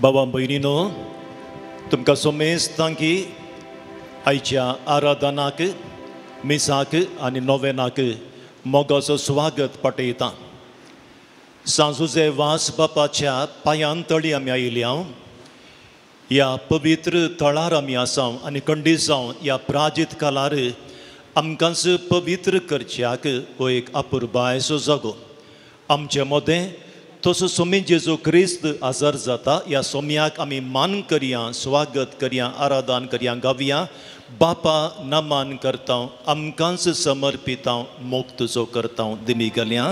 Bawang Boinino, तुमका Soames तांकी आयच्या आराधनाक मिसाक आनी नोवेनाक मोगाचो स्वागत पटयता. सांजुजे वास बापाच्या पांयांतळी आमी आयल्या. ह्या पवित्र थळार आमी आसां आनी खंडीत जावन ह्या प्राजीत कालार आमकांच पवित्र करच्याक हो एक अपुरबायसो जागो. आमचे मोदें तसो सोमी जेजू क्रिस्त आजार जाता ह्या सोम्याक आमी मान करया, स्वागत करया, आराधन करया, गावया. बापा नमन करता, आमकांच समर्पिता, मोग तुजो करता. दिमी गेल्या.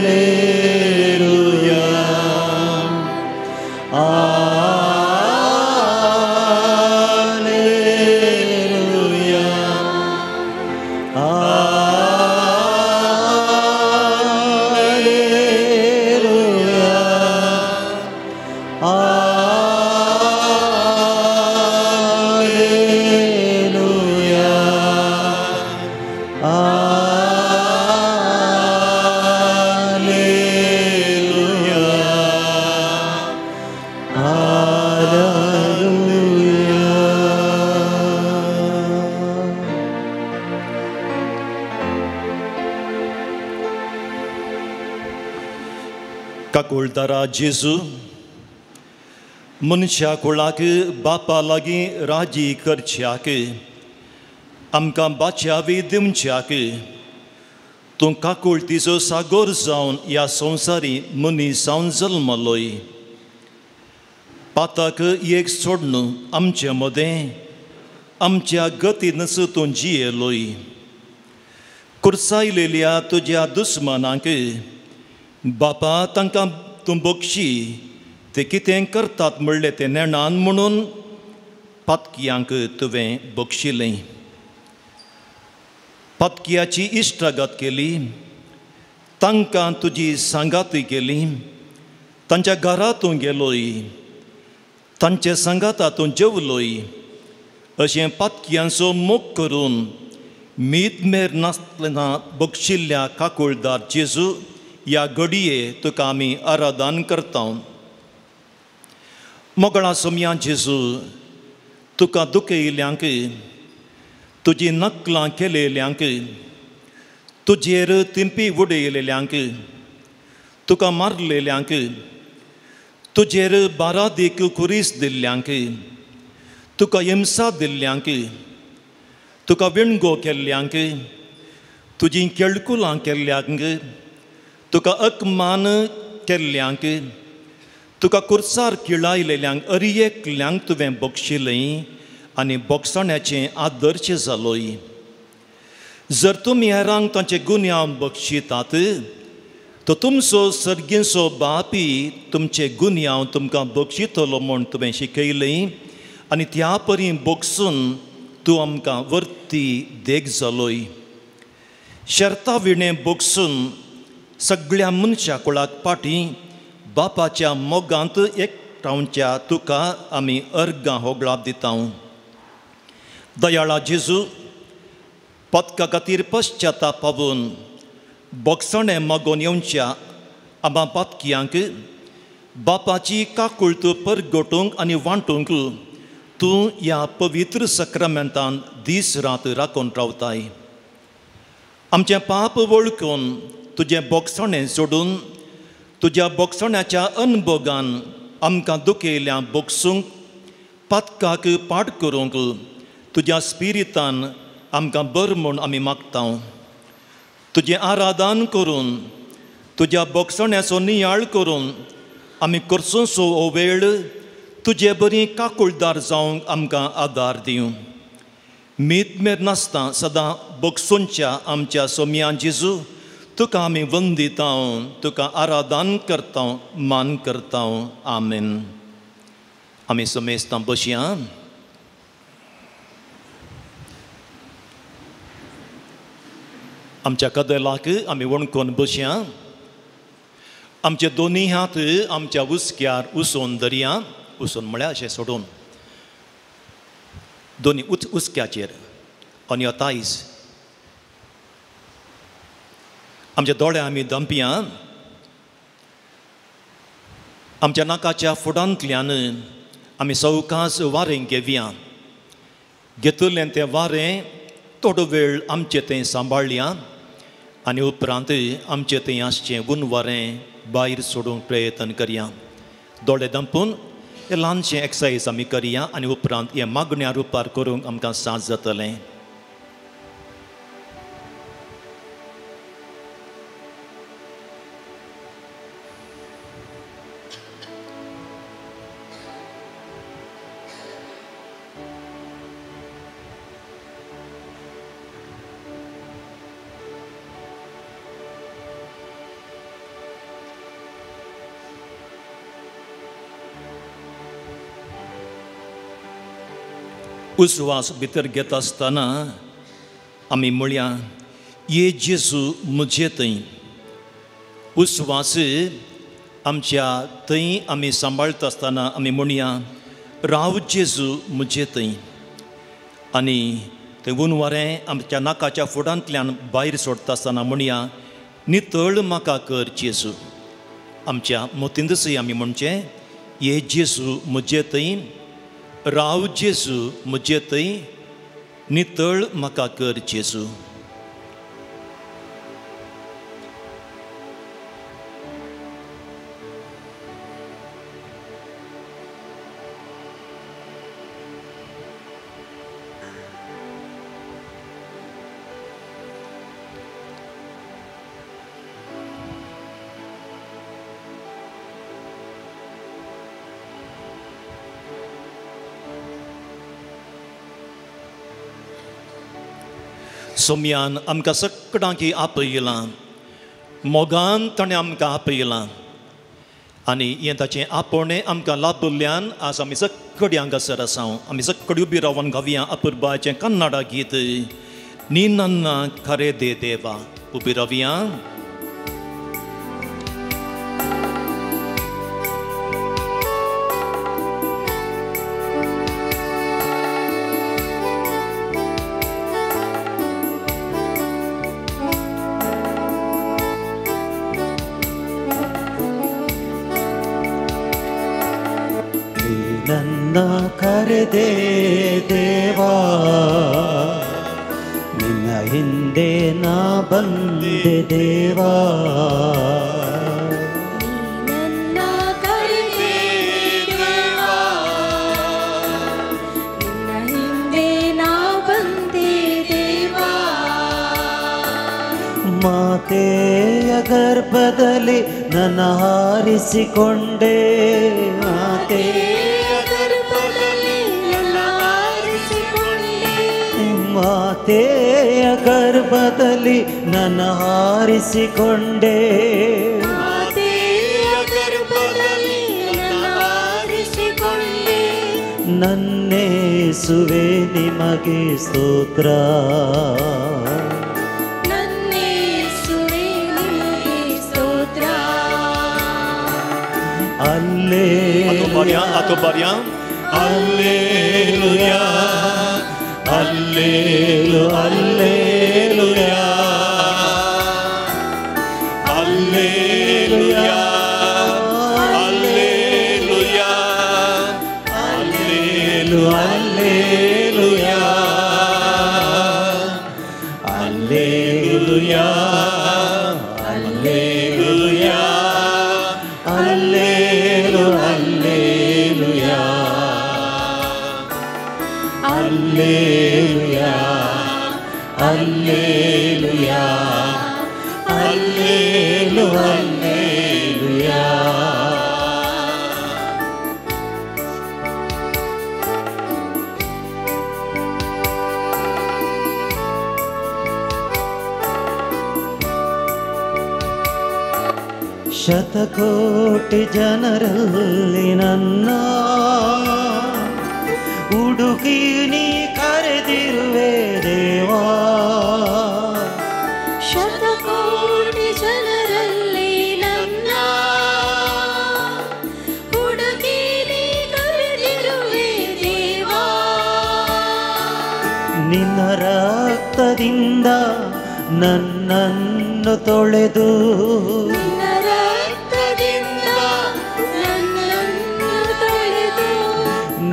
Hallelujah. काकुळदारा जेजू मनशा कुळाक बापा लागीं राजी करच्याक आमकां बाच्यावी दिवच्याक तूं काकुळतीचो सागोर जावन ह्या संवसारी मनीसावन जल्मलोय. पाताक एक सोडून आमचे मदें आमच्या गतीनच तूं जियेलोय. कुर्सायलेल्या तुज्या दुस्मनांक बापा तांकां तूं बक्षी ते कितें करतात म्हणलें तें नेणान म्हणून पातकियांक तुवें बक्षिलें. पातकियाची इश्टागत केली, तांकां तुजी सांगाती केली, तांच्या घरा तूं गेलोय, तांचे सांगाता तूं जेवलोय. अशें पातकियांचो मोग करून मीतमेर नासतना बक्षिल्ल्या काकुळदार जेजू ह्या घडये तुका आमी आराधन करता. मोगळा सोमया जेजू तुका दुखयल्यांक, तुजी नकलां केलेल्यांक, तुजेर तिंपी उडयलेल्यांक, तुका मारलेल्यांक, तुजेर 12 दीक कुरीस दिल्ल्यांक, तुका हिंसा दिल्ल्यांक, तुका विणगो केल्ल्यांक, तुजी केळकुलां केल्ल्यांक, तुका अकमान केल्ल्यांक, तुका कुर्सार किळायलेल्यांक अरियेकल्यांक तुवें बक्षिलें आनी बोगसण्याचें आदर्श जालोय. जर तुमी हेरांक तांचे गुन्यांव बक्षितात तो तुमचो सर्गीचो बापी तुमचे गुन्यांव तुमकां बक्षितलो म्हूण तुवें शिकयलें आनी त्या परी बोगसून तूं आमकां वर्ती देग जालोय. शर्ता विणें बोगसून सगळ्या मनशा कुळाक पाटी बापाच्या मोगांत एकठांवच्या तुका आमी अर्गां होगळां दिता. दयाळा जेजू पदका खातीर पश्चाताप पावून बोगसणें मागोवन येवच्या आम्हा पातकियांक बापाची काकुळट परगटूंक आनी वांटूंक तूं ह्या पवित्र सक्रामेंतान दीस रात राखून रावताय. आमचें पाप वळखून तुजें बोगसणें सोडून तुज्या बोगसण्याच्या अनभोगान आमकां दुखयल्ल्या बोगसूंक पातकाक पाट करूंक तुज्या स्पिरितान आमकां बर म्हूण आमी मागता. तुजें आराधन करून तुज्या बोगसण्याचो नियाळ करून आमी करचोसो हो वेळ तुजे बरी काकुळदार जावंक आमकां आदार दिवं. मीतमेर नासता सदां बोगसूंच्या आमच्या सोमया जेजू तुका आमी वंदिता, तुका आराधन करता, मान करता. आमेन. आमी समेस्तां बसया. आमच्या कदेलाक आमी वणकोन बसया. आमचे दोनी हात आमच्या उस्क्यार उसोन दरया. उसोन म्हळ्यार अशें सोडून दोनी उस्क्याचेर ऑन युअर थायज. आमचे दोळे आमी दंपया. आमच्या नाकाच्या फुडांतल्यान आमी सवकास वारें घेवया. घेतलें तें वारें थोडो वेळ आमचें तें सांबाळया आनी उपरांत आमचें तें आसचें उन वारें भायर सोडूंक प्रयत्न करया. दोळे दंपून हें ल्हानशें एक्सरसायज आमी करया आनी उपरांत हें मागण्या रुपार करूंक आमकां साथ जातलें. उस्वास भितर घेत आसतना आमी म्हळ्या ये जेजू म्हजे थंय. उस्वास आमच्या थंय आमी सांबाळता आसतना आमी म्हणया राव जेजू म्हजे थंय. आनी तें उन वारें आमच्या नाकाच्या फुडांतल्यान भायर सोडटा आसतना म्हणया नितळ म्हाका कर जेजू. आमच्या मोतींदसय आमी म्हणचें ये जेजू म्हजे थंय, राव जेजू म्हजे थंय, नितळ म्हाका कर जेजू. Somian amka sakdanki apilan. Mogan tane amka apilan. Ani yentache apone amka lapulian asami sakdianga sarasau. Ami sakdiubirawan gavia apurbache Kannada gite. Ninanna kare de deva. Ubiravian. ನನ್ನ ಕರೆದೆ ದೇವಾ ನಿನ್ನ ಹಿಂದೆ ನಾ ಬಂದೆ ದೇವಾ ನನ್ನ ಕರೆದೆ ದೇವಾ ನಿನ್ನ ಹಿಂದೆ ನಾ ಬಂದೆ ದೇವಾ ಮಾತೆಯ ಗರ್ಭದಲ್ಲಿ ನನ್ನ ಹಾರಿಸಿಕೊಂಡೆ ಮಾತೆಯ ಗರ್ಭದಲ್ಲಿ ನನ್ನ ಹಾರಿಸಿಕೊಂಡೆ ನನ್ನೇಸುವೆ ನಿಮಗೆ ಸ್ತೋತ್ರ Alleluia, Alleluia, Alleluia, Alleluia, Alleluia, Alleluia, Alleluia, Alleluia, Alleluia, Alleluia, Alleluia, Alleluia. ಶತಕೋಟಿ ಜನರಲ್ಲಿ ನನ್ನ ಹುಡುಕಿ ನೀ ಕರೆದಿರುವೆ ದೇವಾ ಶತಕೋಟಿ ಜನರಲ್ಲಿ ನನ್ನ ಹುಡುಕಿ ನೀ ಕರೆದಿರುವೆ ದೇವಾ ನಿನ್ನ ರಕ್ತದಿಂದ ನನ್ನನ್ನು ತೊಳೆದು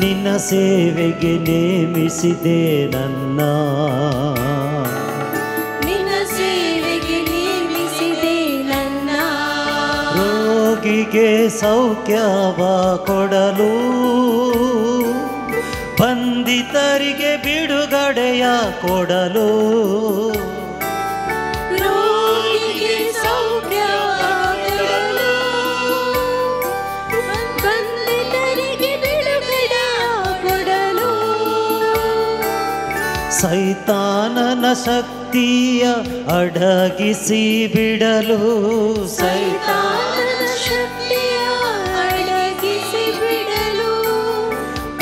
ನಿನ್ನ ಸೇವೆಗೆ ನೇಮಿಸಿದೆ ನನ್ನ ರೋಗಿಗೆ ಸೌಖ್ಯವ ಕೊಡಲು ಬಂಧಿತರಿಗೆ ಬಿಡುಗಡೆಯ ಕೊಡಲು ಸೈತಾನನ ಶಕ್ತಿಯ ಅಡಗಿಸಿ ಬಿಡಲು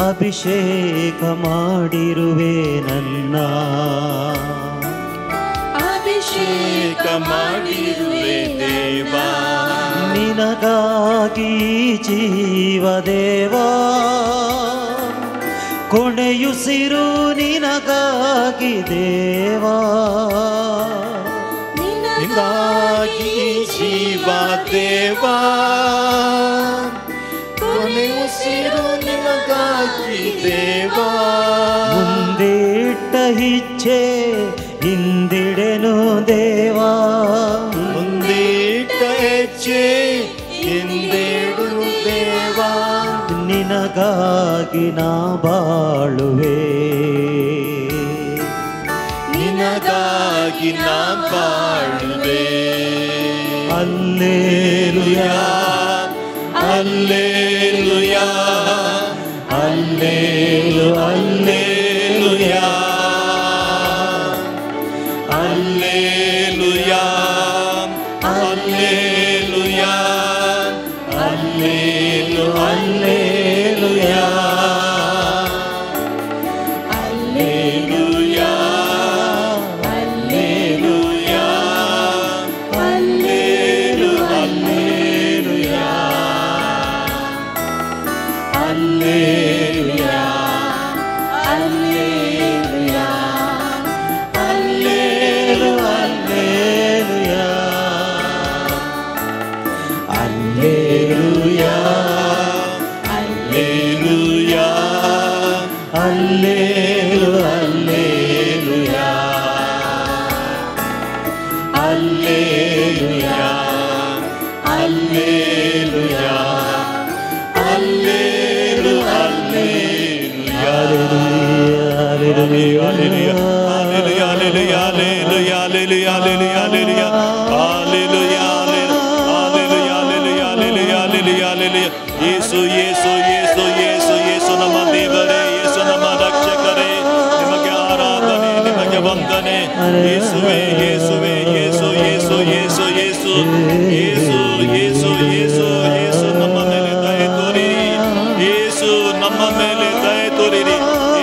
ಅಭಿಷೇಕ ಮಾಡಿರುವೆ ನನ್ನ ಅಭಿಷೇಕ ಮಾಡಿರುವೆ ದೇವಾ ನಿನಗಾಗಿ ಜೀವ ದೇವಾ ಕೊನೆಯುಸಿರು ನಿನಗಾಗಿ ದೇವಾ ನಿನಗಾಗಿ ಜೀವ ದೇವಾ ಕೊನೆಯುಸಿರು ನಿನಗಾಗಿ ದೇವಾ ಮುಂದಿಟ್ಟ ಇಚ್ಛೆ ಹಿಂದಿಡೆನು ದೇವಾ ಮುಂದಿಟ್ಟ ಹೆಜ್ಜೆ ಹಿಂದೇಡು ದೇವಾ ನಿನಗಾಗಿ ನಾ ಬಾಳುವೆ ನಿನಗಾಗಿ ನಾ ಬಾಳುವೆ Alleluia, Alleluia, Alleluia, Alleluia, Alleluia, Alleluia, Alleluia, Alleluia, Alleluia, Alleluia, Alleluia, Alleluia, Alleluia, Yesu, Yesu, Yesu, Yesu, Yesu nama devare, Yesu nama rakshakare, nimage aradhane, nimage vandane, Yesuve, Yesuve, Yesu, Yesu, Yesu, Yesu, Yesu, Yesu, Yesu, Yesu nama mele daye toriri, Yesu nama mele daye toriri,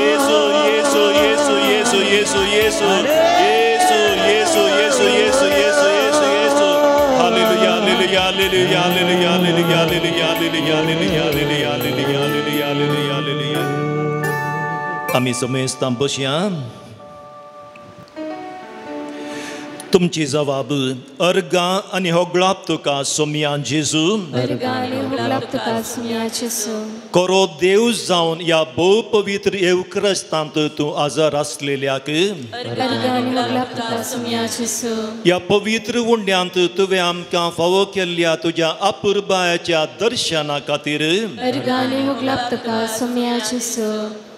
Yesu, Yesu, Yesu, Yesu, Yesu, Yesu, Yesu, Yesu, Yesu, Yesu, Yesu, Yesu, Yesu, Hallelujah, Hallelujah, Hallelujah, Hallelujah, Hallelujah, Hallelujah, Hallelujah, Hallelujah, Hallelujah, Hallelujah, Hallelujah, Hallelujah. आम्ही समेस्तां बसया. तुमची जबाब अर्गा आणि होगळाप तुका सोम्या जेजू अर्गाने हुगलाप तुका सोम्या जेजू करो देव जावन या बहु पवित्र येवक्रिस्तांत तू आजार असलेल्याक अर्गाने हुगलाप तुका सोम्या जेजू या पवित्र उंड्यांत तुवें आमकां फावो केल्ल्या तुज्या अपुर्बायाच्या दर्शना खातीर अर्गाने हुगलाप तुका सोम्या जेजू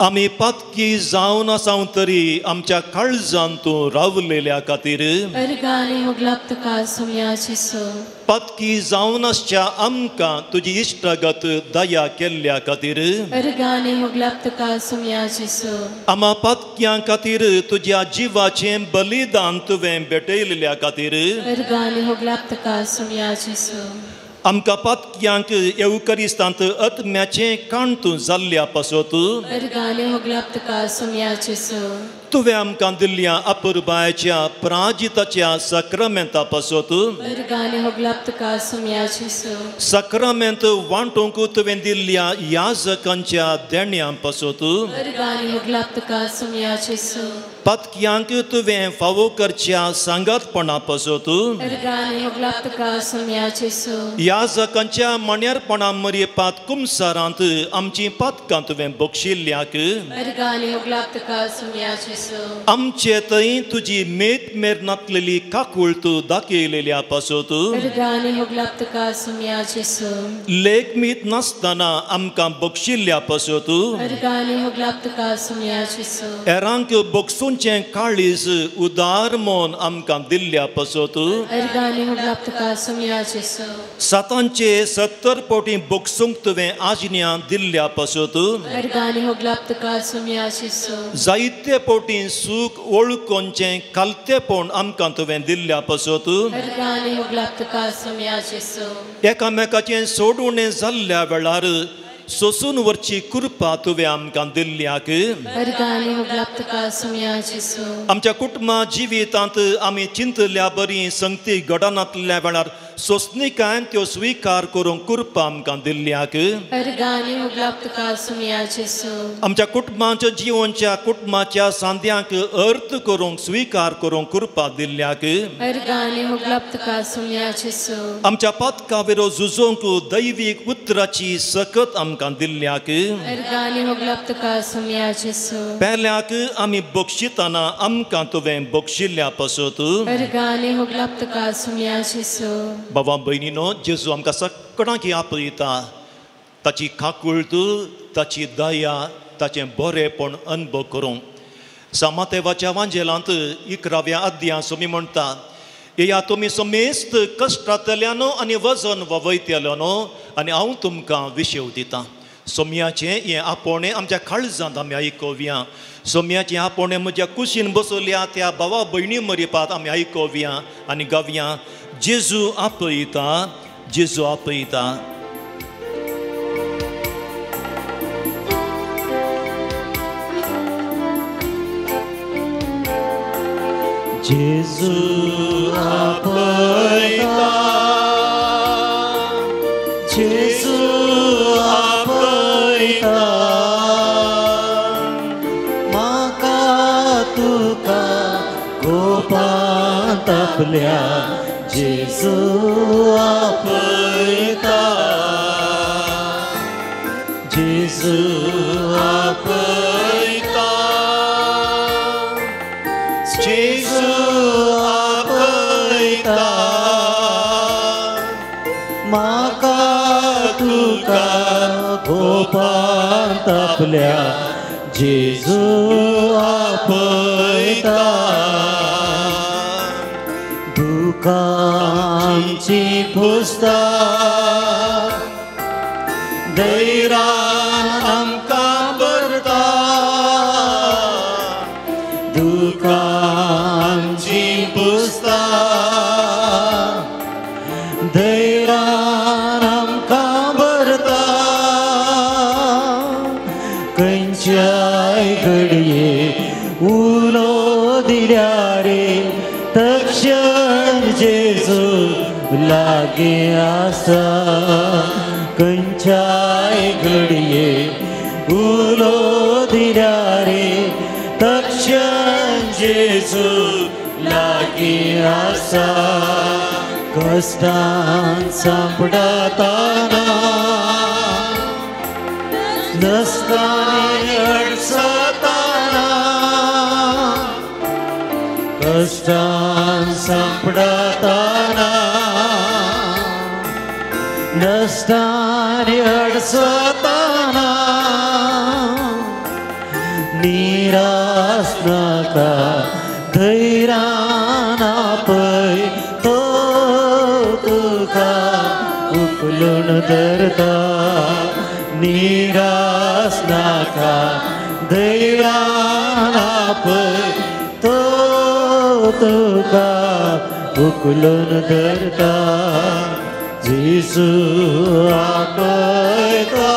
आमी पातकी जावन आसां तरी आमच्या काळजांत तूं रावलेल्या खातीर अर्गाने हुगलाप तुका सोम्या जेजू पातकी जावन आसच्या आमकां तुजी इश्टगत दया केल्ल्या खातीर अर्गाने हुगलाप तुका सोम्या जेजू आमा पातक्यां खातीर तुज्या जिवाचें बलिदान तुवें भेटयलेल्या खातीर अर्गाने हुगलाप तुका सोम्या जेजू आमकां पातक्यांक येवकरिस्तांत आत्म्याचें कांतू जाल्ल्या पासत अर्गाने हुगलाप तुका सोम्या जेजू तुवें आमकां दिल्ल्या अपुर्बायाच्या प्राजिताच्या सक्रामेंता पासत अर्गाने हुगलाप तुका सोम्या जेजू सक्रामेंत वांटूंक तुवें दिल्ल्या याजकांच्या देण्यां पासत अर्गाने हुगलाप तुका सोम्या जेजू पातक्यांक तुवें फावो करच्या सांगातपणा पासत अर्गाने हुगलाप तुका सोम्या जेजू याजकांच्या मण्यारपणा मरयेपात कुमसारांत आमची पातकां तुवें बक्षिल्ल्याक अर्गाने हुगलाप तुका सोम्या जेजू आमचे थंय तुजी मेत मेरनातलेली काकूळ तूं दाखयलेल्या पासत अर्गाने हुगलाप तुका सोम्या जेजू लेखमीत नासतना आमकां बक्षिल्ल्या पासत अर्गाने हुगलाप तुका सोम्या जेजू एरांक बक्षूंचें काळीज उदार मोन आमकां दिल्ल्या पासत अर्गाने हुगलाप तुका सोम्या जेजू सातांचे 70 पोटी बक्षूंक तुवें आज्ञा दिल्ल्या पासत अर्गाने हुगलाप तुका सोम्या जेजू जायते पोटी सूख ओळखोंचें कालतेपण आमकां तुवें दिल्ल्या पासत अर्गाने हुगलाप तुका सोम्या जेजू एकामेकाचें सोडून जाल्ल्या वेळार सोसून वरची कृपा तुवें आमकां दिल्ल्याक अर्गाने हुगलाप तुका सोम्या जेजू आमच्या कुटुंबा जिवितांत आमी चिंतल्या बरी संगती घडनातल्या वेळार सोंसणिकाय त्यो स्विकार करूंक कृपा आमकां दिल्ल्याक अर्गाने हुगलाप तुका सोम्या जेजू आमच्या कुटुंबाच्या जिवनच्या कुटुंबाच्या सांद्यांक अर्थ करूंक स्विकार करूंक कृपा दिल्ल्याक अर्गाने हुगलाप तुका सोम्या जेजू आमच्या पातका विरो झुजोंक दैवीक उतराची सकत आमकां दिल्ल्याक अर्गाने हुगलाप तुका सोम्या जेजू पेल्याक आमी बक्षिताना आमकां तुवें बक्षिल्ल्या पासत अर्गाने हुगलाप तुका सोम्या जेजू बाबा भयणीनो जेजू आमकां सगळ्यांक आपयता ताची काकूळट ताची दया ताचें बरेंपण अनुभव करूंक सामातेवाच्या वांजेलांत 11व्या अध्यायांत सोमी म्हणटा या तुमी समेस्त कश्टांतल्यानो आनी वजन वयतल्यानो आनी हांव तुमकां विशेव दितां सोम्याचें हें आपोणें आमच्या काळजांत आमी आयकोवया सोम्याचें आपोणें म्हज्या कुशीन बसयल्या त्या भावा भयणी मरपात आमी आयकोवया आनी गावया जेजू आपयता जेजू आपयता जेजू आपयता जेजू आपयता आपल्या जेजू आपयता जेजू आपयता जेजू आपयता म्हाका तुका गोपांत आपल्या जेजू आपयता दुखांची पुस्ता धैर्यान आमकां भरता दुखांची पुस्ता धैर्यान आमकां भरता खंयच्याय घडये उलो दिल्यार तक्षण जेजू लागीं आसा खंयच्याय घडये उलो दिल्यार तक्षण जेजू लागीं आसा कश्टान सांपडताना नसतानी अडसताना कश्टान सांपडताना नसतानी अडसताना निराश नाका धैर्यान आपय तो तुका उखलून धरता निराश नाका धैर्यान आपय तो तुका उखलून धरता जेजू आपयता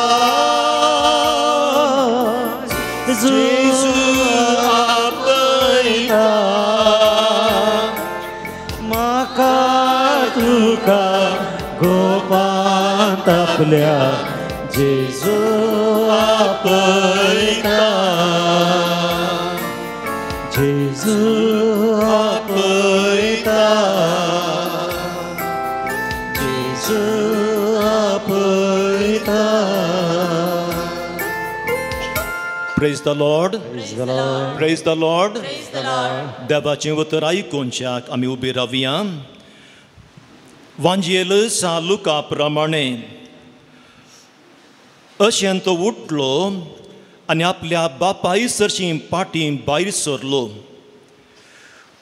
जेजू आपयता म्हाका तुका गोपांत आपल्या जेजू आपयता जेजू आपयता जेजू आपयता Praise the Lord. Praise the Lord. Praise the Lord. Praise the Lord. देवाचें उतर आयकुनच्याक आमी उबी रावया. वांजेल लुका प्रमाणे अशें तो उठलो आनी आपल्या बापाय सरशी पाटी भायर सरलो.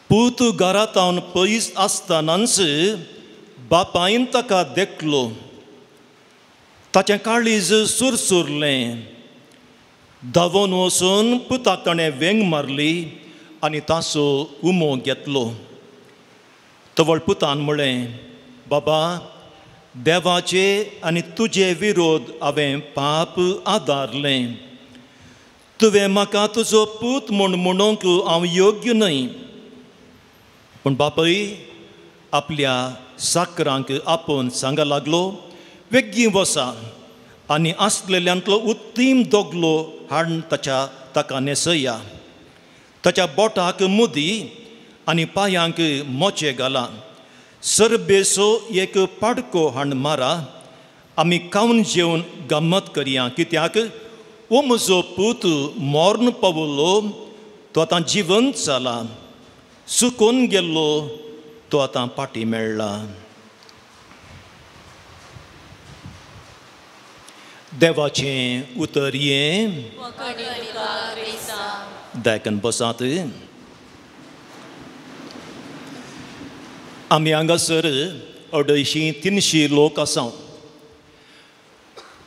पूत घरांतावन पयस आसतनाच बापायन ताका देखलो. ताचें काळीज सुरसुरलें. धांवून वचून पुताक ताणें वेंग मारली आनी ताचो उमो घेतलो. तवळ पुतान म्हळें, बाबा, देवाचे आनी तुजे विरोध हांवें पाप आदारलें. तुवें म्हाका तुजो पूत म्हूण म्हणूंक हांव योग्य न्हय. पूण बापाय आपल्या साकरांक आपोवन सांगा लागलो, वेग्गी वसा आनी आसलेल्यांतलो उत्तीम दोगलो हाडून ताका न्हेसया. ताच्या बोटाक मुदी आनी पांयांक मोचे घाला. सरबेसो एक पाडको हाडून मारा. आमी खावन जेवन गम्मत करया, कित्याक हो म्हजो पूत मरण पावलो तो आतां जिवंत जाला. सुकून गेल्लो तो आतां पाटी मेळ्ळा. देवाचें उतर हें. दायकन बसात. आमी हांगासर 250-300 लोक आसा.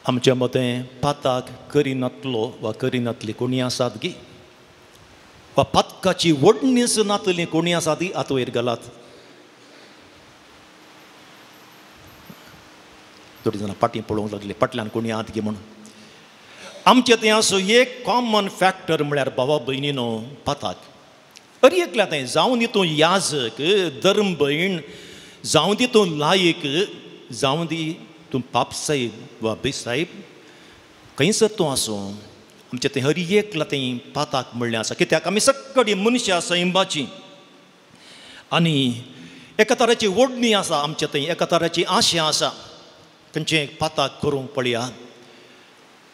आमच्या मतें पाताक करिनातलो वा करिनातली कोणी आसात गी, वा पातकाची वडणीस नातली कोणी आसात गी, आतां वयर घालात. थोडी जाणां पाटी पळोवंक लागले, फाटल्यान कोणी आत गे म्हणून. आमचें तें आसूं एक कॉमन फॅक्टर म्हळ्यार भावा भयणीनो पाताक. अरे एकल्या तें जावं दी तूं याजक, धर्म भयण, जावं दी तूं लायक, जावं दी तूं पाप साहेब वा बेसाहेब, खंयसर तूं आसूं, आमचें तें हर एकला तें पाताक म्हणलें आसा. कित्याक आमी सगळीं मनशां आसा इंबाची. आनी एका तराची ओडणी आसा आमच्या थंय, एका तराची आशा आसा. खंयचें पाताक करूंक पळया,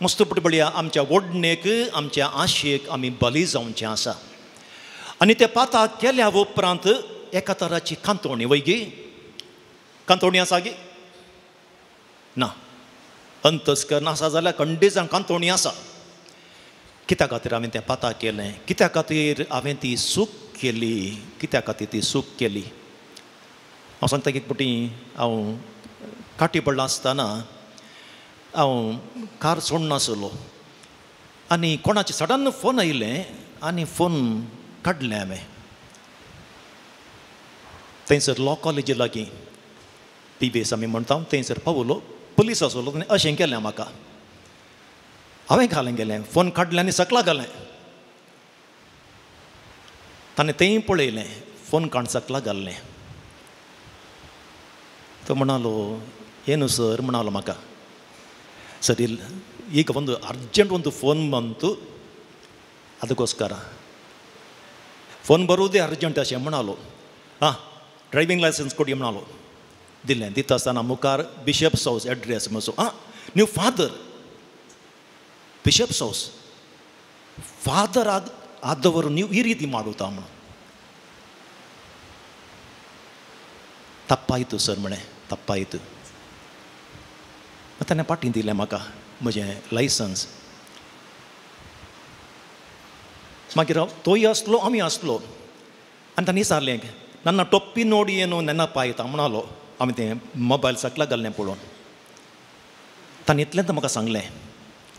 मस्तपट पळया, आमच्या ओडणेक आमच्या आशेक आमी बली जावचें आसा. आनी तें पाताक केल्या उपरांत एका तराची कांतोवणी वयगी, कांतोवणी आसा गी ना, अंतस्करण आसा जाल्यार खंडेजान कांतोवणी आसा. कित्या खातीर हांवें तें पाताक केलें, कित्या खातीर हांवें ती सूख केली, कित्या खातीर ती सूख केली. हांव सांगता एक फावटी हांव काटी पडलो आसतना हांव कार सोडनासलो आनी कोणाचें सडन फोन आयलें आनी फोन काडलें हांवें. थंयसर लॉ कॉलेजी लागीं PBS आमी म्हणटा थंयसर पावलो, पुलीस आसलो, ताणें अशें केलें म्हाका. हांवें घालें गेलें, फोन काडलें आनी सकला घालें. ताणें तेंय पळयलें, फोन काडून सकला घाल्लें. तो म्हणालो ಏನು ಸರ್ म्हणालो म्हाका. ಸರಿ ಈಗ ಒಂದು ಅರ್ಜೆಂಟ್ ಒಂದು ಫೋನ್ ಬಂತು, ಅದಕ್ಕೋಸ್ಕರ ಫೋನ್ ಬರುವುದೇ ಅರ್ಜೆಂಟ್ ಅಷ್ಟೇ म्हणालो. हां ड्रायविंग लायसन्स कोडी म्हणालो. दिलें. दिता आसतना मुखार बिशप्स हावस एड्रेस म्हजो. हां न्यू फादर बिशप्स हावस, फादर ಆದವರು ನೀವು ಈ ರೀತಿ ಮಾಡುತ್ತಾ म्हणून. ತಪ್ಪಾಯಿತು ಸರ್ म्हणे, ತಪ್ಪಾಯಿತು. ಮತ್ತು ताणें पाटीन दिलें म्हाका म्हजें लायसन्स. मागीर तोय आसलो आमी आसलो आनी ताणें विचारलें ನನ್ನ ಟೊಪ್ಪಿ ನೋಡಿ ಏನು ನೆನಪಾಯ್ತಾ म्हणालो. हांवें तें मोबायल सकला घाल्लें पळोवन. ताणें इतलेंच म्हाका सांगलें,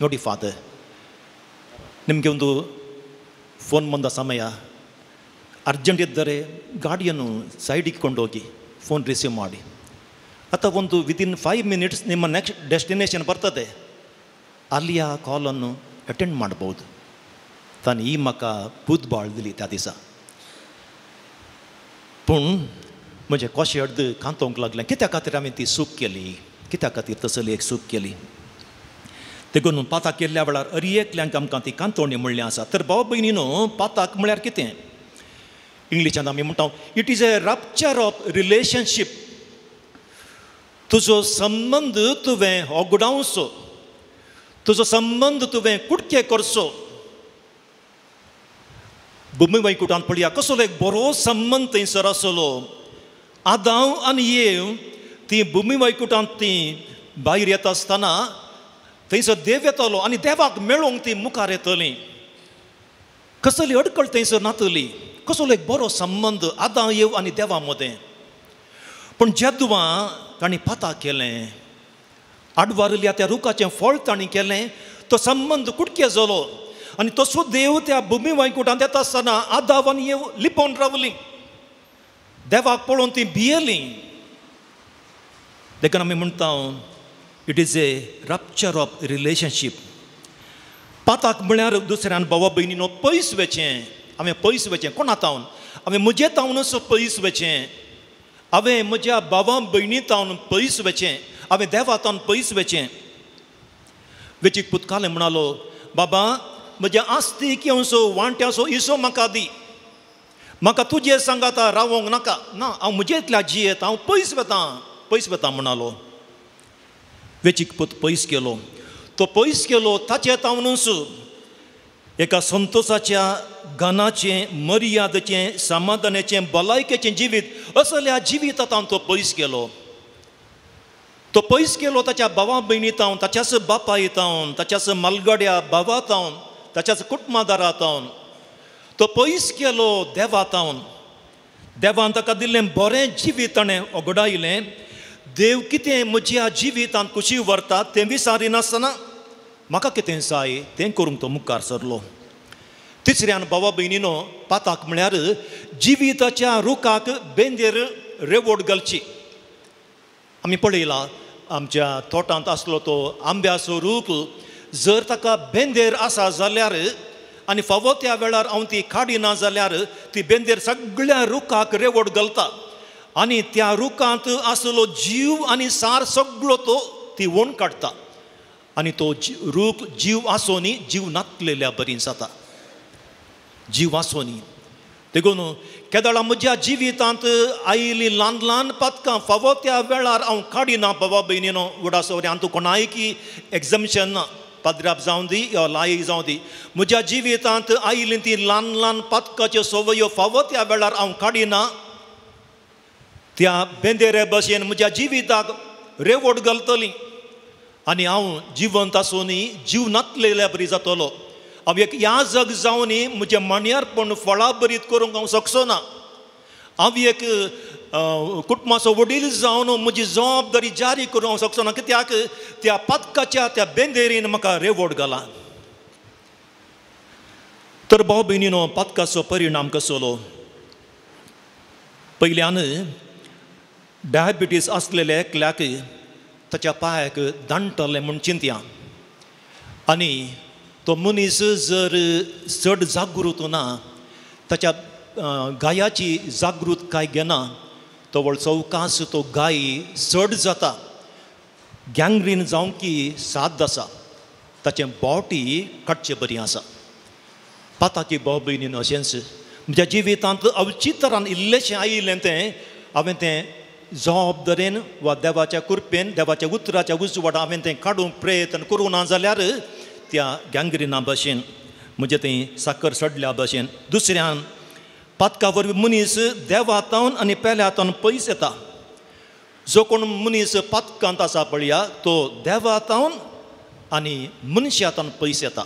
ನೋಡಿ ಫಾದರ್, ನಿಮಗೆ ಒಂದು ಫೋನ್ ಬಂದ ಸಮಯ, ಅರ್ಜೆಂಟ್ ಇದ್ದರೆ ಗಾಡಿಯನ್ನು ಸೈಡಿಗೆ ಕೊಂಡೋಗಿ ಫೋನ್ ರಿಸೀವ್ ಮಾಡಿ, ಅಥವಾ ಒಂದು ವಿದಿನ್ 5 minutes ನಿಮ್ಮ ನೆಕ್ಸ್ಟ್ ಡೆಸ್ಟಿನೇಷನ್ ಬರ್ತದೆ, ಅಲ್ಲಿಯ ಕಾಲನ್ನು ಅಟೆಂಡ್ ಮಾಡ್ಬೋದು. ताणें ही म्हाका बुधबाळ दिली त्या दिसा. पूण म्हजें कशें अर्द कांतोवंक लागलें, कित्या खातीर हांवें ती सूख केली, कित्या खातीर तसली एक सूख केली. देखून पाताक केल्ल्या वेळार अरियेकल्यांक आमकां ती कांतोवणी म्हणली आसा. तर भाव भयणीनो, पाताक म्हळ्यार कितें? इंग्लिशान आमी म्हणटा it is a rupture of relationship. तुजो संबंद तुवें ओगडावचो, तुजो संबंद तुवें कुडके करचो. भुमी वैकुंठांत पळया कसलो एक बरो संबंद थंयसर आसलो. आदाम आनी येव ती भुमी वैकुंठांत ती भायर येता आसतना थंयसर देव येतालो आनी देवाक मेळोवंक ती मुखार येतली. कसली अडकळ थंयसर नातली. कसलो एक बरो संबंद आदाम येव आनी देवा मदें. पूण जेदुवा तांणी पाताक केलें, आडवारल्या त्या रुखाचें फळ तांणी केलें, तो संबंद कुडके जालो. आनी तसो देव त्या भुमी वैकुंठांत येता आसतना आदाम आनी येव लिपोवन रावलीं, देवाक पळोवन ती भियेलीं. देखून आमी म्हणटा it is a rupture of relationship. पाताक म्हळ्यार दुसऱ्यान भावा भयणीनो पयस वचें. हांवें पयस वचें कोणा तावन? हांवें म्हजे तावनूच पयस वचें. हांवें म्हज्या भावा भयणी तावन पयस वचें. हांवें देवा तावन पयस वचें. वेचीक पुतकालें म्हणालो, बाबा म्हज्या आस्तीक येवचो वांट्याचो हिस्सो म्हाका दी. म्हाका तुजे सांगाता रावोंक नाका. ना, हांव म्हजे इतल्या जियेत, हांव पयस वता म्हणालो. वेचीक पूत पयस गेलो. तो पयस गेलो ताचे तावनूच एका संतोशाच्या गनाचें, मर्यादेचें, समाधानाचें, भलायकेचें जिवीत असल्या जिवितांत तो पयस गेलो. तो पयस गेलो ताच्या भावा भयणी तावन, ताच्याच बापाय तावन, ताच्याच मालगड्या भावा तावन, ताच्याच कुटुंबादारा तावन. तो पयस गेलो देवा तावन. देवान ताका दिल्लें बरें जिवीत ताणें ओगडायलें. देव कितें म्हज्या जिवितांत कशी व्हरता तें विचारिनासतना म्हाका कितें जाय तें करूंक तो मुखार सरलो. तिसऱ्यान भावा भयणीनो, पाताक म्हळ्यार जिविताच्या रुखाक बेंदेर रेवोड घालची. आमी पळयलां आमच्या तोटांत आसलो तो आंब्याचो रूख, जर ताका बेंदेर आसा जाल्यार आनी फावो त्या वेळार हांव ती काडिना जाल्यार ती बेंदेर सगळ्या रुखाक रेवोड घालता आनी त्या रुखांत आसलो जीव आनी सार सगळो तो ती वोण काडटा. आनी तो रूख जीव आसोनी जीव नातलेल्या बरी जाता. जीव आसोनी. देखून केदळा म्हज्या जिवितांत आयिल्लीं ल्हान ल्हान पथकां फावो त्या वेळार हांव काडिना बाबा भयणीनो उडासोरी हातूंत कोणायकी एग्जम्शन ना पदराप जावं दी या लायक जावं दी म्हज्या जिवितांत आयिल्लीं तीं ल्हान ल्हान पथकाच्यो सवयो फावो त्या वेळार हांव काडिना त्या बेंदेरे भशेन म्हज्या जिविताक रेवोड घालतलीं आनी हांव जिवंत आसुनी जिवनांतलेल्या बरी जातलो हांव एक ह्या जग जावनी म्हजें मण्यारपण फळां बरीत करूंक हांव शकचो ना हांव एक कुटुंबाचो वडील जावन म्हजी जबाबदारी जारी करूंक हांव शकचो ना कित्याक त्या पथकाच्या त्या बेंदेरीन म्हाका रेवोड घाला तर भाव भयणीनो पथकाचो परिणाम कसलो पयल्यान डायबिटीस आसलेल्या एकल्याक ताच्या पांयाक दांटले म्हूण चिंतया आनी तो मनीस जर चड जागृत ना ताच्या गायाची जागृतकाय घेना तो व्हड चौकास तो गाय चड जाता गँग्रीन जावं की साद आसा ताचें बोटी काडचें बरी आसा पाताची भाव भयणीन अशेंच म्हज्या जिवितांत अवचितरान इल्लेशें आयिल्लें तें हांवें तें जबाबदारेन वा देवाच्या कृपेन देवाच्या उतराच्या उजवाडा हांवें तें काडूंक प्रयत्न करूं ना जाल्यार त्या गँग्रिना भशेन म्हणजे तें साकर सडल्या भशेन दुसऱ्यान पथका वरवीं मनीस देवातावन आनी पेल्यातावन पयस येता जो कोण मनीस पथकांत आसा पळया तो देवातावन आनी मनशातावन पयस येता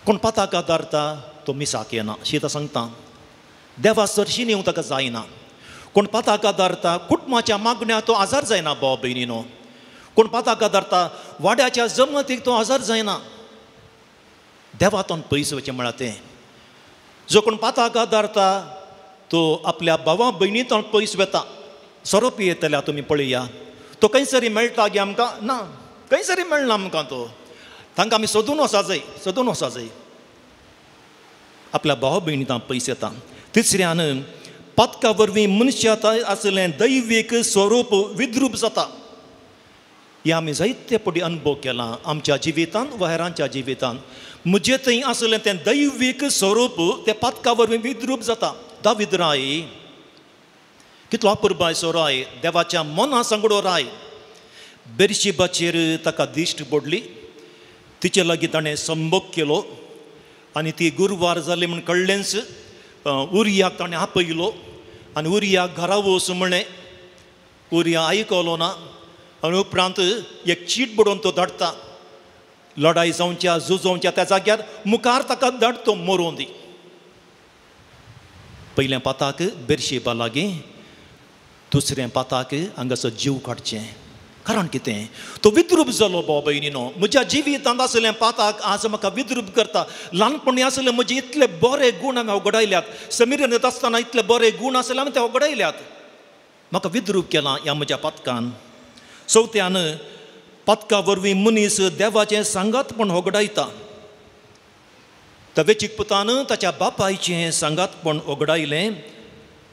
कोण पथका धरता तो मिसाक येना शीत सांगता देवा सरशीन येवंक ताका जायना कोण पथका धरता कुटुंबाच्या मागण्या तो आजार जायना भाव भयणीनो कोण पथका धरता वाड्याच्या जमतीक तो आजार जायना देवातावन पयस वचचें म्हळ्यार तें जो कोण पथका धरता तो आपल्या भावा भयणीतावन पयस वता सोरोप येतल्या तुमी पळया तो खंयसरी मेळटा गे आमकां ना खंयसरी मेळना आमकां तो तांकां आमी सोदून वचा जाय आपल्या भावा भयणीतावन पयस येता तिसऱ्यान पथका वरवीं मनशांत आसलें दैवीक स्वरूप विद्रूप जाता हे आमी जायते पटी अनुभव केला आमच्या जिवितांत वा हेरांच्या जिवितांत म्हजें थंय आसलें तें दैवीक स्वरूप तें पथका वरवीं विद्रूप जाता दावीद राय कितलो अपुरबायचो राय देवाच्या मना सांगडो राय बेरशिबाचेर ताका दिश्ट पडली तिचे लागीं ताणें संभोग केलो आनी ती गुरवार जाली म्हूण कळ्ळेंच उरियाक ताणें आपयलो आनी उरियाक घरा वच म्हणें उरिया आयकलो ना आनी उपरांत एक चीट बडोवन तो धाडटा लढाई जावच्या झुजोवच्या त्या जाग्यार मुखार ताका धाड तो मरोवन दी पयल्या पाताक बेरशेबा लागीं दुसऱ्या पाताक हांगासर जीव काडचें कारण कितें तो विद्रूप जालो भाव भयणीनो म्हज्या जिवितांत आसलें पाताक आज म्हाका विद्रूप करता ल्हानपणी आसले म्हजे इतले बरे गूण हांवें वगडायल्यात समिरेन येता आसतना इतले बरे गूण आसले हांवें ते वगडायल्यात म्हाका विद्रूप केलां ह्या म्हज्या पथकान चवथ्यान पथका वरवीं मनीस देवाचें सांगातपण वगडायता त्या वेचीक पुतान ताच्या बापायचें सांगातपण वगडायलें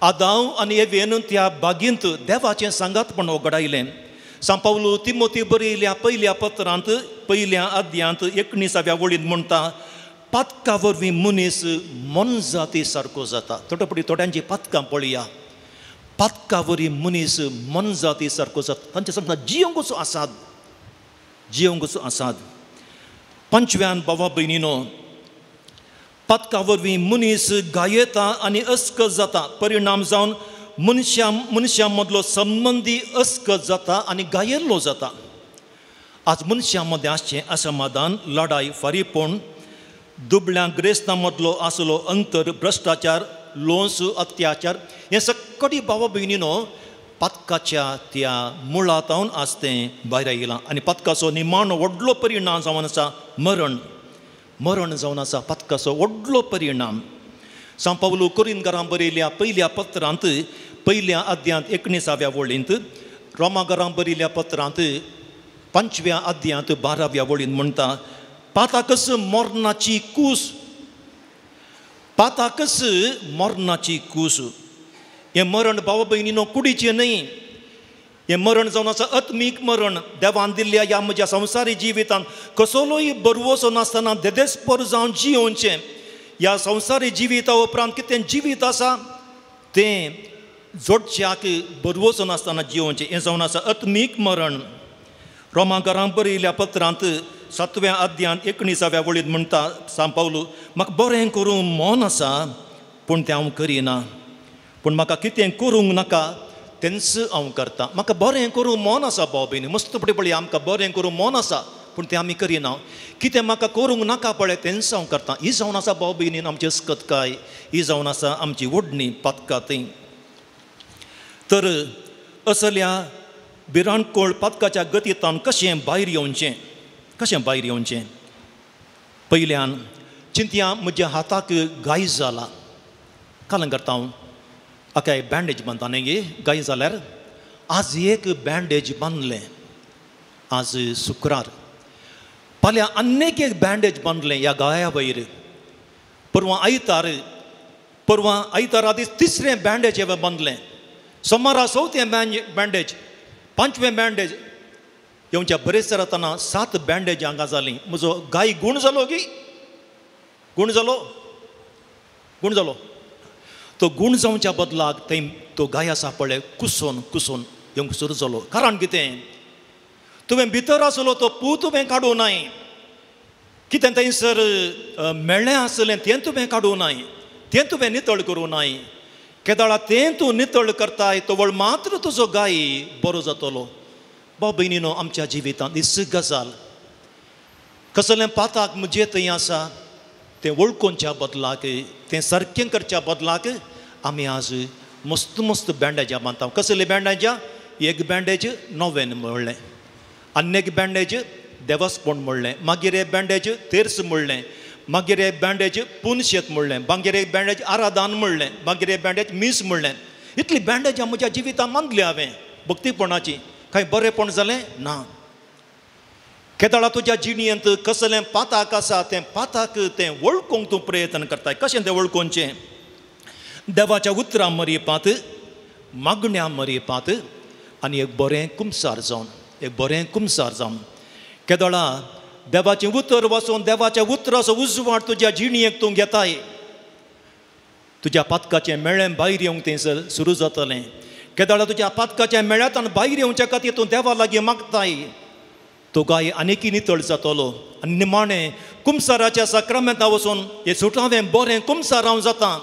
आदाव आनी एवेन त्या बागींत देवाचें सांगातपण वगडायलें सांपावलो तिमोती बरयल्या पयल्या पत्रांत पयल्या अध्यायांत 19व्या वळींत म्हणटा पथका वरवीं मनीस मन जाती सारको जाता थोड्यांची पथकां पळया पथका वरवीं मनीस मन जाती सारको जाता तांचे सांगता जियोंकचो आसाद पंचव्यान भावा भयणीनो पथका वरवीं मनीस गायेता आनी अस्क जाता परिणाम जावन मनशां मदलो संबंदी अस्क जाता आनी गायल्लो जाता आज मनशां मदें आसचें असमाधान लढाई फारीपण दुबळ्या ग्रेस्तां मदलो आसलो अंतर भ्रश्टाचार लोंस अत्याचार हें सकडी भावा भयणीनो पथकाच्या त्या मुळांतावन आज तें भायर येयलां आनी पथकाचो निमाण व्हडलो परिणाम जावन आसा मरण जावन आसा पथकाचो व्हडलो परिणाम सांपावलो कोरिंतकारां बरयल्या पयल्या पत्रांत पयल्या अध्यायांत 19व्या वळींत रोमाकारां बरयल्या पत्रांत 5व्या अध्यायांत 12व्या वळींत म्हणटा पाताकस मरणाची कूस हें मरण भावा भयणीनो कुडीचें न्हय हें मरण जावन आसा आत्मीक मरण देवान दिल्ल्या ह्या म्हज्या संवसारी जिवितांत कसलोय बरवसो नासतना देदेस्पर जावन जियोवचें ह्या संवसारी जिवीता उपरांत कितें जिवीत आसा तें जोडच्याक बरवचो नासतना जिवोवचें हें जावन आसा आत्मीक मरण. रोमाकारांक बरयल्ल्या पत्रांत 7व्या अध्यायान 19व्या वळींत म्हणटा सांत पावलो, म्हाका बरें करूंक मन आसा पूण तें हांव करिना, पूण म्हाका कितें करूंक नाका तेंच हांव करता. म्हाका बरें करूंक मन आसा भाव भयणी, मस्त पळय आमकां बरें करूंक मन आसा पूण तें आमी करिना. कितें म्हाका करूंक नाका पळय तेंच हांव करता. ही जावन आसा भाव भयणीन आमची अस्कतकाय, ही जावन आसा आमची व्हडणी पातकां ती. तर असल्या भिरांकूळ पातकाच्या गतींतल्यान कशें भायर येवचें, कशें भायर येवचें. पयल्यान चिंतया, म्हज्या हाताक गाय जाला, काल करता हांव आकाय बँडेज बांदता न्ही गाय जाल्यार आज एक बँडेज बांदलें, आज शुक्रार, फाल्यां आनीक एक बँडेज बांदलें ह्या गाया वयर. परवां आयतारा दीस तिसरें बँडेज हांवें बांदलें, सोमारा 4थें बँडेज, 5वें बँडेज येवच्या बरेच रावतना 7 बँडेज हांगा जालीं. म्हजो गाय गूण जालो गी, गूण जालो. तो गूण जावच्या बदलाक तो गाय आसा पळय कुसोन येवंक सुरू जालो. कारण कितें, तुवें भितर आसलो तो पू तुवें काडूं नाय, कितें थंयसर मेळ्ळें आसलें तें तुवें काडूं नाय, तें तुवें नितळ करूं नाय. केदाळा तें तूं नितळ करताय तोवळ मात्र तुजो गाय बरो जातलो. भाव भयणीनो, आमच्या जिवितांत ही गजाल कसलें पाताक म्हजें थंय आसा तें वळखोवच्या बदलाक, तें सारकें करच्या बदलाक आमी आज मस्त बँडेजां बांदता. कसलें बँडेजां? एक बँडेज नोवेन म्हणलें, आनी एक बँडेज देवास्पण म्हणलें, मागीर एक बँडेज तेर्स म्हणलें, मागीर एक बँडेज पुनशेत म्हणलें, मागीर एक बँडेज आराधान म्हणलें, मागीर एक बँडेज मीस म्हणलें. इतली बँडेजां म्हज्या जिवितांत बांदली हांवें भक्तीपणाची. खंय बरेंपण जालें ना. केदाळा तुज्या जिणेंत कसलें पाताक आसा तें पाताक तें वळखूंक तूं प्रयत्न करताय. कशें तें वळखोवचें? देवाच्या उतरां मरयपात, मागण्या मरयपात आनी एक बरें कुमसार जावन. केदाळा देवाचें उतर वचून देवाच्या उतराचो उजवाड तुज्या जिणेक तूं घेताय. तुज्या पातकाचें मेळ्ळें भायर येवंक थंयसर सुरू जातलें. केदाळा तुज्या पातकाचें मेळ्ळें भायर येवच्या खातीर तूं देवा लागीं मागताय. तो गाय आनीकय नितळ जातलो आनी निमाणें कुमसाराच्या सक्रामेंतां वचून हें सुटावें बरें कुमसार हांव जाता.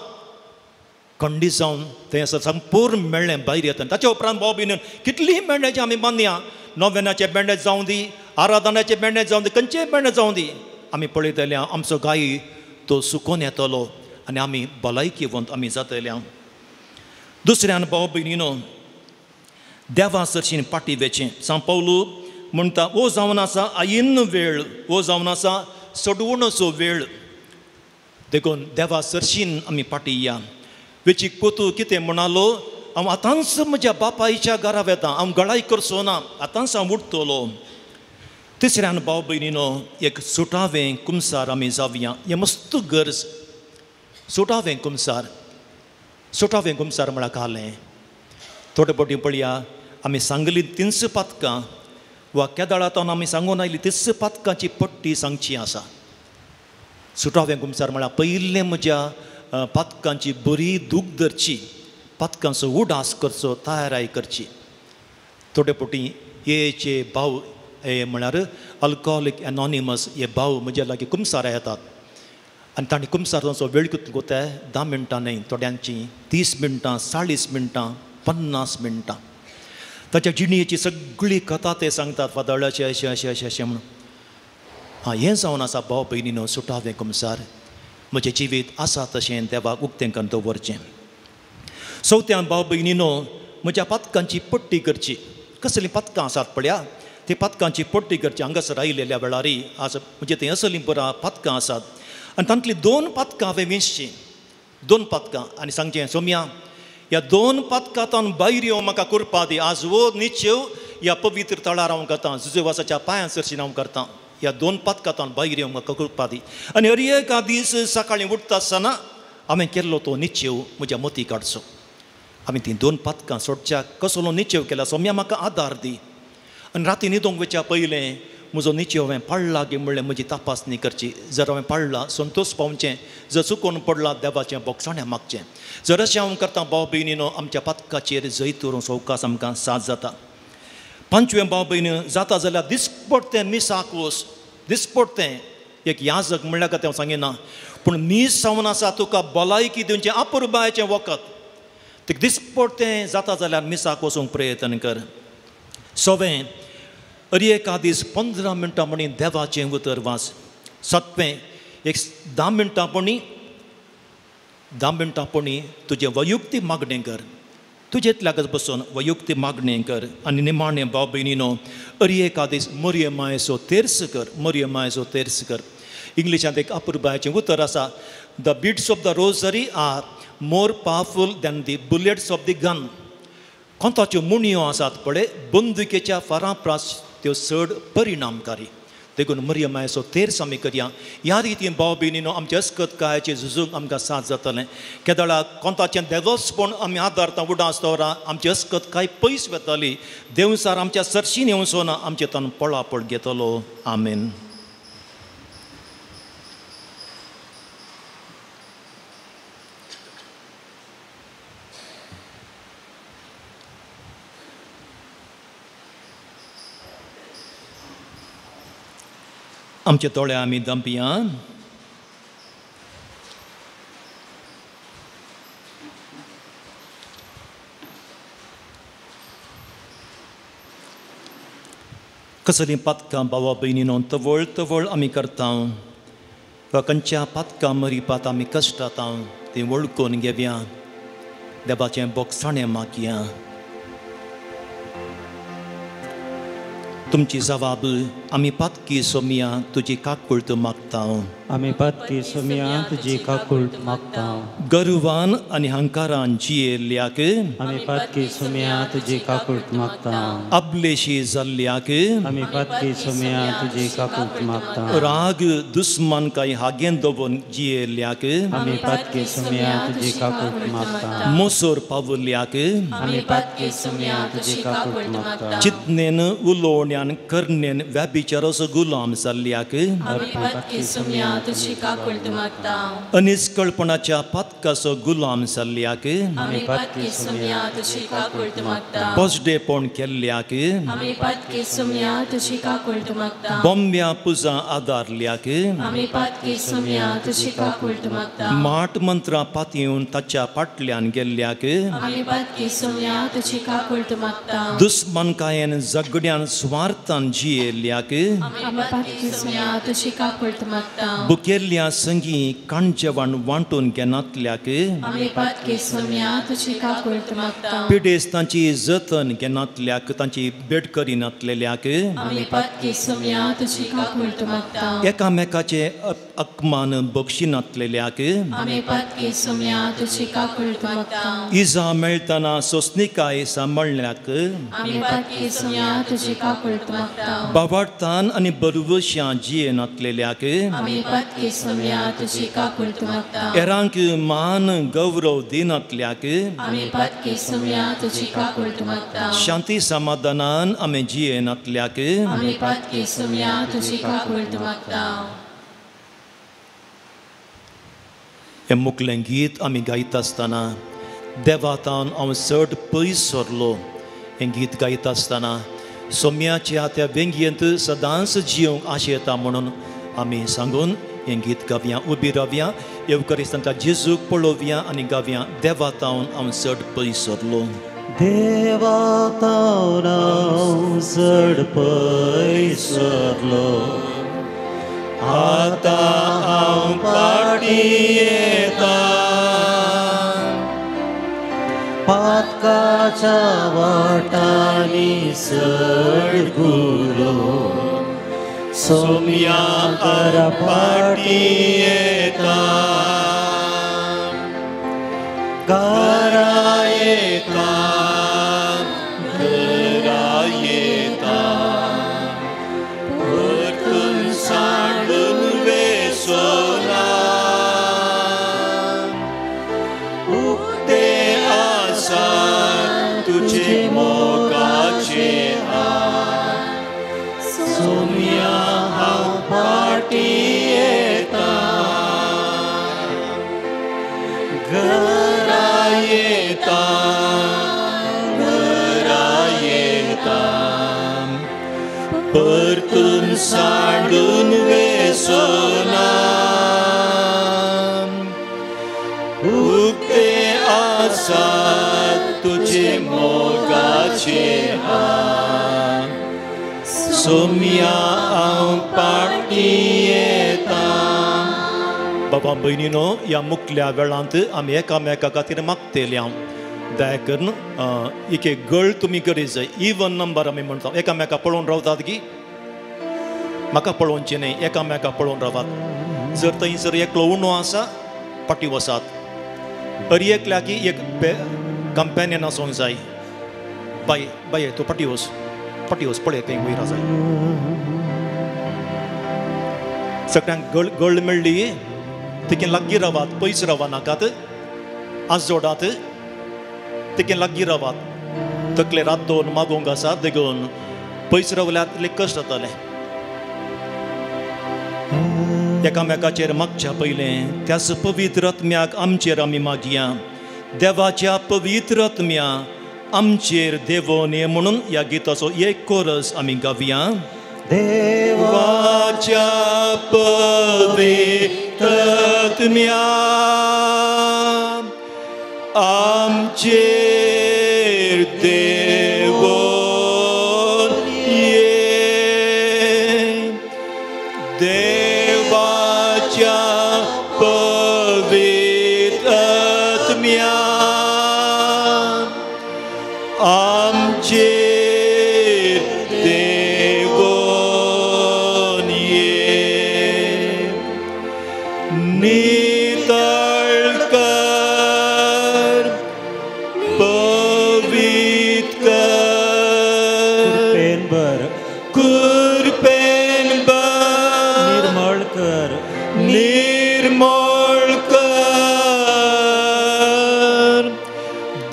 खंडी जावन थंय संपूर्ण मेळ्ळें भायर येता. ताच्या उपरांत भाव भयणीन कितलीं बँडेज आमी बांदया, नोवेनाचें बँडेज जावं दी, आराधनाचें बँडेज जावं दी, खंयचेंय बँडेज जावं दी, आमी पळयतले आमचो गाय तो सुकोवन येतलो आनी आमी भलायकेवंत आमी जातले. दुसऱ्यान भाव भयणीनो, देवा सरशीन पाटी वेचें. सांत पावलो म्हणटा, वो जावन आसा आयिन्न वेळ, वो जावन आसा सडवणचो वेळ. देखून देवा सरशीन आमी पाटी या. वेचीक पोतू कितें म्हणालो, हांव आतांच म्हज्या बापायच्या घरा वेता, हांव गळाय करचो ना, आतांच हांव उठतलो. तिसऱ्यान भाव भयणीनो, एक सुटावें कुमसार आमी जावया. हें मस्त गरज. सुटावें कुमसार म्हळ्यार कालें. थोडे फावटी पळया, आमी सांगली 300 पातकां वा केदाळांतल्यान आमी सांगून आयली 300 पातकांची पट्टी सांगची आसा. सुटावें कुमसार म्हळ्यार पयलें म्हज्या पातकांची बरी दूख धरची, पातकांचो उडास करचो, तयाराय करची. थोडे फावटी हेचे भाव हे म्हळ्यार अल्कोहोलीक एनॉनिमस हे भाव म्हजे लागीं कुमसार येतात आनी तांणी कुमसाराचो वेळ कितलो कोताय 10 मिनटां न्हय, थोड्यांची 30 मिनटां, 40 मिनटां, 50 मिनटां. ताच्या जिणेची सगळी कथा ते सांगतात, फादर अशें अशें अशें अशें अशें म्हणून. हें जावन आसा भाव भयणीनो सुटावें कुमसार. म्हजें जिवीत आसा तशें देवाक उक्तें करून दवरचें. चवथ्यान भाव भयणीनो, म्हज्या पातकांची पट्टी करची. कसलीं पातकां आसात पळया, ती पातकांची पट्टी करची. हांगासर आयिल्ल्या वेळारी आज म्हणजे थंय असलीं बरां पातकां आसात आनी तांतलीं 2 पातकां हांवें वेंचचीं. 2 पातकां आनी सांगचें, सोम्या ह्या 2 पातकांतान भायर येवं म्हाका करपा दी. आज वो नित्य ह्या पवित्र तळार हांव करतां, जुजेवासाच्या पांयां सरशीन हांव करतां. ह्या 2 पातकांतान भायर येवंक म्हाका करपा दी. आनी हर एका दीस सकाळीं उठता आसतना हांवें केल्लो तो नित्य म्हज्या मती काडचो. आमी तीं 2 पातकां सोडच्या कसलो नित्य केला, सोम्या म्हाका आदार दी. आनी राती न्हिदोंक वयच्या पयलें म्हजो निचे हांवें पडला गे म्हणलें म्हजी तपासणी करची जर हांवें पडला संतोश पावचें जर चुकोवन पडला देवाचें बोगसाणें मागचें जर अशें हांव करता भाव भयणीनो आमच्या पथकाचेर जैत व्हरूंक सवकास आमकां साथ जाता पंचवें भाव भयणी जाता जाल्यार दिसपडटें मिसाक वच दिसपडटें एक याजक म्हणल्यार काय हांव सांगिना पूण मीस जावन आसा तुका भलायकी दिवचें अपुरबायेचें वखद तें दिसपडटें जाता जाल्यार मिसाक वचूंक प्रयत्न कर सवें एका दीस 15 मिनटां म्हणी देवाचें उतर वाच सत्वें एक 10 मिनटां पणी तुजें वैयक्तीक मागणें कर तुजेंतल्याकच बसून वैयक्तीक मागणें कर आनी निमाणें भाव भयणीनो एका दीस मरियमायेचो तेर्स कर इंग्लिशांत एक अपुरबायेचें उतर आसा the beats of the rosary are more powerful than the bullets of the gun कोंताच्यो मुणयो आसात पळय बंदुकेच्या फरां प्रास त्यो चड परिणामकारी देखून मरियमायेचो तेर्स आमी करया ह्या रितीन भाव भयणीनो आमच्या अस्कतकायाचें झुजूंक आमकां साथ जातलें केदळा कोंताचें देवस्पण आमी आदारता उडां आसतना आमची अस्कतकाय पयस वेताली देवसार आमच्या सरशीन येवचो ना आमचे तान पळापळ घेतलो आमेन आमचे दोळे आमी दंपया कसलीं पातकां भावा भयणीनो तवळ आमी करता वा खंयच्या पातकां मरिपात आमी कश्टाता तीं वळखून घेवया देवाचें बोगसाणें मागया तुमची जबाब आमी पातकी सोमिया तुजी काकुळट मागता आमी पातकी सोमिया तुजी काकुळट मागता गर्वान आनी हंकारान जियेल्ल्याक आमी पातकी सोमिया तुजी काकुळट मागता अबलेशी जाल्ल्याक आमी पातकी सोमिया तुजी काकुळट मागता राग दुस्मानकाय हागेन दवरून जियेल्ल्याक आमी पातकी सोमिया तुजी काकुळट मागता मोसोर पावल्ल्याक आमी पातकी सोमिया तुजी काकुळट मागता चितनेन उलोवण्यान करनेन व्याभिचाराचो गुलाम जाल्ल्याक अनिश्कळपणाच्या पातकाचो गुलाम जाल्ल्याक पोजडेपण केल्ल्याक बोंब्या पुजा आदारल्याक माट मंत्रां पातयेवन ताच्या फाटल्यान गेल्ल्याक दुस्मानकायेन झगड्यान स्वार्थान जियेल्ल्याक बुकेल्ल्या संगी काणजेवान वांटून घेनातल्याक पिडेस्तांची जतन घेनातल्याक तांची बेडकरी नातलेल्याक एकामेकाचे अकमान बक्षी नातलेल्याक इजा मेळटना सोसनिकाय सांबाळल्याक बावार्थान आनी बरवश्यां जिये नातलेल्याक एरांक मान गौरव दिनातल्याक शांती समाधानान आमी जिये नातल्याक हें मुखलें गीत आमी गायता आसतना देवातान हांव चड पयस सरलो हें गीत गायता आसतना सोम्याच्या त्या व्यंग्येंत सदांच जियोंक आशेता म्हणून आमी सांगून हें गीत गावया उबी रावया येवकरिस्तांच्या जेजूक पळोवया आनी गावया देवातावन हांव चड पयस सरलो देवातावन हांव चड पयस सरलो आतां हांव फाटीं येता पातकाच्या वाटांनी सडगुलो सोम्या करा फाटीं येता घरा येता परतून सांडून वेसोना उक्ते आसा तुझे मोगाचे हात सोम्या परतून सांडून वेसोना उक्ते आसात तुझे मोगाचे हात सोम्या हांव पाटी येता बाबा भयणीनो या मुखल्या वेळांत आमी एकामेका खातीर मागतले दया करून एक एक गळ तुमी करीत जाय इवन नंबर आमी म्हणटा एकामेका पळोवन रावतात की म्हाका पळोवचें न्ही एकामेका पळोवन रावात जर थंयसर एकलो उणो आसा पाटी वसात अरी एकल्या की एक कंपेनियन आसूंक जाय बाय बाय तूं पाटी वच पळय खंय वयर आसा सगळ्यांक गळ मेळ्ळी तिके लागीं रावात पयस रावा नाकात आज जोडात तिके लागीं रावात तकले रात दोन मागोवंक आसा देखून पयस रावल्यार तितले कश्ट जातले एकामेकाचेर मागच्या पयलें त्याच पवित्र आत्म्याक आमचेर आमी मागया देवाच्या पवित्र आत्म्या आमचेर देवोन ये म्हणून या गिताचो एक कोरस आमी गावया देवाच्या पवित्र आत्म्या आमचेर देवोन ये देवाच्या पवित्र आत्म्या आमचेर देवोन ये नितळ कर पवित्र कर कुरपेन बर निर्मळ कर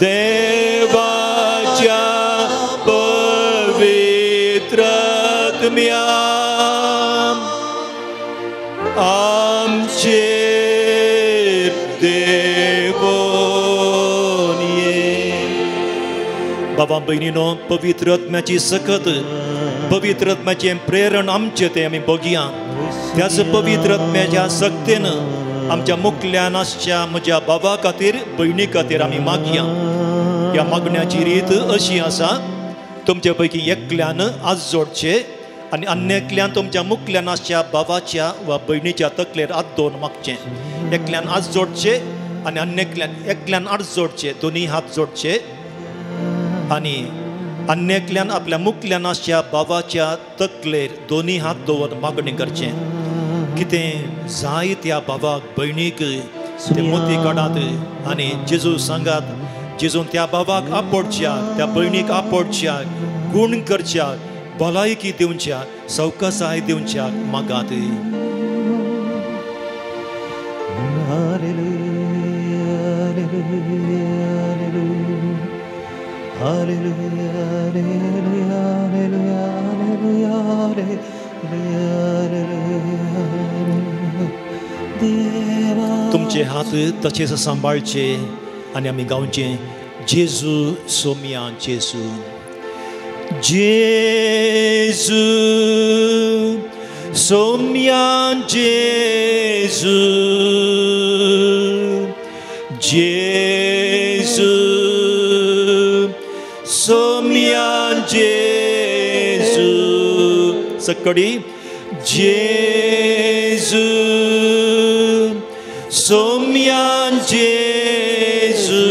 देवाच्या पवित्र आत्म्या आमचेर देवोन ये बाबा भयणीनो पवित्र आत्म्याची सखत पवित्र आत्म्याचें प्रेरण आमचें तें आमी बघया त्याच पवित्र आत्म्याच्या सक्तेन आमच्या मुखल्यान आसच्या म्हज्या बाबा खातीर भयणी खातीर आमी मागया या मागण्याची रीत अशी आसा तुमचे पैकी एकल्यान आज जोडचे आनी अन्य एकल्यान तुमच्या मुखल्यान आसच्या बाबाच्या वा भयणीच्या तकलेर हात दोन मागचे एकल्यान आज जोडचे आनी अन्य एकल्यान आज जोडचे दोनी हात जोडचे आनी अन्य एकल्यान आपल्या मुखल्यान आसच्या बाबाच्या तकलेर दोनी हात दवर मागणी करचें कितें जाय त्या बाबाक भयणीक ते मोती काडात आनी जेजू सांगात जेजून त्या बाबाक आपडच्याक त्या भयणीक आपडच्याक गुण करच्याक भलायकी दिवच्याक सवकासाय दिवच्याक मागात तुमचे हात तशेंच सांबाळचे आनी आमी गावचे जेजू सोम्या जेजू जेजू सोम्या जेजू जेजू सोम्या जेजू सकडी जेजू सोम्या जेजू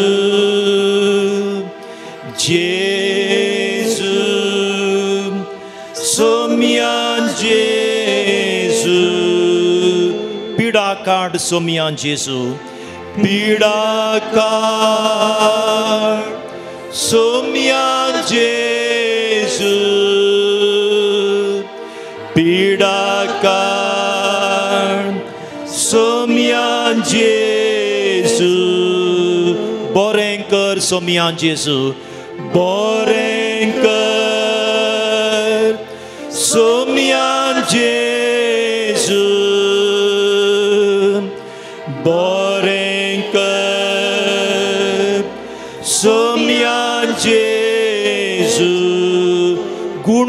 जेजू सोम्या जेजू पिडा काड सोम्या जेजू पिडा काड सोम्या जेजू पिडा काड सोम्या जेजू बरें कर सोम्या जेजू बरें कर सोम्या जेजू बरें कर सोम्या जेजू गुण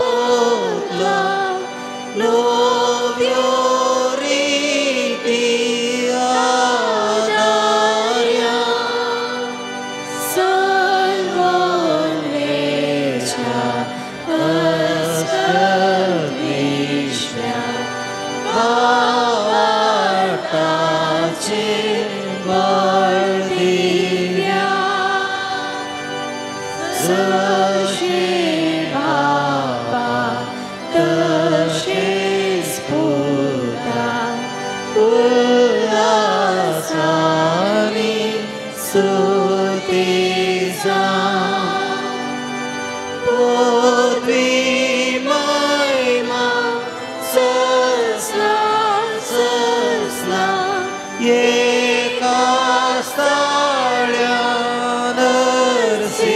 दिव्या जशे बापा तशेच पुता उल्हासाने स्तुतीचा पृथ्वी महिमा ससला ससला एका स्थळ्यान नरसिंहा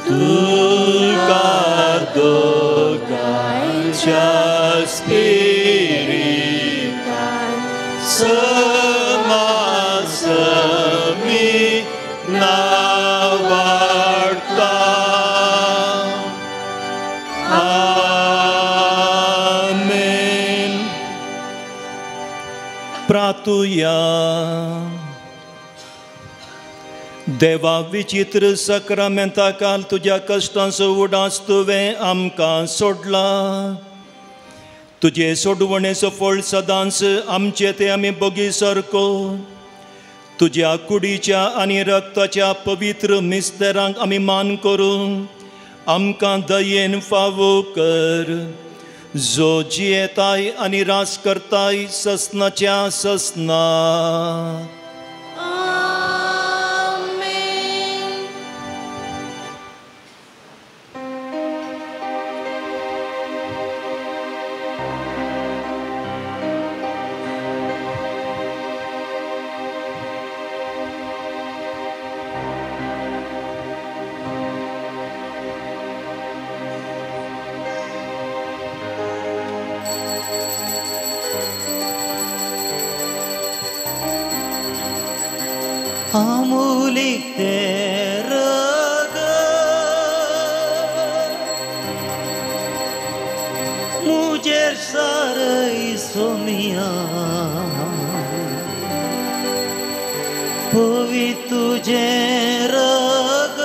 तुका दोगांच्या स्पिरिटान समासमी नावाडता आमेन. प्रार्थुया. देवा विचित्र सक्रामेंता काल तुझ्या कष्टांचो उडास तुवें आमकां सोडला. तुजे सोडवणेचो फळ सदांच आमचे ते आमी बोगी सारको तुज्या कुडीच्या आनी रक्ताच्या पवित्र मिस्तेरांक आमी मान करून आमकां दयेन फावो कर, जो जियेताय आनी रास करताय ससनाच्या ससना. अमूलिक तेरा मुझे सारे सोमिया होवी तुझे रगत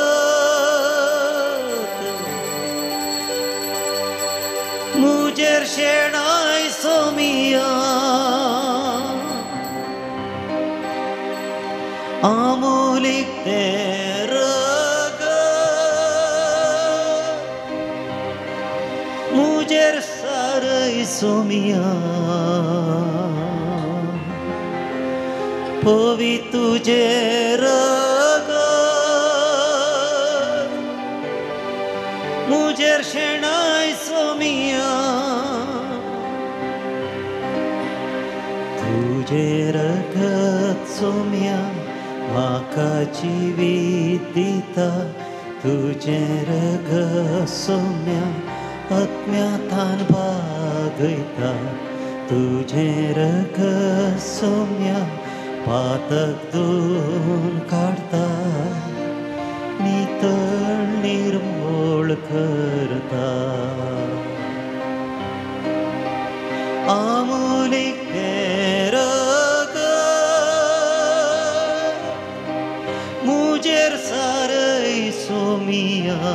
मुझे शेणाय सोमिया अमूलिक तेरा मुझे सारे सोमिया होवी तुझे रगत मुझे शेणाय सोमिया तुझे रगत सोमिया म्हाका जिवीत दिता. तुझे रगत सोम्या आत्म्यांतान बागयता. तुझे रगत सोम्या पातक धुवन काडता, नितळ निर्मळ करता. अमूलिक मुझेर सारे सोमिया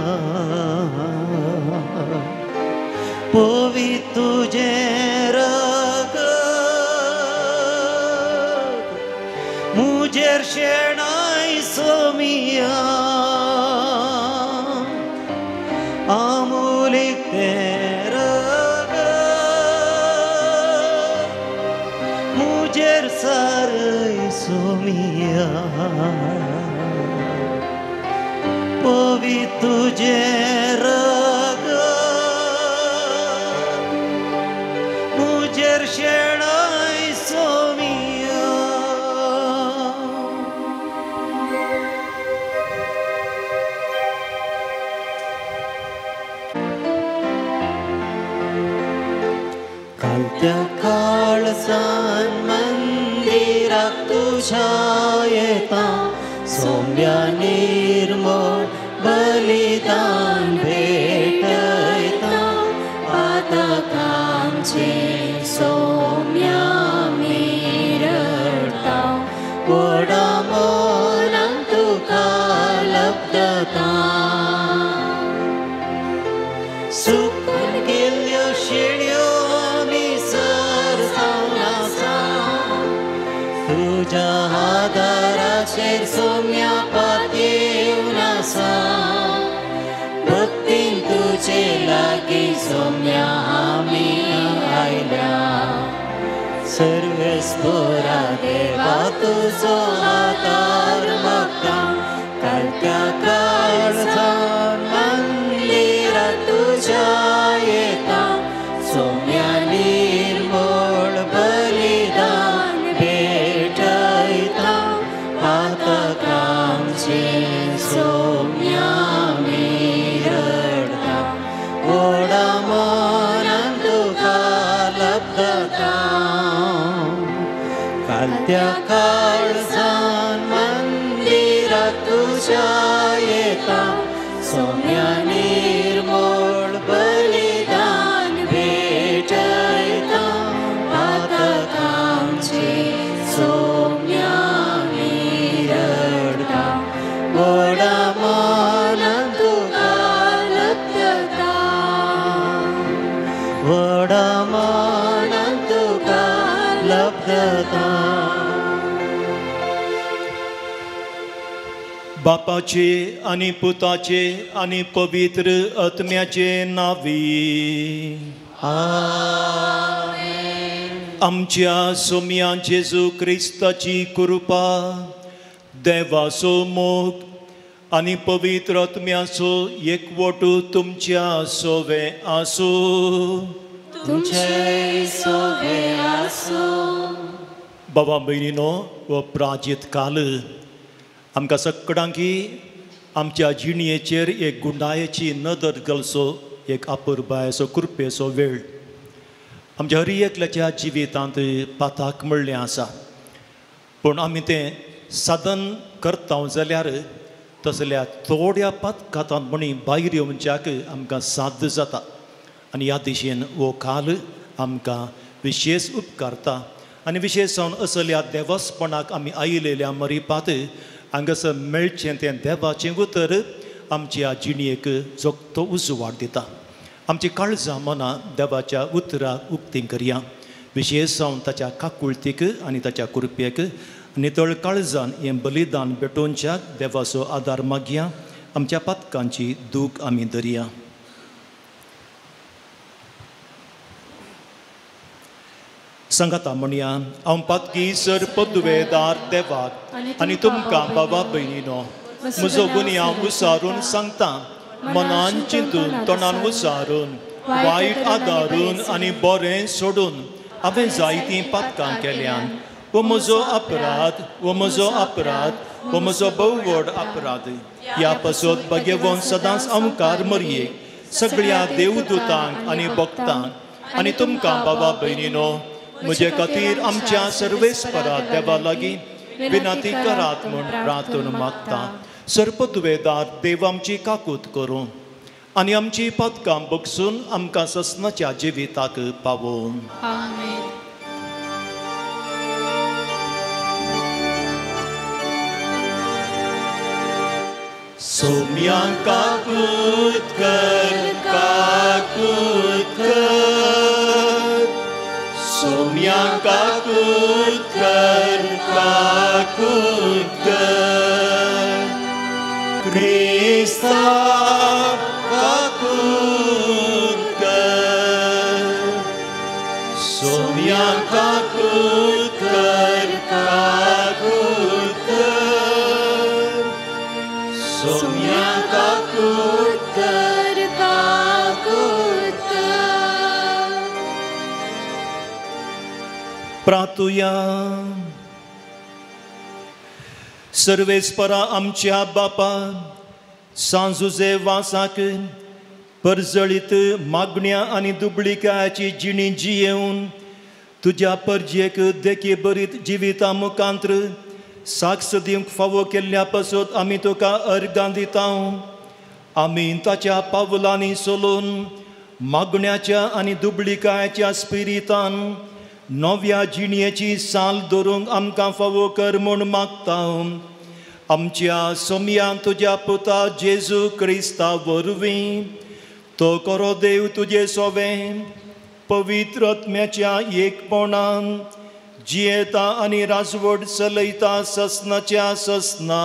पोवी तुझे रगत मुझेर शेणाय सोमिया अमूलिक रगत मुझेर सारे सोमिया पोवी तुझे रगत मुझेर शेणाय सोमिया. कालत्या काळजान मंदिराक तुझ्या येता सोम्या निर्मळ बलिदान भेटयता. पातकांचे सोम्या मेरडता व्हडा मोलान तुका लब्धता. सुकून गेल्ल्यो शिड्यो आमी सर जावन आसा सौम्या पातेऊन आसा भक्तीन तुझे लागी सौम्या आमी आयल्या सर्वेस्परा देवा तुझो आदार मागता कालत्या काळजान मंदिरा तुझ्या येता सौम्या निर्मळ बलिदान भेटयता पातकांचे सौम्या मी रडता ओडा मनान तुका लब्धता कालत्या काळजान मंदिरा तुझ्या येता सौम्या निर्मळ बलिदान भेटयता पातकांचे सौम्या मी रडता ओडा मनान तुका लब्धता ओडा मनान तुका लब्धता बापाचे आणि पुताचे आणि पवित्र आत्म्याचे नावी आमच्या सौम्या जेजू क्रिस्ताची कृपा देवाचो मोग आणि पवित्र आत्म्याचो एकवटू तुमच्या सोवे आसो तुमचे सोवे आसो बाबा भयणीनो व प्राजीत काल आमकां सगळ्यांकी आमच्या जिणयेचेर एक गुंडायेची नदर घालचो एक अपुरबायचो कृपेचो वेळ आमच्या हर एकल्याच्या जिवितांत पाताक म्हणलें आसा पूण आमी तें साधन करता जाल्यार तसल्या थोड्या पातकांतांत म्हणी भायर येवच्याक आमकां साध्य जाता आनी ह्या दिशेन हो काल आमकां विशेश उपकारता आनी विशेश जावन असल्या देवस्पणाक आमी आयिल्ल्या मरिपात हांगासर मेळचें तें देवाचें उतर आमच्या जिणयेक जगतो उजवाड दिता आमची काळजां मनां देवाच्या उतराक उक्ती करया विशेश जावन ताच्या काकुळतीक आनी ताच्या कृपेक नितळ काळजान हें बलिदान भेटोवच्याक देवाचो आदार मागया आमच्या पातकांची दूख आमी धरया संगता म्हणया हांव पातकी सर पदवेदार देवाक आनी तुमकां बाबा भयणीनो म्हजो गुन्य हांव विचारून सांगता मनान चिंतून तोंडान विचारून वायट आदारून आनी बरें सोडून हांवें जायतीं पातकां केल्यान वो म्हजो अपराध वो म्हजो अपराध वो म्हजो भोव व्हड अपराध ह्या पासून भगवंत सदांच आमकां मरयेक सगळ्या देवदूतांक आनी भक्तांक आनी तुमकां बाबा भयणीनो म्हजे खातीर आमच्या सर्वेस्परा देवा लागीं विनंती करात म्हूण प्रार्थना मागता सर्पदुवेदार देव आमची काकूत करूं आनी आमची पातकां बगसून आमकां ससनाच्या जिविताक पावों आमेन सौम्या काकूत कर काकूत कर सौम्या काकूत कर काकूत कर क्रिस्ता काकूत कर सौम्या काकूत कर काकूत कर सौम्या काकूत कर काकूत कर प्रार्थुया सर्वेस्परा आमच्या बापा सांजुजे वासाक परजळीत मागण्या आनी दुबळिकाची जिणी जियेवन तुज्या परजेक देखे बरीत जिविता मुखांत्र साक्ष दिवंक फावो केल्ल्या पासून आमी तुका अर्गां दिता आमी ताच्या पावलांनी चलून मागण्याच्या आनी दुबळिकायाच्या स्पिरितान नव्या जिणयेची साल धरूंक आमकां फावो कर म्हूण मागता आमच्या सौम्यान तुज्या पुता जेजू क्रिस्ता वरवीं तो करो देव तुजे सोवें पवित्र आत्म्याच्या एकपणान जियेता आनी राजवट चलयता ससनाच्या ससना.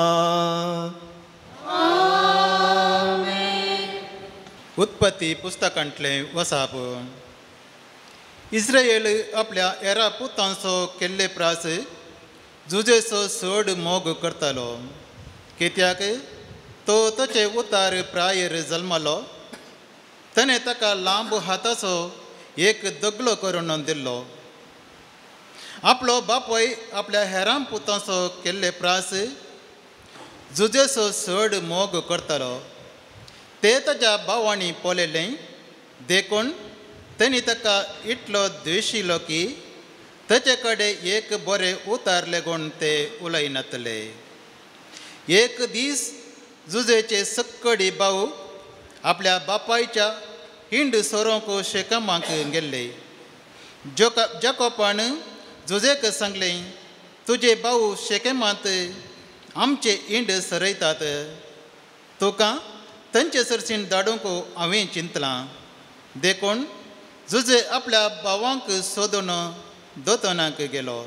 उत्पत्ती पुस्तकांतले वसाप. इस्रायल आपल्या एरा पुतांचो केल्ले प्रास जुजेचो चड मोग करतालो, कित्याक तो ताचे उतार प्रायर जल्मलो. ताणें ताका लांब हाताचो एक दगलो करून दिल्लो. आपलो बापूय आपल्या हेरां पुतांचो केल्ले प्रास जुजेचो चड मोग करतालो. ते ताच्या भावांनी पळयलें, देखून तांणी ताका इतलो द्वेशिलो की ताचे कडेन एक बरें उतार लेगून ते उलयनातले. एक दीस जुजेचे सक्कडी भाऊ आपल्या बापायच्या हिंड सोरोंक शेकमाक गेल्ले. जाकोबान जुजेक सांगलें, तुजे भाऊ शेकेमांत आमचे हिंड सरयतात, तुका तांचे सरसीन धाडूंक हांवें चिंतलां. देखून जुजे आपल्या भावांक सोदून दोतोनाक गेलो.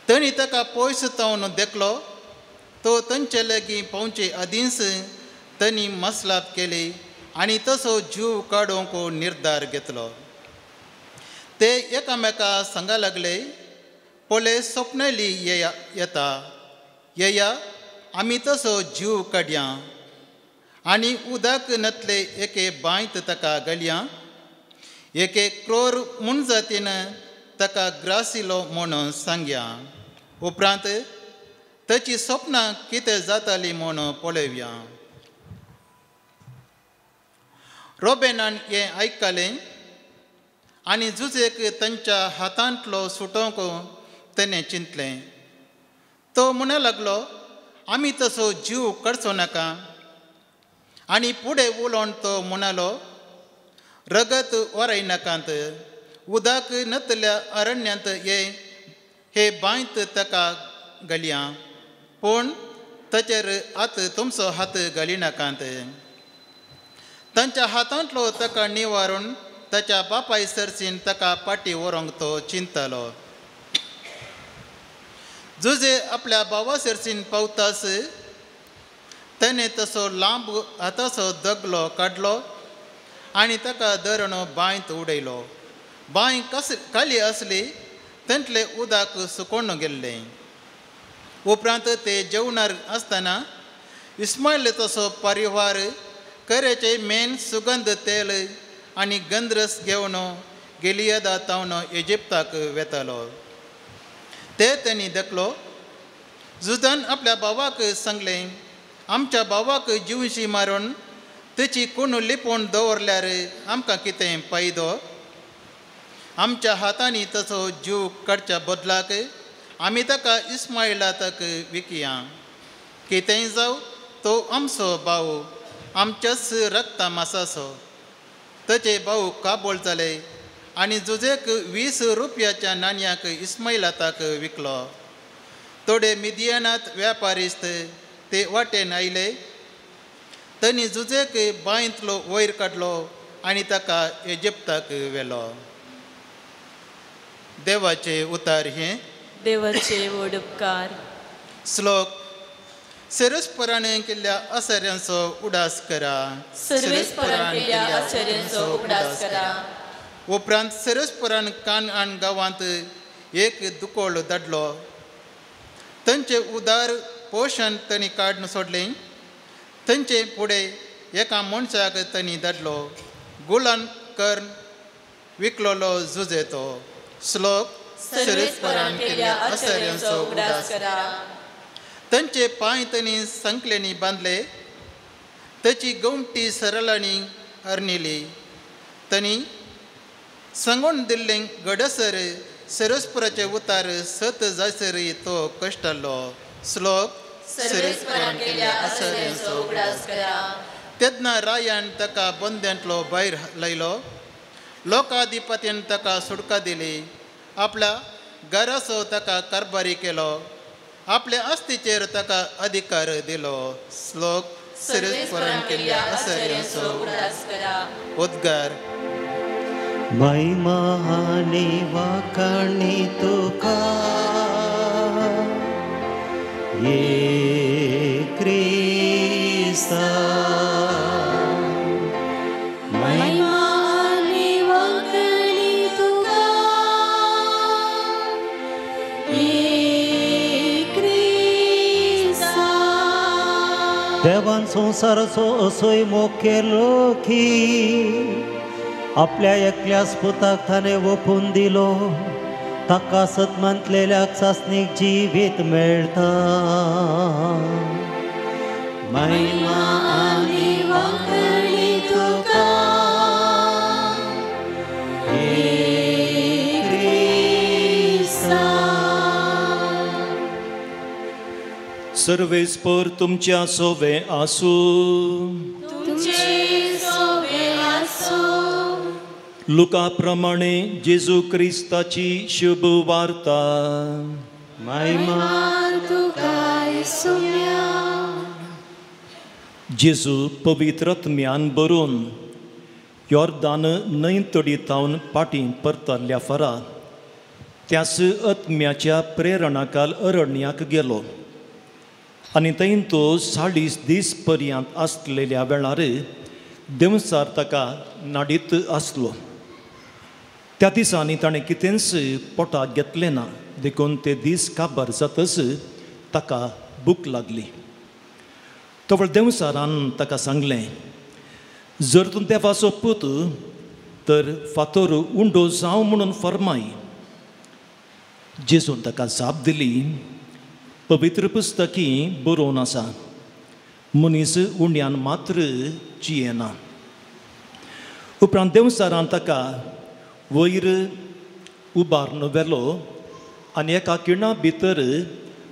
तांणी ताका पयस तावन देखलो. तो तांचे लागीं पावचे आदींच तांणी मसलाप केली आनी तसो जीव काडूंक निर्धार घेतलो. ते एकामेका सांगा लागले, पळय स्वप्नायली येता, येया आमी तसो जीव काडया आनी उदक नतले एके बांयत ताका घालया. एके क्रोर मुनजातीन ताका ग्रासिलो म्हणून सांगया. उपरांत ताची स्वप्नां कितें जातालीं म्हूण पळोवया. रोबेनान हें आयकलें आनी जुजेक तांच्या हातांतलो सुटोवंक ताणें चिंतलें. तो म्हणूं लागलो, आमी तसो जीव काडचो नाका. आनी फुडें उलोवन तो म्हणालो, रगत वरायनाकांत, उदक नतल्या अरण्यांत हे बांयत ताका घालया, पूण ताचेर तुमचो हात घालिनाकांत. तांच्या हातांतलो ताका निवारून ताच्या बापाय सरसीन ताका पाटी व्हरोंक तो चिंतलो. जुजे आपल्या भावा सरसीन पावताच ताणें तसो लांब हाताचो दगलो काडलो आनी ताका धरून बांयत उडयलो. बांय खाली आसली तांतलें उदक सुकोवन गेल्लें. उपरांत ते जेवणार आसतना इस्माईल तसो परिवार करेचे मेन सुगंध तेल आनी गंधरस घेवन गिलियादा तावन इजिप्ताक वेतालो. ते तांणी देखलो. जुदान आपल्या भावाक सांगलें, आमच्या भावाक जिवशी मारून तेची कूण लिपोवन दवरल्यार आमकां कितें फायदो. आमच्या हातांनी तसो जीव काडच्या बदलाक आमी ताका इस्माईलाक विकया. कितेंय जावं तो आमचो भाव, आमच्याच रक्ता मासाचो. ताचे भाऊ काबोळ जाले आनी जुजेक 20 रुपयाच्या नाण्याक इस्माईलाक विकलो. थोडे मिदियानात व्यापारीस्त ते वाटेन आयले. तांणी जुजेक बांयतलो वयर काडलो आनी ताका इजिप्ताक व्हेलो. देवाचे उतार हे. देवाचे व्हड उपकार. श्लोक. सर्वेस्परान केल्ल्या आश्चर्यांचो उडास करा. सर्वेस्परान केल्ल्या आश्चर्यांचो उडास करा. उपरांत सर्वेस्परान कानआन गांवांत एक दुकोळ धाडलो. तांचे उदार पोशण तांणी काडून सोडलें. तांचे फुडें एका मनशाक तांणी धाडलो. गुलाम करून विकलोलो जुजे तो. श्लोक. सर्वेस्परान केल्ल्या आश्चर्यांचो उडास करा. तांचे पांय तांणी संकलेनी बांदले. ताची गवंटी सरळांनी हरनिली. तांणी सांगून दिल्लें घडसर सर्वेस्पराचे उतार 7 जायसरी तो कश्टालो. श्लोक. सर्वेस्परान केल्ल्या आश्चर्यांचो उडास करा. तेन्ना रायान ताका बंद्यांतलो भायर लायलो. लोकाधिपत्यान ताका सुटका दिली. आपल्या घराचो ताका कारभारी केलो. आपल्या आस्तीचेर ताका अधिकार दिलो. श्लोक. सर्वेस्परान केल्ल्या आश्चर्यांचो उडास करा. उद्गार. महिमा आणि वाखाणी तुका ये क्रिस्ता महिमा आणि वाखाणी तुका ये क्रिस्ता. देवान संसाराचो असोय मोग केलो की आपल्या एकल्याच पुताक ताणे ओपून दिलो, ताका सत्मांतलेल्याक सासणीक जिवीत मेळटा. महिमा आणि वाखाणी तुका ये क्रिस्ता. सर्वेस्पर तुमच्या सोवे आसू. तुमचे सोवे आसो. लुका प्रमाणे जेजू क्रिस्ताची शुभ वार्ता. महिमा तुका येसुया. जेजू पवित्र आत्म्यान बरोवन योर्दान न्हंय तडीतावन फाटीं परतल्ल्या फरा त्यास आत्म्याच्या प्रेरणाकाल अरण्याक गेलो आनी थंय तो 40 दीस पर्यंत आसलेल्या वेळार देवसार ताका नाडीत आसलो. त्या दिसांनी ताणें कितेंच पोटात घेतलें ना, देखून ते दीस काबार जातच ताका भूक लागली. तवळ देवसारान ताका सांगलें, जर तूं देवाचो पूत तर फातर उंडो जावं म्हणून फर्माय. जेजून ताका जाप दिली, पवित्र पुस्तकी बरोवन आसा, मनीस उंड्यान मात्र जियेना. उपरांत देवसारान ताका वयर उबारून व्हेलो आनी एका किरणा भितर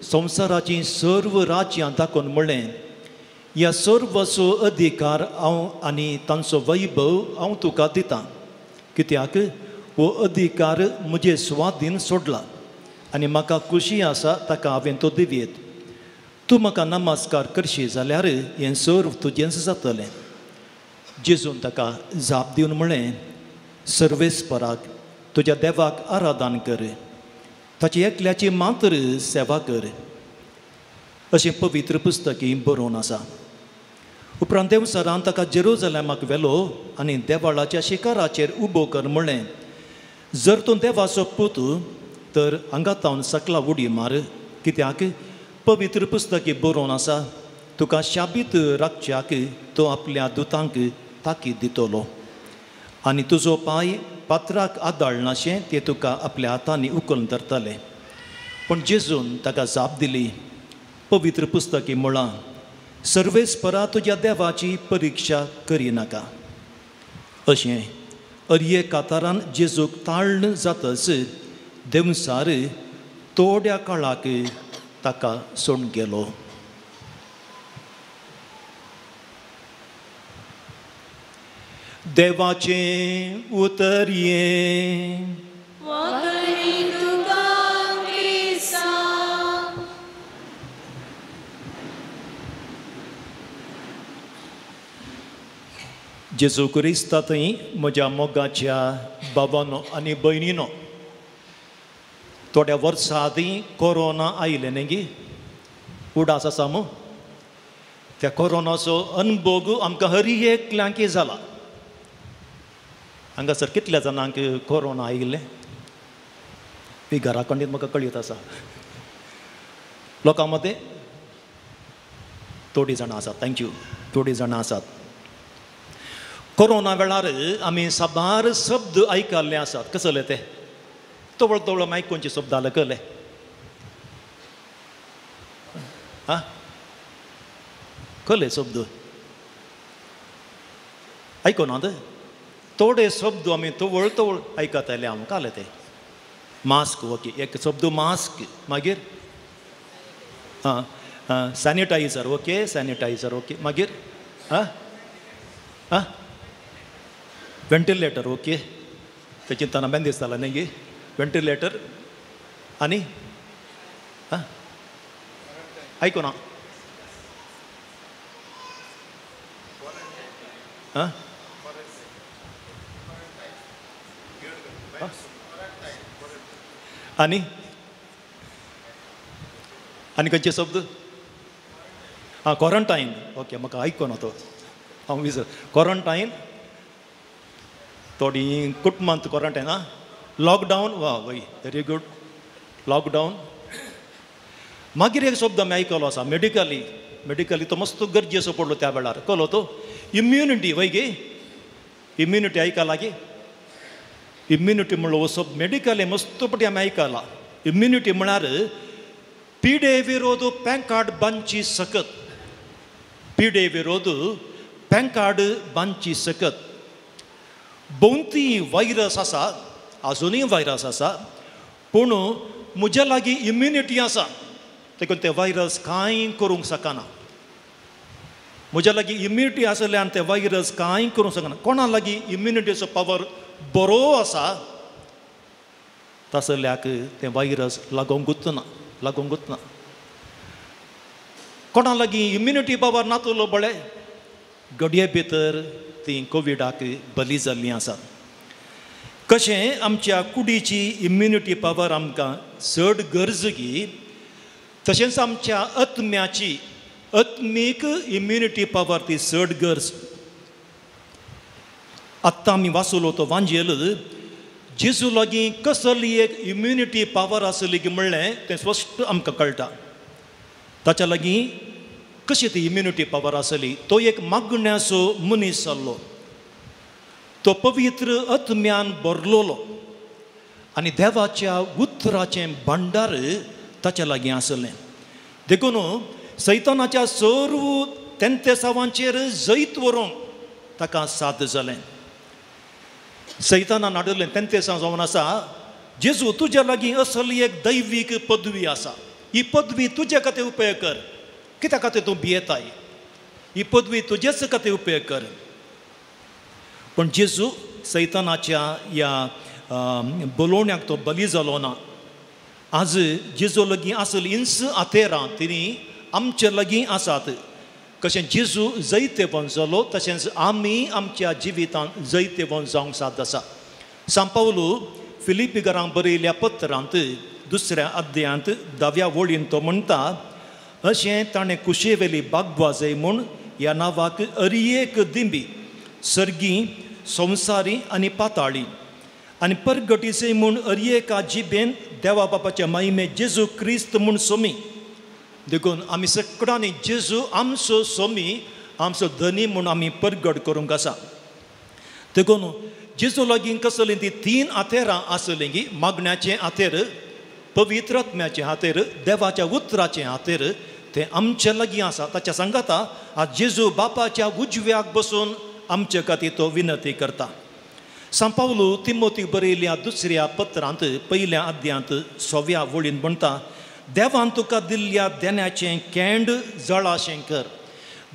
संवसाराची सर्व राज्यां दाखोवन म्हणलें, ह्या सर्वाचो अधिकार हांव आनी तांचो वैभव हांव तुका दितां, कित्याक हो अधिकार म्हजे स्वाधीन सोडला आनी म्हाका खुशी आसा ताका हांवें तो दिवयेत. तूं म्हाका नमस्कार करशी जाल्यार हें सर्व तुजेंच जातलें. जेजून ताका जाप दिवन म्हणलें, सर्वेस्पराक तुज्या देवाक आराधन कर, ताची एकल्याची मात्र सेवा कर, अशें पवित्र पुस्तकी बरोवन आसा. उपरांत देवसारान ताका जेरुसलेमाक व्हेलो आनी देवाळाच्या शिखराचेर उबो कर म्हणलें, जर तूं देवाचो पूत तर हांगातावन सकला उडी मार, कित्याक पवित्र पुस्तकी बरोवन आसा, तुका शाबीत राखच्याक तो आपल्या दुतांक ताकीद दितलो आनी तुजो पांय पात्राक आदाळनाशें तें तुका आपल्या हातांनी उखलून धरतलें. पूण जेजून ताका जाप दिली, पवित्र पुस्तकी म्हळां, सर्वेस्परा तुज्या देवाची परिक्षा करिनाका. अशें अर्ये कातारान जेजूक ताळण जातच देवसार थोड्या काळाक ताका सोडून गेलो. देवाचे उतरये. वाखाणी तुका क्रिस्ता. जेजू क्रिस्ता थंय म्हज्या मोगाच्या बाबांनो आनी भयणीनो, थोड्या वर्सां आदीं कोरोना आयलें न्ही गी, उडास आसा मू. त्या कोरोनाचो अनुभव आमकां हर एकल्यांक जाला. हांगासर कितल्या जाणांक कोरोना आयिल्लें ही घरा कडेन म्हाका कळीत आसा. लोकां मदें थोडीं जाणां आसात, थँक्यू, थोडीं जाणां आसात. कोरोना वेळार आमी साबार शब्द आयकल्ले आसात. कसले ते तवळ तवळ आयकूनचे शब्द आले कळले. हां, कळले शब्द आयकोनात. थोडे शब्द आमी तवळ तवळ आयकताले आमकां आले ते. मास्क, ओके, एक शब्द मास्क. मागीर हां, सॅनिटायझर, ओके, सॅनिटायझर, ओके. मागीर हां हां, वेंटिलेटर, ओके, ते चिंतना बेन दिसताला न्ही. वेंटिलेटर आनी हां आयकोना. हां आणि आणि खंयचे शब्द क्वॉरंटायन ओके म्हाका आयको ना तो हांव विसर क्वॉरंटायन थोडी कुटुंबांत क्वॉरंटायन लॉकडावन वा वय वेरी गुड लॉकडावन मागीर एक शब्द आमी आयकलो आसा मेडिकली तो मस्त गरजेचो पडलो त्या वेळार कळलो तो इम्युनिटी वय गे इम्युनिटी आयका लागी इम्युनिटी म्हणलो हो शब्द मेडिकली मस्त पटी आमी आयकला इम्युनिटी म्हळ्यार पिडे विरोध पेंकाड बांदची सकत पिडे विरोध पेंकाड बांदची सकत भोंवती वायरस आसा आजुनूय वायरस आसा पूण म्हज्या लागीं इम्युनिटी आसा देखून ते वायरस कांय करूंक शकना म्हज्या लागीं इम्युनिटी आसल्यान ते वायरस कांय करूंक शकना कोणा लागीं इम्युनिटीचो पावर बरो आसा तसल्याक ते वायरस लागोंकूच ना कोणा लागीं इम्युनिटी पावर नातलो बळे घडये भितर ती कोविडाक बली जाल्लीं आसात कशें आमच्या कुडीची इम्युनिटी पावर आमकां चड गरजगी तशेंच आमच्या आत्मीक इम्युनिटी पावर ती चड गरज आत्तां आमी वाचलो तो वांजेल जेजू लागीं कसली एक इम्युनिटी पावर आसली की म्हणलें तें स्पश्ट आमकां कळटा ताच्या लागीं कशी ती इम्युनिटी पावर आसली तो एक मागण्याचो मनीस जाल्लो तो पवित्र आत्म्यान भरलोलो आनी देवाच्या उतराचें भांडार ताच्या लागीं आसलें देखून सैतानाच्या सर्व तेंतेसांवांचेर जैत व्हरूंक ताका साद जालें सैतानान हाडलें तेंतेसां जावन आसा जेजू तुज्या लागीं असली एक दैवीक पदवी आसा ही पदवी तुजे खातीर उपयोग कर कित्या खातीर तूं भियेताय ही पदवी तुजेच खातीर उपयोग कर पण जेजू सैतानाच्या ह्या बोलोवण्याक तो बली जालो ना आज जेजू लागीं आसली इंस आतेरां तिणी आमचे लागीं आसात कशें जेजू जैतेवन जालो तशेंच आमी आमच्या जिवितांत जैतेवन जावंक साद आसा सांपावलो फिलिपिकारांक बरयल्या पत्रांत 2 अध्यायांत 10व्या वळीन तो म्हणटा अशें ताणें कुशेवेली बागवाजय म्हूण ह्या नांवाक अरियेक दिंबी सर्गी संवसारी आनी पाताळी आनी परगटीचे म्हूण अरियेका जिबेन देवा बापाच्या महिमे जेजू क्रिस्त म्हूण सोमी देखून आमी सगळ्यांनी जेजू आमचो सोमी आमचो धनी म्हूण आमी परगट करूंक आसा देखून जेजू लागीं कसलीं ती 3 आतेरां आसलीं की मागण्याचें आतेर पवित्र आत्म्याचें हातेर देवाच्या उतराचें हातेर तें आमचे लागीं आसा ताच्या सांगाता आज जेजू बापाच्या उजव्याक बसून आमचे खातीर तो विनंती करता सांपावलो तिमोथी बरयल्या 2 पत्रांत 1 अध्यायांत 6व्या वळीन म्हणटा देवान तुका दिल्ल्या देण्याचें केंड जळाशें कर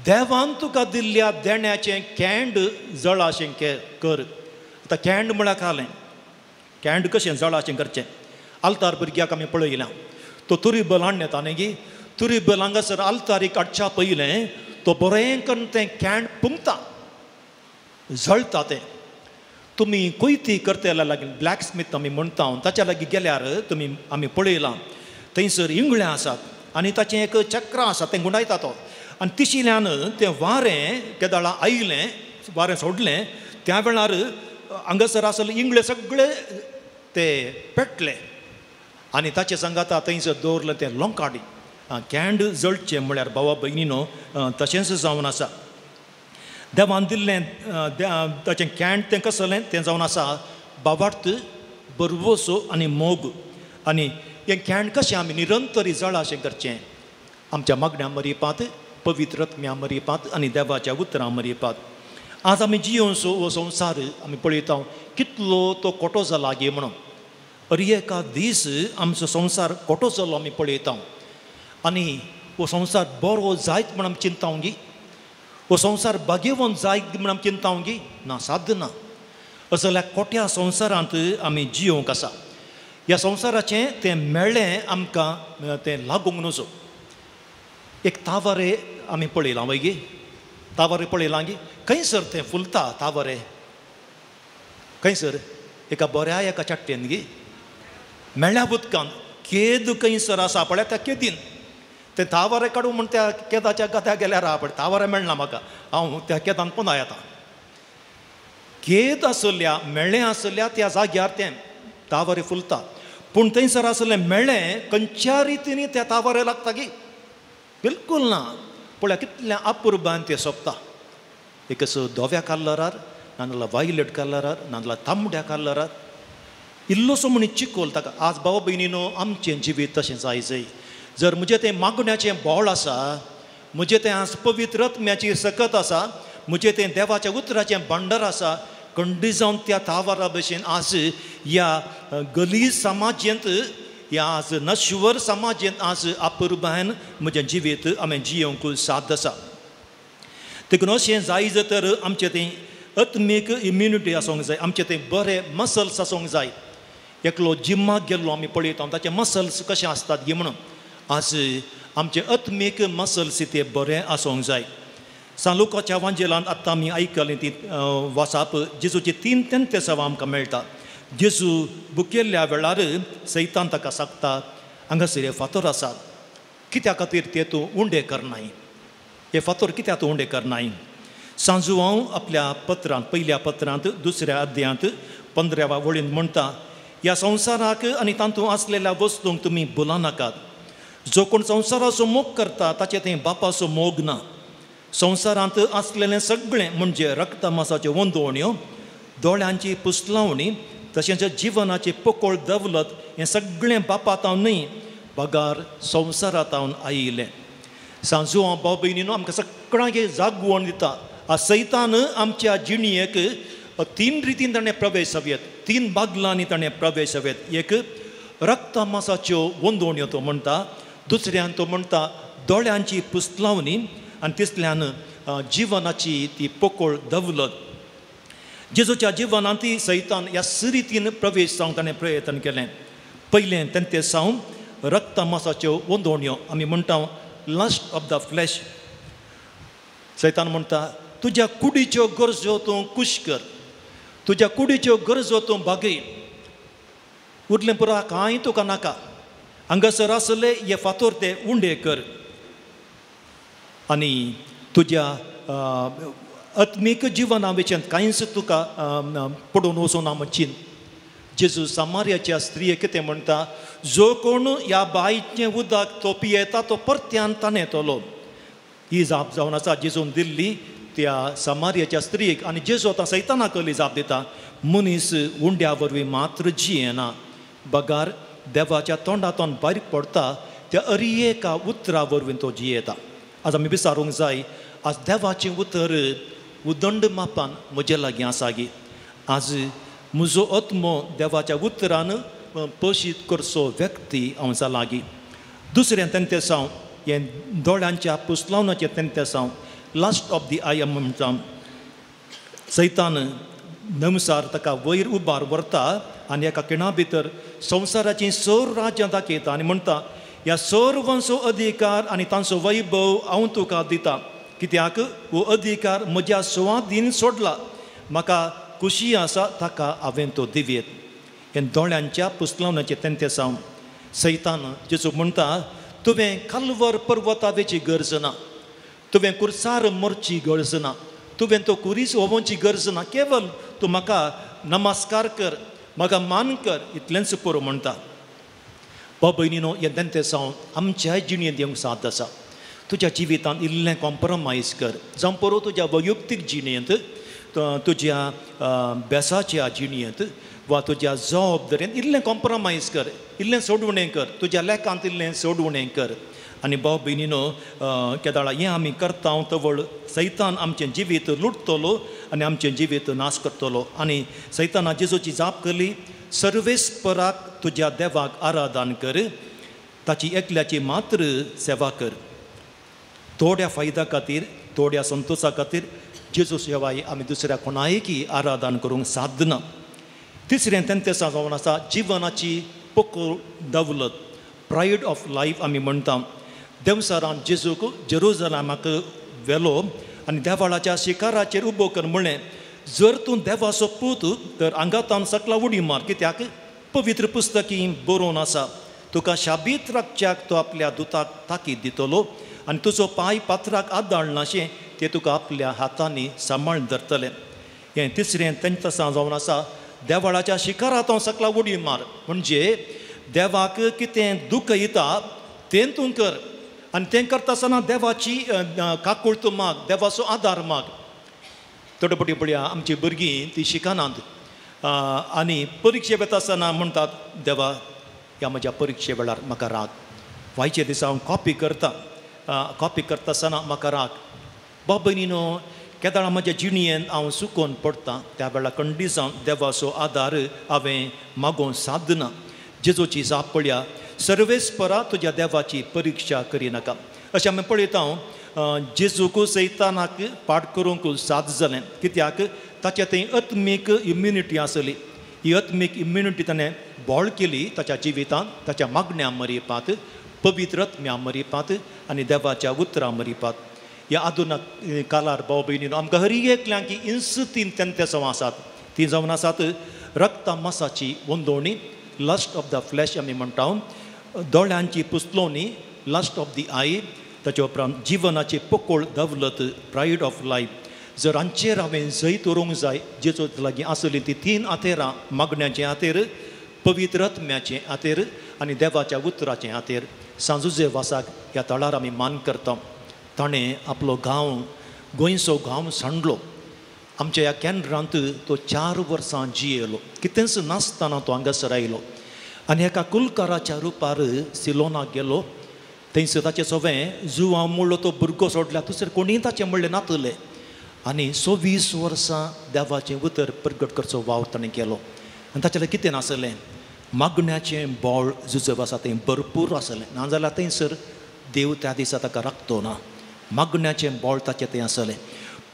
देवान तुका दिल्ल्या देण्याचें केंड जळाशें कर आतां केंड म्हळ्यार खालें केंड कशें जळाशें करचें आल्तार भुरग्याक आमी पळयलां तो तुरीबल हाडून येता न्ही गी तुरीबल हांगासर आल्तारीक हाडच्या पयलें तो बरें करून तें केंड पुंगता जळटा तें तुमी कोयती करतेल्या लागीं ब्लॅक स्मीथ आमी म्हणटा ताच्या लागीं गेल्यार तुमी आमी पळयलां थंयसर इंगळ्यां आसात आनी ताचें एक चक्र आसा तें गुंडायता तो आनी तिशिल्यान तें वारें केदाळां आयलें वारें सोडलें त्या वेळार हांगासर आसले इंगळे सगळे ते पेटले आनी ताचे सांगाता थंयसर दवरलें तें लोंकाडी कँड जळचें म्हळ्यार भावा भयणीनो तशेंच जावन आसा देवान दिल्लें ताचें कँड तें कसलें तें जावन आसा बाबार्थ बरवोसो आनी मोग आनी हें कँड कशें आमी निरंतरी जळाशें करचें आमच्या मागण्या मरीपात पवित्र आत्म्या मरीपात आनी देवाच्या उतरां मरीपात आज आमी जियोसो हो संवसार आमी पळयता कितलो तो खोटो जाला गे म्हणून अरे एका दीस आमचो संवसार खोटो जालो आमी पळयता आनी हो संवसार बरो जायत म्हण आमी चिंता गी हो संवसार बागेवन जायत म्हण आमी चिंता गी ना साध्य ना असो जाल्यार खोट्या संवसारांत आमी जियोंक आसा ह्या संवसाराचें तें मेळ्ळें आमकां तें लागूंक नजो एक तावरे आमी पळयलां वय गे तावरे पळयलां गे खंयसर तें फुलता तावरे खंयसर एका बऱ्या एका चाट्टेन गे मेळ्ळ्या उदकान केद खंयसर आसा पळय त्या केदीन ते तावरे काडून म्हण त्या केदाच्या गत्या गेल्यार आहा पळय तावरे मेळना म्हाका हांव त्या केदान पुना येता केद आसल्या मेळ्ळें आसल्या त्या जाग्यार तें तावरे फुलता पूण थंयसर आसलें मेळ्ळें खंयच्या रितीनी त्या तावरे लागता गे बिलकूल ना पळय कितल्या अपुर्बान तें सोंपता एक धव्या कलरार नाजाल्यार वायलेट कलरार नाजाल्यार तांबड्या कलरार इल्लोसो म्हण चिकोल ताका आज भाव भयणीनो आमचें जिवीत तशें जाय जाय जर म्हजें तें मागण्याचें बोळ आसा म्हजें तें आज पवित्र आत्म्याची सकत आसा म्हजें तें देवाच्या उतराचें भांडार आसा खंडी जावन त्या तावरा भशेन आज ह्या गलीज समाजांत ह्या आज नश्वर समाजांत आज अपुर्बायन म्हजें जिवीत हांवें जियोंक साद आसा देखून अशें जाय तर आमचें तें आत्मीक इम्युनिटी आसूंक जाय आमचें तें बरें मसल्स आसूंक जाय एकलो जिम्माक गेल्लो आमी पळयता ताचे मसल्स कशे आसतात गे म्हणून आज आमचे आत्मीक मसल्स ते बरें आसूंक जाय सांलुकाच्या वांजेलांत आतां आमी आयकलें ती वाचाप जेजूची 3 तेंतेसांवां आमकां मेळटा जेजू बुकेल्ल्या वेळार सैतान ताका सांगता हांगासर हे फातर आसात कित्या खातीर ते तूं उंडे करनाय हे फातर कित्याक तूं उंडे करनाय सांजू हांव आपल्या पत्रांत पयल्या पत्रांत 2ऱ्या अध्यायांत 15व्या वळीन म्हणटा ह्या संवसाराक आनी तातूंत आसलेल्या वस्तूंक तुमी भुला नाकात जो कोण संवसाराचो मोग करता ताचें तें बापाचो मोग ना संवसारांत आसलेलें सगळें म्हणजे रक्तमासाच्यो वंदोवण्यो दोळ्यांची पुसलावणी तशेंच जिवनाची पोकळ दवलत हें सगळें बापातावन न्ही पगार संवसारांतावन आयिल्लें सांजू हांव भाव भयणीनो आमकां सगळ्यांक जागवण दिता आज सैतान आमच्या जिणयेक 3 रितीन ताणें प्रवेश हवेत 3 बागलांनी ताणें प्रवेश हवेत एक रक्तमासाच्यो वंदोवण्यो तो म्हणटा दुसऱ्यान तो म्हणटा दोळ्यांची पुसलावणी आनी तिसऱ्यान जिवनाची ती पोकळ दवलत जेजूच्या जिवनांत ती सैतान ह्या रितीन प्रवेश जावंक ताणें प्रयत्न केलें पयलें तें सावन रक्तमासाच्यो वंदोवण्यो आमी म्हणटा लस्ट ऑफ द फ्लॅश सैतान म्हणटा तुज्या कुडीच्यो गरजो तूं खूश कर तुज्या कुडीच्यो गरजो तूं बागय उरलें पुरो कांय तुका नाका हांगासर आसले हे फातर ते उंडे कर आनी तुज्या आत्मीक जिवना विशीं कांयच तुका पडून वचूं ना चिंत जेजू सामार्याच्या स्त्रियेक कितें म्हणटा जो कोण ह्या बांयचें उदक तो पियेता तो परत्यान ताणें येतलो ही जाप जावन आसा जेजून दिल्ली त्या सामार्याच्या स्त्रियेक आनी जेजू आतां सैतानाक जाप दिता मनीस उंड्या वरवीं मात्र जियेना बगार देवाच्या तोंडांतून भायर पडटा त्या अरियेका उतरा वरवीं तो जियेता आज आमी विचारूंक जाय आज देवाचें उतर उदंड मापान म्हजे लागीं आसा गे आज म्हजो आत्मो देवाच्या उतरान पोशीत करचो व्यक्ती हांव जाला गी दुसरें तें साव हें दोळ्यांच्या पुसलावनाचें तें साव लास्ट ऑफ दी आय म्हणटा सैतान नमसार ताका वयर उबार व्हरता आनी एका खिणा भितर संवसाराचीं सर राज्यां दाखयता आनी म्हणटा ह्या सर्वांचो अधिकार आनी तांचो वैभव हांव तुका दिता कित्याक हो अधिकार म्हज्या सुवादीन सोडला म्हाका खुशी आसा ताका हांवें तो दिवेत हें दोळ्यांच्या पुसलावनाचें तें सावन सैतान जेजू म्हणटा तुवें काल्वर पर्वता वेची गरज ना तुवें कुर्सार मरची गरज ना तुवें तो कुरीस होवची गरज ना केवल तूं म्हाका नमस्कार कर म्हाका मान कर इतलेंच पुरो म्हणटा भाव भयणीनो हें तें सावन आमच्याय जिणेंत येवंक साद आसा तुज्या जिवितांत इल्लें कॉम्प्रमायज कर जावं पुरो तुज्या वैयक्तीक जिणेंत तुज्या बेसाच्या जिणेंत वा तुज्या जबाबदारेंत इल्लें कॉम्प्रमायज कर इल्लें सोडवणें कर तुज्या लेखांत इल्लें सोडवणें कर आनी भाव भयणीनो केदाळा हें आमी करता तवळ सैतान आमचें जिवीत लुटतलो आनी आमचें जिवीत नाश करतलो आनी सैताना जेजूची जाप केली सर्वेस्पराक तुज्या देवाक आराधन कर ताची एकल्याची मात्र सेवा कर थोड्या फायद्या खातीर थोड्या संतोशा खातीर जेजू शिवाय आमी दुसऱ्या कोणायकी आराधन करूंक साधना तिसरें तें जावन आसा जिवनाची पोकळ दवलत प्रायड ऑफ लायफ आमी म्हणटा देवसारान जेजूक जेरुजलेमाक व्हेलो आनी देवाळाच्या शिखराचेर उबो कर म्हळें जर तूं देवाचो पूत तर आंगातान सकला उडी मार कित्याक पवित्र पुस्तकी बरोवन आसा तुका शाबीत राखच्याक तो आपल्या दुताक ताकीद दितलो आनी तुजो पांय पात्राक आदाळनाशें तें तुका आपल्या हातांनी सांबाळून धरतलें. हें तिसरें तेंच तसां जावन आसा देवाळाच्या शिखरांत सकला उडी मार म्हणजे देवाक कितें दूख येता तें तूं कर आनी तें करता आसतना देवाची काकूळट माग देवाचो आदार माग. थोडे फावटी पळया आमची भुरगीं ती शिकनात आनी परिक्षे वता आसतना म्हणटात देवा ह्या म्हज्या परिक्षे वेळार म्हाका राग वायचे दिसा हांव कॉपी करता आसतना म्हाका राग. बाब भयणीनो केदाळा म्हज्या जिणयेन हांव सुकोवन पडटां त्या वेळार कंडिसांव देवाचो आदार हांवें मागोवंक सादना. जेजूची जाप पळया सर्वेस्परा तुज्या देवाची परिक्षा करिनाका अशें आमी पळयता हांव जेजूक सैतानाक पाड करूंक साद जालें कित्याक ताच्या थंय आत्मीक इम्युनिटी आसली. ही आत्मीक इम्युनिटी ताणें बोळ केली ताच्या जिवितांत ताच्या मागण्या मरिपात पवित्र आत्म्या मरिपात आनी देवाच्या उतरां मरिपात. ह्या आधुनीक कालार भाव भयणीनो आमकां हर एकल्यांक इंस तीन तेंते जावन आसात. ती जावन आसात रक्ता मांसाची वंदोवणी लस्ट ऑफ द फ्लॅश आमी म्हणटा दोळ्यांची पुसलोवणी लस्ट ऑफ दी आय ताचे उपरांत जिवनाची पोकोळ दवलत प्रायड ऑफ लायफ. जर हांचेर हांवें जैत उरूंक जाय जेजू लागीं आसली ती तीन आतेरां मागण्याचें आतेर पवित्र आत्म्याचें आतेर आनी देवाच्या उतराचें आतेर. सांजुजे वासाक ह्या तळार आमी मान करता. ताणें आपलो गांव गोंयचो गांव सांडलो. आमच्या ह्या केंद्रांत तो 4 वर्सां जियेलो कितेंच नासतना तो हांगासर आयलो आनी एका कुलकाराच्या रुपार सिलोनाक गेलो. थंयसर ताचें सगळें जुवां म्हणलो तो भुरगो सोडल्या दुसरें कोणीय ताचें म्हणलें नातलें आनी 26 वर्सां देवाचें उतर प्रगट करचो वाव ताणें केलो. आनी ताचें कितें नासलें मागण्याचें बोळ जुजब आसा थंय भरपूर आसलें नाजाल्यार थंयसर देव त्या दिसा ताका राखतो ना. मागण्याचें बोळ ताचें थंय आसलें.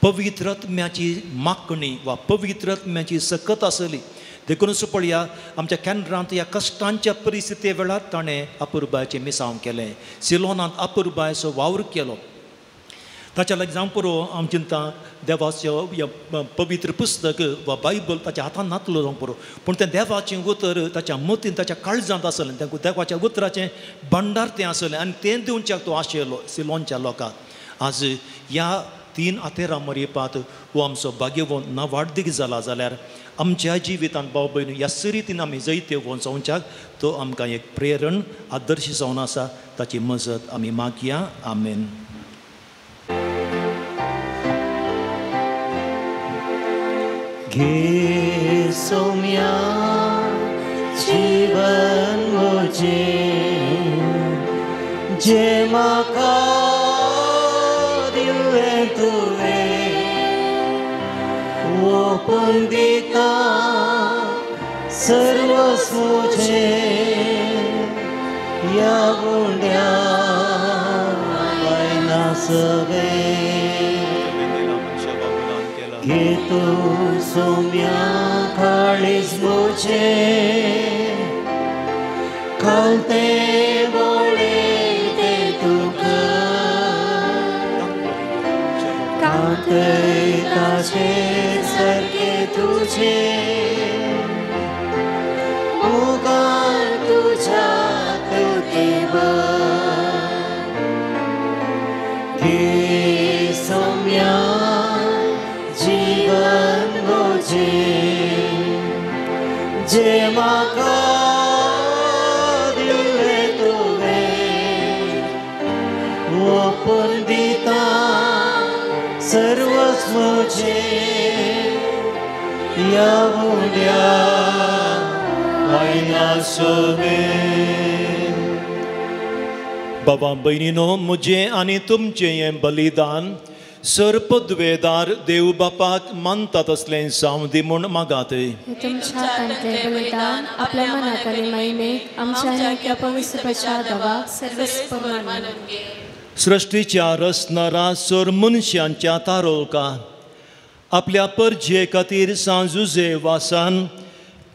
पवित्र आत्म्याची मागणी वा पवित्र आत्म्याची सकत आसली. देखूनच पळया आमच्या केंद्रांत ह्या कश्टांच्या परिस्थिती वेळार ताणें अपुरबायचें मिसांव केलें. सिलोनांत अपुरबायचो वावर केलो. ताच्या लागीं जावं पुरो हांव चिंता देवाचो पवित्र पुस्तक वा बायबल ताच्या हातांत नातलो जावं पुरो पूण तें देवाचें उतर ताच्या मतीन ताच्या काळजांत आसलें. तें देवाच्या उतराचें भंडार तें आसलें आनी तें दिवच्याक तो आशिल्लो सिलोनच्या लोकांक. आज ह्या 3 आतेरां मरिपात हो आमचो भाग्यवंत ना वाडदीक जाला जाल्यार आमच्या जिवितांत भाव भयण ह्या रितीन आमी जैत्यो वचोवच्याक तो आमकां एक प्रेरण आदर्श जावन आसा. ताची मजत आमी मागया. आमेन. घे सौम्या जीवन म्हजें जें म्हाका दिलें तुवें ओपून दिता सर्वस्व म्हजें ह्या गुंड्या वायना सगळें घे तूं सौम्या काळीज म्हजें खावतें बोळें तें तुका कांतय ताचेर सारकें तुजें मोगान तुज्या तुकेवर घे सौम्या जीवन म्हजें जें म्हाका दिलें तुवें ओपून दिता सर्वस्व म्हजें ह्या उड्या वायना सगळें. बाबा भयणीनो म्हजें आनी तुमचें हें बलिदान सर्पद्वेदार देव बापाक मानतात असलें जावं दी म्हूण मागात. तुमच्या हातांतलें बलिदान आपल्या मनांतले महिमेक आमच्या एका पवित्र पश्चातापाक सर्वस्व मानून घे. सृश्टीच्या रचणारा सर मनशांच्या तारोका आपल्या परजे खातीर सांजुजे वासान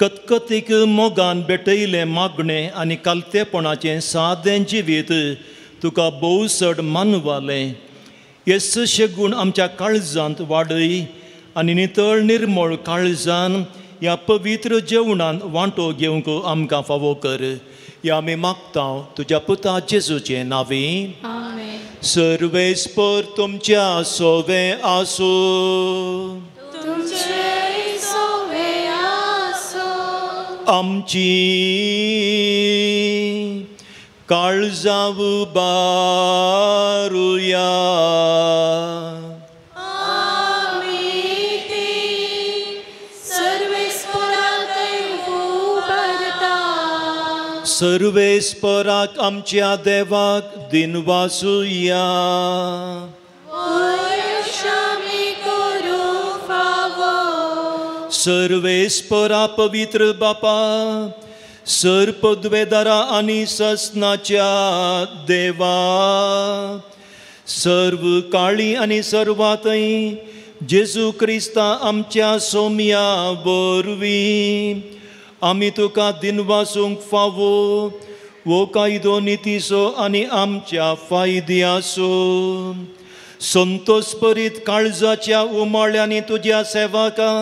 कतकतीक मोगान भेटयलें मागणें आनी कालतेपणाचें सादें जिवीत तुका भोव चड मानवालें. हे सशे गूण आमच्या काळजांत वाडय आनी नितळ निर्मळ काळजान ह्या पवित्र जेवणान वांटो घेवंक आमकां फावो कर. ह्या आमी मागता तुज्या पुता जेजूचे नांवी. आमेन. सर्वेस्पर तुमच्या सोवे आसो. तुमचे सोवे आसो. आमची काळजां उबारुया. सर्वेस्पराक आमच्या देवाक दिनवासुया. सर्वेस्परा पवित्र बापा, सर्पद्वेदारा आनी ससनाच्या देवा, सर्व काळी आनी सर्वातय जेजू क्रिस्ता आमच्या सोम्या वरवीं आमी तुका दिनवासूंक फावो वो कायदो नितीसो आनी आमच्या फायद्यासो. संतोषपरीत काळजाच्या उमाळ्यांनी तुज्या सेवाका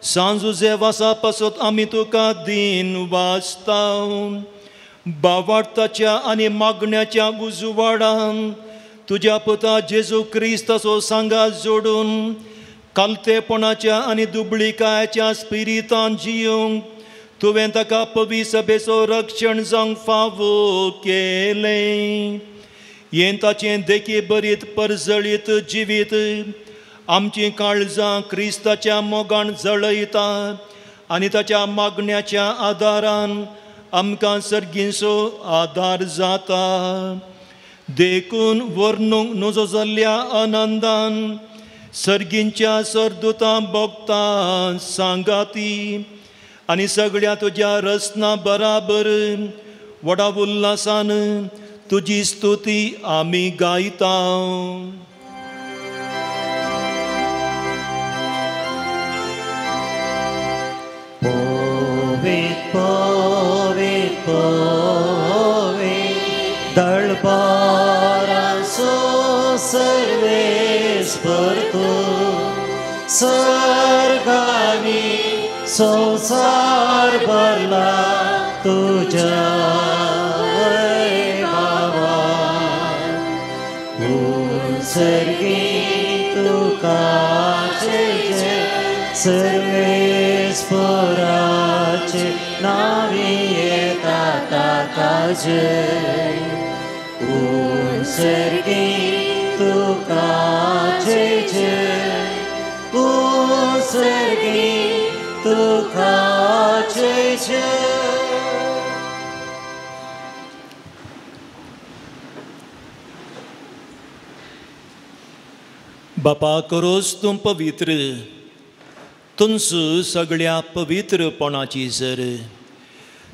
सांजुजे वासा पासत आमी तुका दिन वाचता. बावार्थाच्या आनी मागण्याच्या उजवाडान तुज्या पुता जेजू क्रिस्ताचो सांगात जोडून कालतेपणाच्या आनी दुबळीकायाच्या स्पिरितान जियोंक तुवें ताका पवी सभेचो रक्षण जावंक फावो केलें. हें ताचें देखी बरीत परजळीत जिवीत आमची काळजां क्रिस्ताच्या मोगान जळयता आनी ताच्या मागण्याच्या आदारान आमकां सर्गीचो आदार जाता. देखून वर्णूंक नजो जाल्ल्या आनंदान सर्गींच्या सरदुतां भोगतां सांगाती आनी सगळ्या तुज्या रसना बराबर व्हडा उल्हासान तुजी स्तुती आमी गायता. पोवेत पोवेत पोवेत दळपारांचो सर्वेस्पर तूं. सर्गानी संसार भरला तुझ्या वैभवान. सर्गी तुका जय जय सर्वेस्पराचे नावी येता ताका जय. सर्गी तुका जय जय. सर्गी तुका जय जय. बापा करोस तूं पवित्र, तुंस सगळ्या पवित्रपणाची जर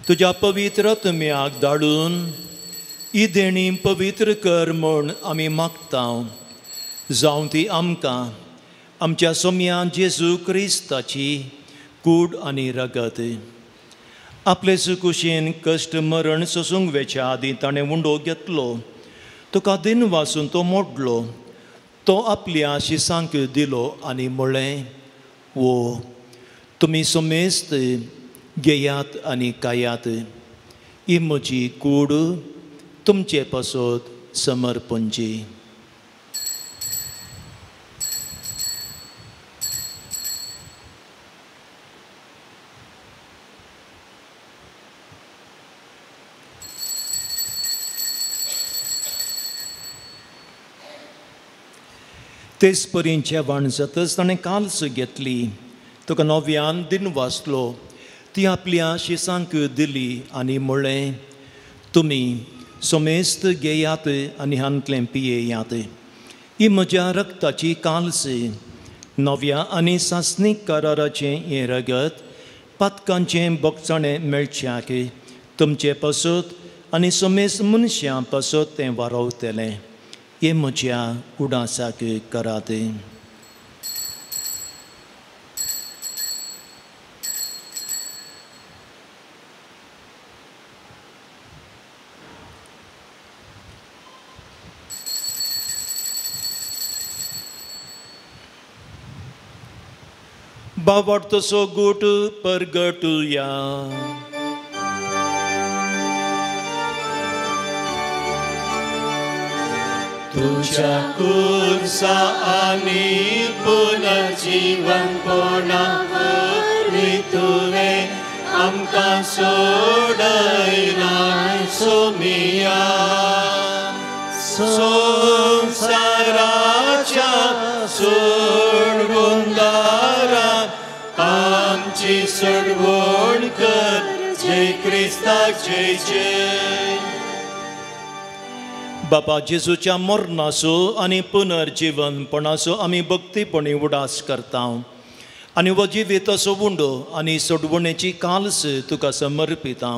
तुज्या पवित्र आत्म्याक धाडून ही देणी पवित्र कर म्हूण आमी मागता. जावं ती आमकां आमच्या सोम्या जेजू क्रिस्ताची कूड आनी रगत. आपले सुकुशीन कश्ट मरण सोसूंक वेच्या आदीं ताणें उंडो घेतलो. तुका दिन वासून तो मोडलो. तो आपल्या शिसांक दिलो आनी म्हळें, वो तुमी सोमेस्त घेयात आनी कायात. ही म्हजी कूड तुमचे पासत समर्पणची. तेच परीन जेवण जातच ताणें काल्स घेतली. तुका नव्यान दिन वाचलो. ती आपल्या शिसांक दिली आनी म्हळें, तुमी सोमेस्त घेयात आनी हांतलें पियेयात. ही म्हज्या रक्ताची काल्स, नव्या आनी सासणीक कराराचें हें रगत पातकांचें बोगचाणें मेळच्याक तुमचे पासत आनी सोमेस्त मनशां पासत तें वारोवतलें. हे म्हज्या उडासाक करात. भावार्थसो गुट परगटुया. तुझ्या कुर्सा आणि पुनर्जीवनपणावरी तुवें आमकां सोडयना सोमिया. संसाराच्या सोडवणदारान आमची सोडवण कर. जय क्रिस्ताक जय जय. बापा जेजूच्या मरणाचो आनी पुनर्जीवनपणाचो आमी भक्तीपणी उडास करता आनी हो जिविताचो उंडो आनी सोडवणेची काल्स तुका समर्पिता.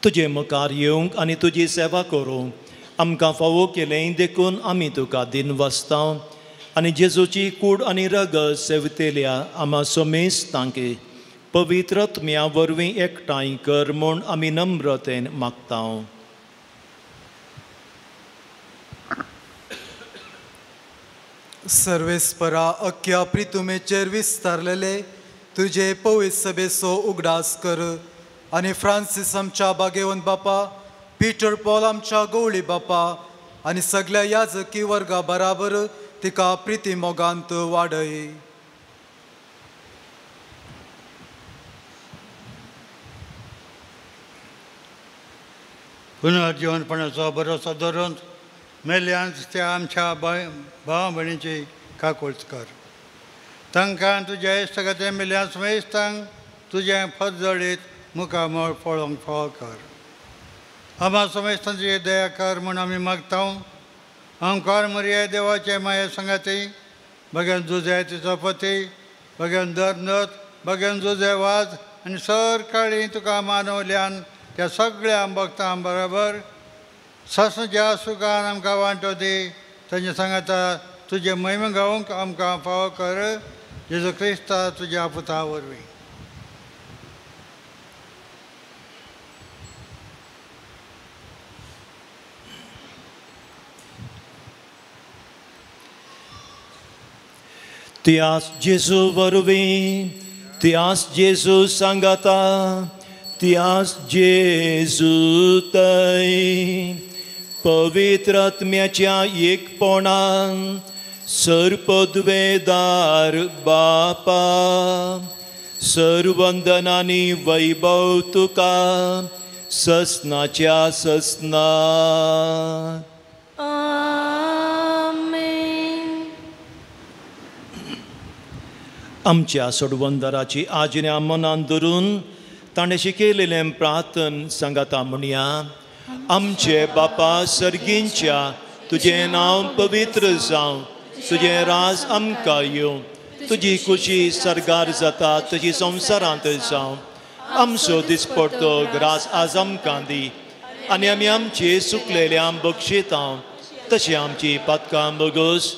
तुजे मुखार येवंक आनी तुजी सेवा करूंक आमकां फावो केलें देखून आमी तुका दिनवासता आनी जेजूची कूड आनी रगत सेवितेल्या आमा सोमेस्तांक पवित्रत्म्या वरवीं एकठांय कर म्हूण आमी नम्रतेन मागता. सर्वेस्परा अख्ख्या प्रितुमेचेर विस्तारलेले तुझे पवित्र सभेचो उगडास कर आनी फ्रांसीस आमच्या बागेवन बापा, पीटर पॉल आमच्या गवळी बापा आनी सगळ्या याजकी वर्गा बराबर तिका प्रिती मोगांत वाडय. पुनर्जीवनपणाचो भरोसो धरून मेल्यांच्या आमच्या भावा भयणीची काकूळट कर. तांकां तुज्या इश्टगते मेल्या सुमेस्तांक तुजें फत जडीत मुखामळ पळोवंक फावो कर. आमा सुमेस्तांची दया कर म्हूण आमी मागता. आमकां मरिये देवाचे माये संगाती, भगवान जुजे तिचो पती, भगवान धर्नत, भगवान जुजे वाज आनी सर काळी तुका मानवल्यान त्या सगळ्या भक्तां बरोबर ससज्या सुखान आमकां वांटो दी. तांचे सांगाता तुजे महिमा गावूंक आमकां फावो कर. जेजू क्रिस्ता तुज्या पुता वरवीं. त्यास जेजू वरवीं, त्यास जेजू सांगाता, त्यास जेजू तय पवित्रात्म्याच्या एकपणान सर्पद्वेदार बापा, सर्वंदनांनी वैभव तुका ससनाच्या ससना. आमच्या सोडवंदराची आज्ञा मनान धरून ताणें शिकयलेलें प्रार्थन सांगाता म्हणया. आमचे बापा सर्गींच्या तुजें नांव पवित्र जावं, तुजें राज आमकां येवं, तुजी खुशी सरगार जाता तशी संवसारांत जावं. आमचो दिसपडटो ग्रास आज आमकां दी आनी आमी आमचे सुकलेल्यांक बक्षिता तशी आमची पातकां बगोस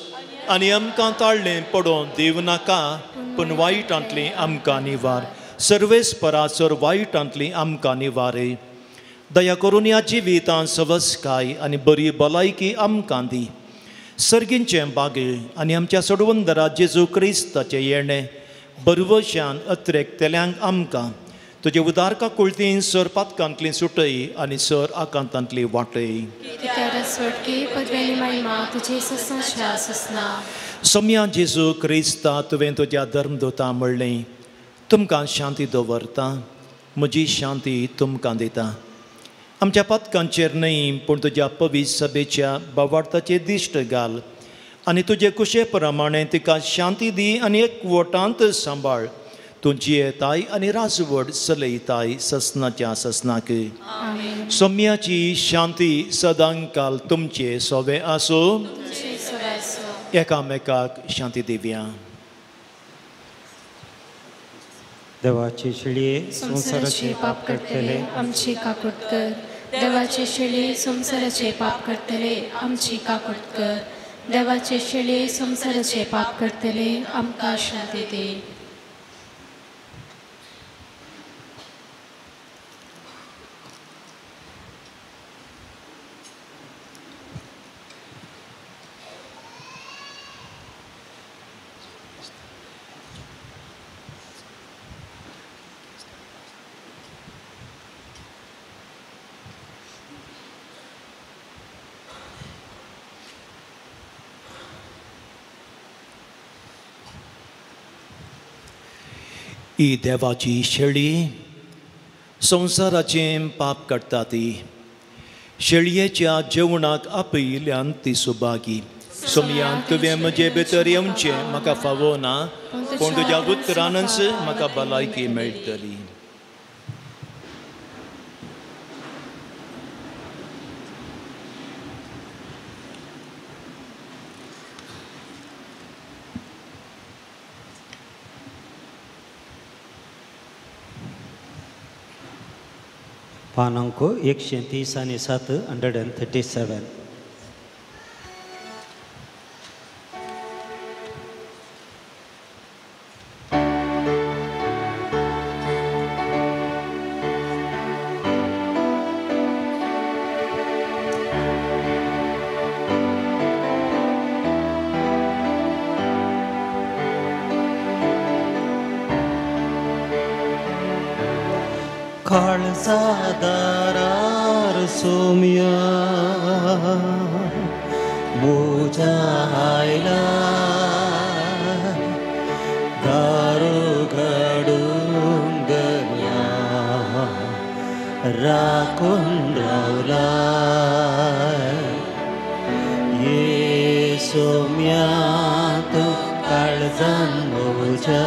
आनी आमकां ताळ्ळें पडोवन दिव नाका, पूण वायटांतली आमकां निवार. सर्वेस्पराचोर वायटांतली आमकां निवारे. दया करून ह्या जिवितांत सवस्काय आनी बरी भलायकी आमकां दी. सर्गींचे बागे आनी आमच्या सोडवंदरा जेजू क्रिस्ताचें येणें बरवशान अत्रेकतेल्यांक आमकां तुजे उदार काकुळतीन सर पातकांतली सुटय आनी सर आकांतांतली वाटय. सम्या जेजू क्रिस्ता तुवें तुज्या धर्मदूता म्हणलें, तुमकां शांती दवरता, म्हजी शांती तुमकां दिता. आमच्या पातकांचेर न्हय पूण तुज्या पवित्र सभेच्या भावार्थाचेर दिश्ट घाल आनी तुजे कुशे प्रमाणें तिका शांती दी आनी एकवटांत सांबाळ. तूं जियेताय आनी राजवट चलयताय ससनाच्या ससनाक. सम्याची शांती सदांकाल तुमचे सोवे आसो. एकामेकाक शांती दिव्या. देवाची शिळये संसाराचे पाप करतले आमची काकूट कर. देवाचे शिळे संसाराचे पाप करतले आमची काकूट कर. देवाचे शिळे संसाराचे पाप करतले आमकां शांती दे. ही देवाची शेळी संवसाराचें पाप काडटा ती शेळयेच्या जेवणाक आपयिल्ल्यान ती सुभागी सोमयान तुवें म्हजे भितर येवचें म्हाका फावो ना पूण तुज्या उतरानच म्हाका भलायकी मेळटली. पानांक 130 आणि 7 137. काळजादारार सोम्या मोजा आयला दारू घडून गया राखून रावला ये सोम्या तो काळजान मोजा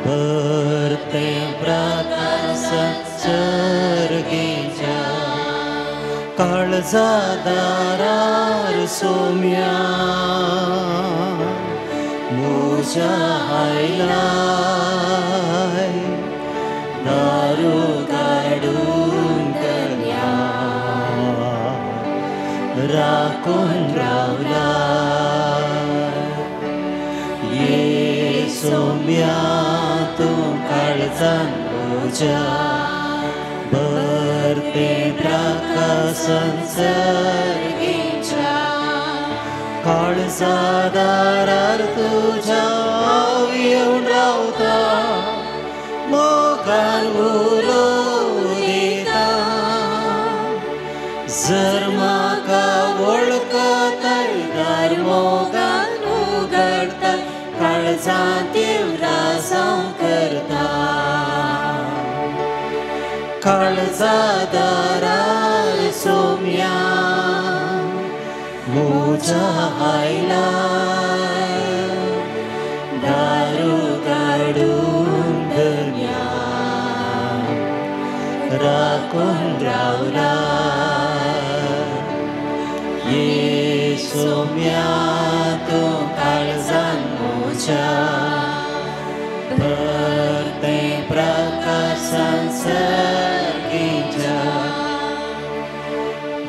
भरते सर्गीच्या काळजादारार सोम्या मोजा आयलाय दारू काडून गया राखून रावला ये सोम्या तू काळजान मोजा भरते प्रकाशन सर्गीच्या काळजादारार तुझ्या येऊन रावता मोगान उलो दिता जर म्हाका वळखताय दार मोगान उगडता काळजान तीव्र जावं करता काळजादारार सोम्या मोजा आयला दारू काडून गया राखून रावला ये सोम्या तो काळजान मोजा भरते प्रकाशन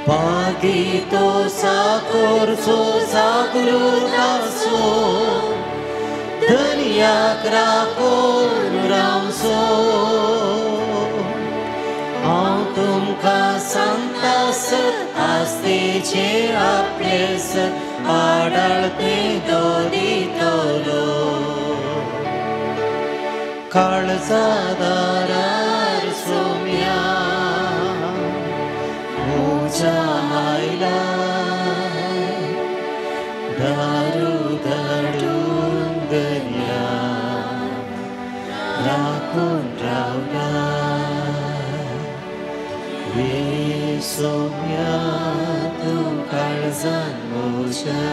बागी तो साकोर सो जागृतासो धनियाक राखून रावसो हांव तुमकां सांगतास आस्तेचे आपलेस आडाळते दोदितलो काळजादारार सोम्या मोजा आयला दारू घडून गया राखून रावला वे सोम्या तू काळजान मोजा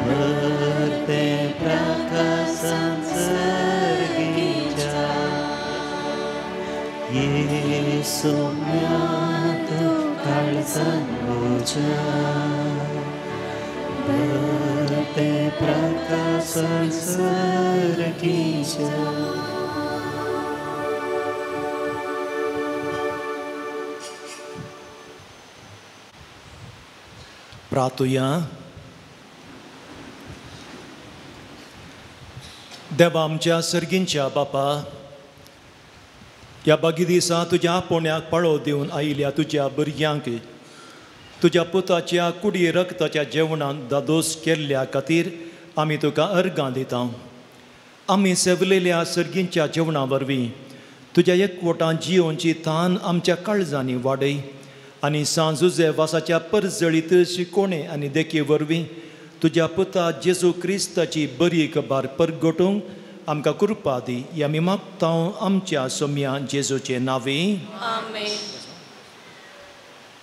भरते प्रकाशन सर्गीच्या ये सोम्या तू काळजान मोजा भरते प्रकाशन सर्गीच्या प्रार्थुया. देवा आमच्या सर्गींच्या बापा ह्या बागी दिसा तुज्या पोण्याक पळो दिवन आयिल्ल्या तुज्या भुरग्यांक तुज्या पुताच्या कुडी रक्ताच्या जेवणान दादोस केल्ल्या खातीर आमी तुका अर्गां दिता. आमी सेवलेल्या सर्गींच्या जेवणा वरवीं तुज्या एकवटान जियोंची तान आमच्या काळजांनी वाडय आनी सांजुजे वासाच्या परजळीत शिकोणे आनी देखे वरवीं तुज्या पुता जेजू क्रिस्ताची बरी खबर परगटूंक आमकां कृपा दी ही आमी मागता आमच्या सोम्या जेजूचे नांवे आमेन.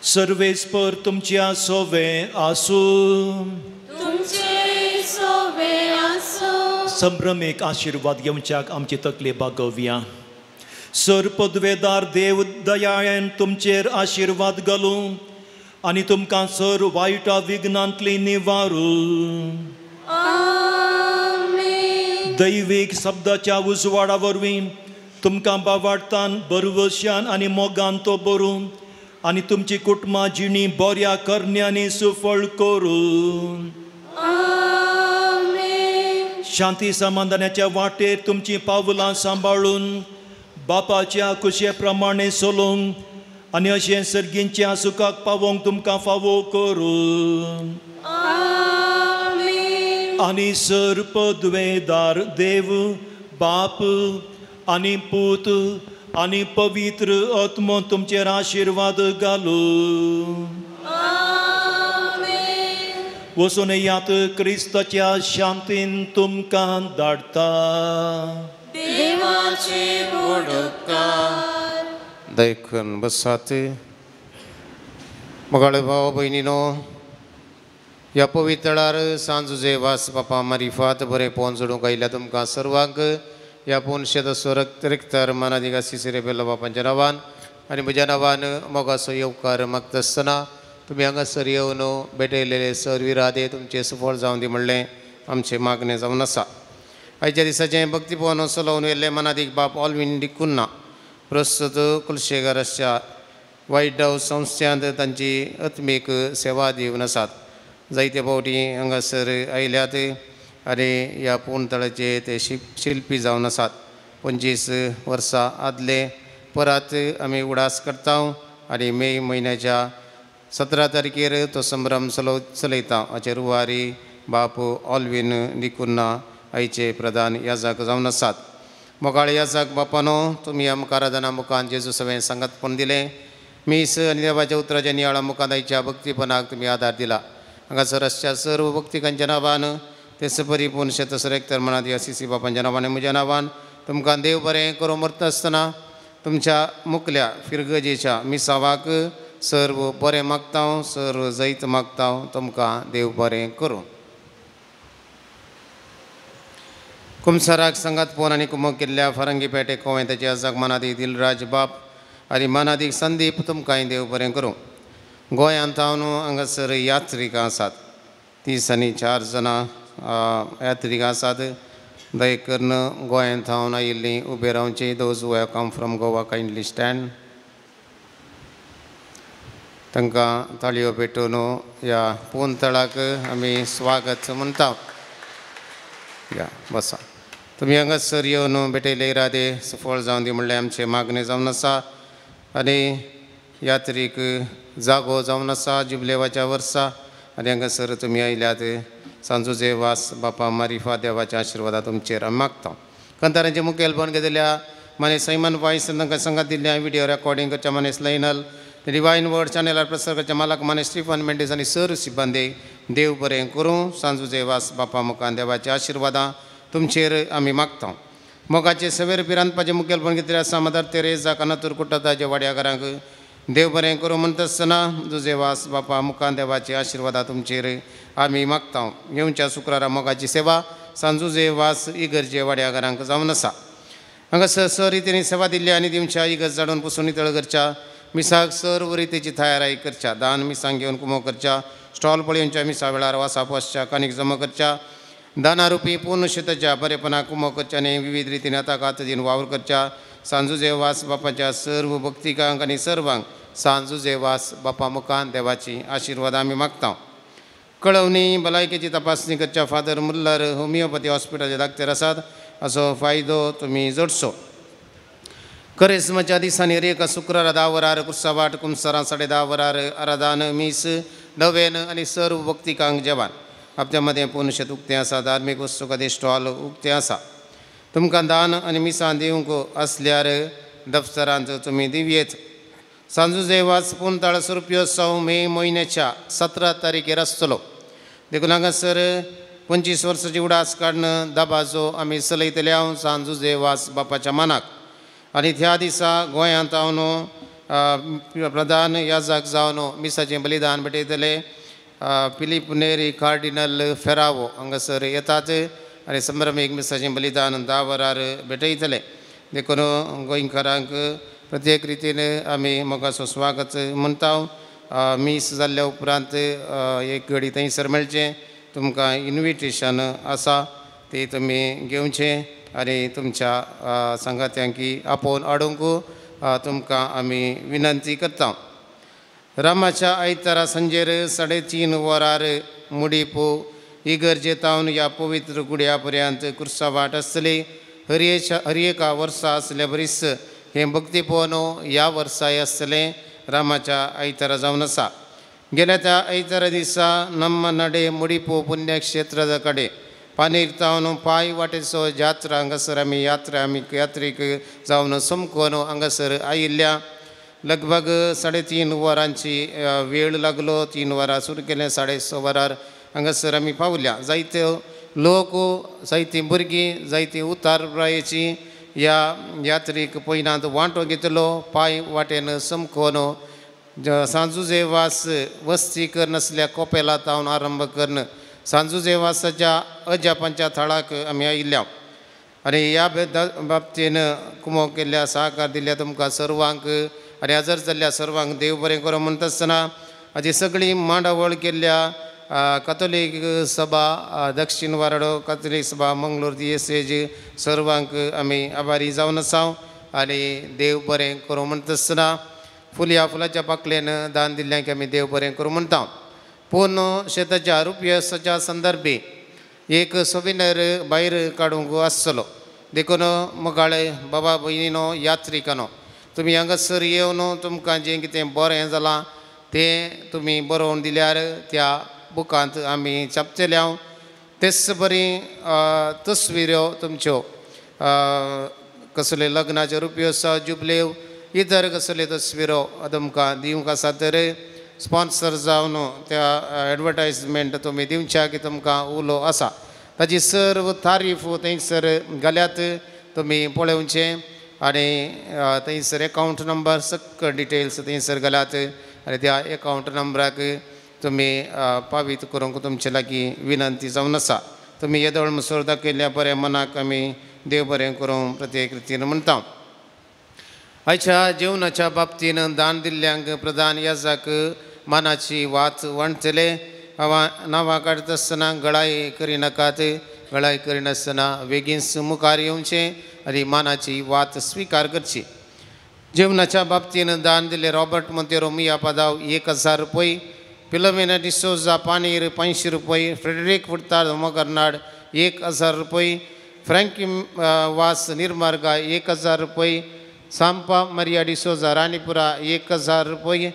सर्वेस्पर तुमच्या सोवे आसूं तुमचे सोवे आसूं. संभ्रमेक आशिर्वाद घेवच्याक आमची तकली बागोवया. सर पदवेदार देव दयाळेन तुमचेर आशिर्वाद घालूं आनी तुमकां सर वायटा विघ्नांतली निवारूं. आमेन. दैवीक शब्दाच्या उजवाडा वरवीं तुमकां बावाडतान बरवशान आनी मोगान तो भरून आनी तुमची कुटुंबां जिणी बऱ्या करण्यांनी सुफळ करून. आमेन. शांती समाधानाच्या वाटेर तुमची पावलां सांबाळून बापाच्या कुशे प्रमाणे चलूंक आनी अशें सर्गींच्या सुखाक पावोवंक तुमकां फावो करून. आमेन. आनी सर पदवेदार देव बाप आनी पूत आनी पवित्र आत्मो तुमचेर आशिर्वाद घालूं. आमेन. वचून येयात क्रिस्ताच्या शांतीन तुमकां धाडटा. देवाचे उपकार. देखून बसात. मोगाळे भाव भयणीनो, ह्या पवित्रार सांजुजे वास बापा मारिफात बरें पोंचडूंक आयल्या तुमकां सर्वांक ह्या पोनशेद रिक्तर मनादिक आशिसे बेल्लो बापांच्या नांवान आनी म्हज्या नांवान मोगाचो येवकार मागता आसतना तुमी हांगासर येवन भेटयलेले सरविरादे तुमचे सफळ जावं दी म्हणलें आमचें मागणें जावन आसा. आयच्या दिसाचें भक्तीभवन चलोवन येयल्ले मनादिक बाप ऑल्विन डिकुन्ना प्रस्तुत कुलशेगराच्या वायट डाव संस्थांत तांची आत्मीक सेवा दिवन आसात. जायते फावटी हांगासर आयल्यात आनी ह्या पोंतळाचे ते शिल्पी जावन आसात. 25 वर्सां आदले परत आमी उडास करता आनी मे म्हयन्याच्या 17 तारखेर तो संभ्रम चलयता. हाचे रुवारी बाप ऑल्विन डिकुन्ना आयचे प्रधान याजक जावन आसात. मोगाळे याजक बापानो, तुमी आमकां आराधना मुखान जेजू सवें सांगतपण दिलें. मीस आनी देवाच्या उतराच्या नियाळा मुखान आयच्या भक्तीपणाक तुमी आदार दिला. हांगासर आसच्या सर्व भक्तिकांच्या नांवान तेच परिपूर्ण शेतसरेक मनादी आशिसी बापांच्या नांवान म्हज्या नांवान तुमकां देव बरें करूं मरता आसतना तुमच्या मुखल्या फिरगजेच्या मिसावाक सर्व बरें मागता, सर्व जैत मागता. तुमकां देव बरें करूं. कुमसाराक संगात पोवन आनी कुमक केल्ल्या फरंगी पेटे कोवें ताचे आजाक मनादी दिलराज बाप आनी मनादी संदीप तुमकांय देव बरें करूं. गोंयांत हांगासर यात्रिकां आसात. 30 आनी 4 जाणां यात्रिकां आसात. दय करून गोंयांत आयिल्लीं उबे रावची. Those who have come from Goa kindly stand. तांकां ताळयो पेटोवन ह्या पोंतळाक आमी स्वागत म्हणटा. या बसा. तुमी हांगासर येवन भेटयले इरादे सफळ जावन दी म्हणलें आमचें मागणें जावन आसा. आनी यात्रेक जागो जावन आसा जुबलेवाच्या वर्सा. आनी हांगासर तुमी आयल्यात. सांजुजे वास बापा मारिफा देवाच्या आशिर्वादा तुमचेर आमी मागता. कंतारांचें मुखेलपण घेतिल्ल्या मनीस सैमन वायस तांकां संगात दिल्ल्या व्हिडिओ रेकॉर्डिंग करच्या मनीस लैनल डिवायन वर्ड चॅनलार प्रसार करच्या मालक मनीस स्टीफन मेंडीस आनी सर सिब्बंदी देव बरें करूं. सांजुजे वास बापा मुखान देवाच्या आशिर्वादां तुमचेर आमी मागता. मोगाचे सवेर पिरांतपाचें मुखेलपण घेतिल्ल्या आसा मदर तेरेसा कानातूर कुट्टाताच्या वाड्याकारांक देव बरें करूं म्हणटा आसतना तुजे वास बापा मुखान देवाची आशिर्वादां तुमचेर आमी मागता. येवच्या शुक्रारा मोगाची सेवा सांजुजे वास इगर्जे वाड्याकारांक जावन आसा. हांगासर सर रितीन सेवा दिल्ली आनी दिवच्या इगर्ज जाडून पुसून नितळ करच्या. मिसाक सर्व रितीची तयारी करच्या. दान मिसांक घेवन कुमो करच्या. स्टॉल पळयोवच्या मिसा वेळार वासाप वचच्या. कानीक जमा करच्या. दानारुपी पूर्ण शेताच्या बरेपणाक कुमो करच्या आनी विविध रितीन आतां कात दिन वावर करच्या. सांजुजे वास बापाच्या सर्व भक्तिकांक आनी सर्वांक सांजुजे वास बापा मुखान देवाची आशिर्वाद आमी मागता. कळवणी भलायकेची तपासणी करच्या. फादर मुल्लर होमिओपॅथी हॉस्पिटलाचे डाक्टर आसात. असो फायदो तुमी जोडचो. करेस्माच्या दिसांनी रेका शुक्रारा 10 वरार कुर्सावाट कुमसारा 10:30 वरार आराधान मीस नवेन आनी सर्व भक्तिकांक जेवण. हप्त्या मदें पुनशेत उक्तें आसा. धार्मीक वस्तू कधी स्टॉल उक्तें आसा. तुमकां दान आनी मिसां दिवंक आसल्यार दफ्तरांत तुमी दिवयेत. सांजुजे वास पोंतळ सुरप्योत्सव मे म्हयन्याच्या 17 तारखेर आसतलो. देखून हांगासर 25 वर्साची उडास काडणं दाबाचो आमी चलयतले हांव सांजुजे वास बापाच्या मानाक आनी त्या दिसा गोंयांत हांव न्हू प्रधान याजक जावन मिसाचें बलिदान भेटयतले फिलीप नेरी कार्डिनल फेरावो हांगासर येतात आनी संभ्रमीक मिसाचें बलिदान 10 वरार भेटयतले देखून गोंयकारांक प्रत्येक रितीन आमी मोगाचो स्वागत म्हणटा मीस जाल्ल्या उपरांत एक घडी थंयसर मेळचें तुमकां इन्विटेशन आसा ती तुमी घेवचें आनी तुमच्या संगात्यांकी आपोवन हाडूंक तुमकां आमी विनंती करता रामाच्या आयतारा संजेर 3:30 वरार मुडीपो इगर्जेतावन ह्या पवित्र गुड्या पर्यंत कुर्सा वाट आसतली हरएका वर्सा आसले बरीस हें भक्तीपोवन ह्या वर्साय आसतलें रामाच्या आयतारा जावन आसा गेल्या त्या आयतारा दिसा नम्म नडे मुडीपो पुण्यक्षेत्राच्या कडेन पानीर तावन पांय वाटेचो जात्रा हांगासर आमी यात्रेक जावन समकोन हांगासर आयिल्ल्या लगभग 3:30 वरांची वेळ लागलो 3 वरां सुरू केलें 6:30 वरार हांगासर आमी पावल्या जायते लोक जायतीं भुरगीं जायतीं उतार प्रायेची ह्या यात्रेक पयनात वांटो घेतलो पांय वाटेन समकोन सांजुजे वास वस्ती करन आसल्या कोपेला तावन आरंभ करन सांजुजे वासाच्या अजापांच्या थळाक आमी आयिल्ल्या आनी ह्या बाबतीन कुमो केल्ल्या सहकार दिल्या तुमकां सर्वांक आनी हजर जाल्ल्या सर्वांक देव बरें करूं म्हणटा आसतना हाजी सगळी मांडावळ केल्ल्या कॅथोलीक सभा दक्षिण वाराडो कॅथोलीक सभा मंगळूर दिएसेज सर्वांक आमी आभारी जावन आसा आनी देव बरें करूं म्हणटा आसतना फुलाच्या पाकलेन दान दिल्ल्यांक आमी देव बरें करूं म्हणटा पूण शेताच्या रुपयाच्या संदर्भी एक सोविनर भायर काडूंक आसतलो देखून मोगाळे बाबा भयणीनो यात्रिकानो तुमी हांगासर येवन तुमकां जें कितें बरें जालां तें तुमी बरोवन दिल्यार त्या बुकांत आमी छापतले तेच बरी तस्विऱ्यो तुमच्यो कसले लग्नाच्यो रुपयो आसा जुबल्यो इतर कसले तस्विरो तुमकां दिवंक आसा तर स्पॉन्सर जावन त्या एडवर्टायजमेंट तुमी दिवच्या की तुमकां उलो आसा ताची सर्व तारीफ थंयसर घाल्यात तुमी पळोवचें आनी थंयसर एकावंट नंबर सक्क डिटेल्स थंयसर घाल्यात आनी त्या एकावंट नंबराक तुमी पावीत करूंक तुमचे लागीं विनंती जावन आसा तुमी येदोळ मसूर दाखयल्ल्या बऱ्या मनाक आमी देव बरें करूं प्रत्येक रितीन म्हणटा आयच्या जेवणाच्या बाबतीन दान दिल्ल्यांक प्रधान याजक मानाची वात वणतले नांवां काडटा आसतना गळाय करिनाकात गळाय करिनासतना बेगीन मुखार येवचें आनी मानाची वात स्विकार करची जेवणाच्या बाबतीन दान दिले रॉबर्ट मोंतेरो मिया पादाव 1000 रुपये फिलोमेना डिसोजा पानीर 500 रुपये फ्रेडरिक फुर्तार मोगरनाड 1000 रुपये फ्रँकी वास निर्मार्गा 1000 रुपये सांपा मरिया डिसोजा रानीपुरा 1000 रुपये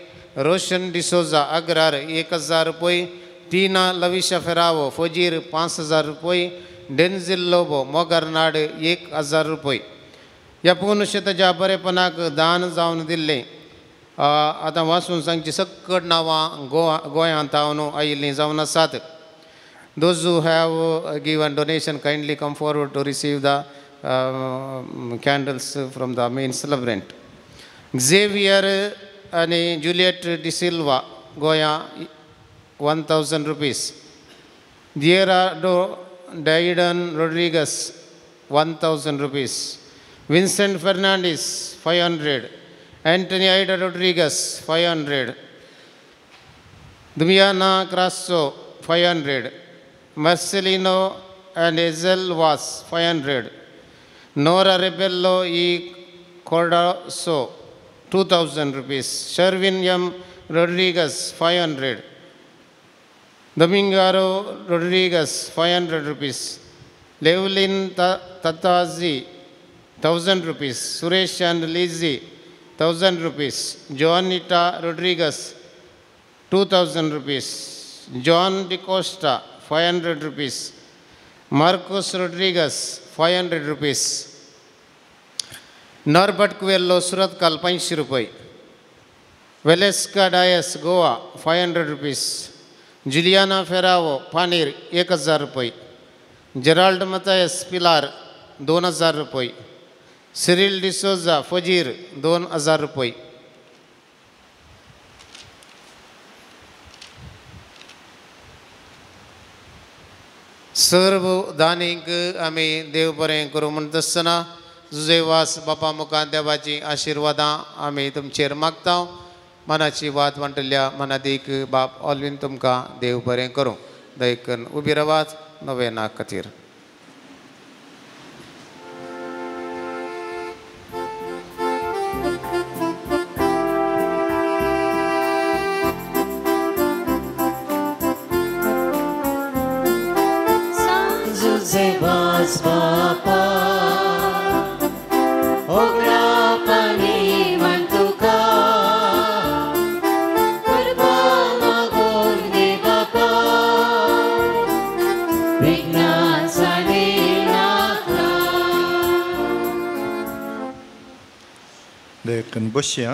रोशन डिसोजा अग्रार 1000 रुपये टीना लविशा फेरावो फजीर 5000 रुपये डेन्झिल लोबो मोगरनाड 1000 रुपये ह्या पुनशेताच्या बरेपणाक दान जावन दिल्लें आतां वाचून सांगची सक्कट नांवां गोंयांत हांव आयिल्लीं जावन आसात those who have given donation kindly come forward to receive the candles from the main celebrant. Xavier and Juliet De Silva, Goya, 1000 rupees. Dierado Daidan Rodriguez, 1000 rupees. Vincent Fernandez, 500. Anthony Aida Rodriguez, 500. Dumiana Crasso, 500. Marcelino and Ezel was 500. Nora Rebello e Cordaso, 2000 rupees. Sherwin M. Rodriguez, 500. Domingaro Rodriguez, 500 rupees. Levlin Tatazi, 1000 rupees. Suresh and Lizzie, 1000 rupees. Joanita Rodriguez, 2000 rupees. John De Costa, 500 rupees. Marcos Rodriguez, 500 rupees. Norbert Coelho, Suratkal, 500 rupees. Valeska Dias, Goa, 500 rupees. Juliana Ferrao पानीर 1000 रुपये, Gerald Mathias पिलार 2000 रुपये, Cyril D'Souza फजीर 2000 रुपये. सर्व दानीक आमी देव बरें करूं म्हणटा आसतना जुजेवास बापा मुखार देवाची आशिर्वादां आमी तुमचेर मागता. मनाची वात वांटल्या मनादीक बाप ऑलवीन तुमकां देव बरें करूं. दयकन उबी रावात नोवेना खातीर. Josevas Bapa Ogra pani mantuka Kurba magun di Bapa Vignan sani nakla. Dekan boshya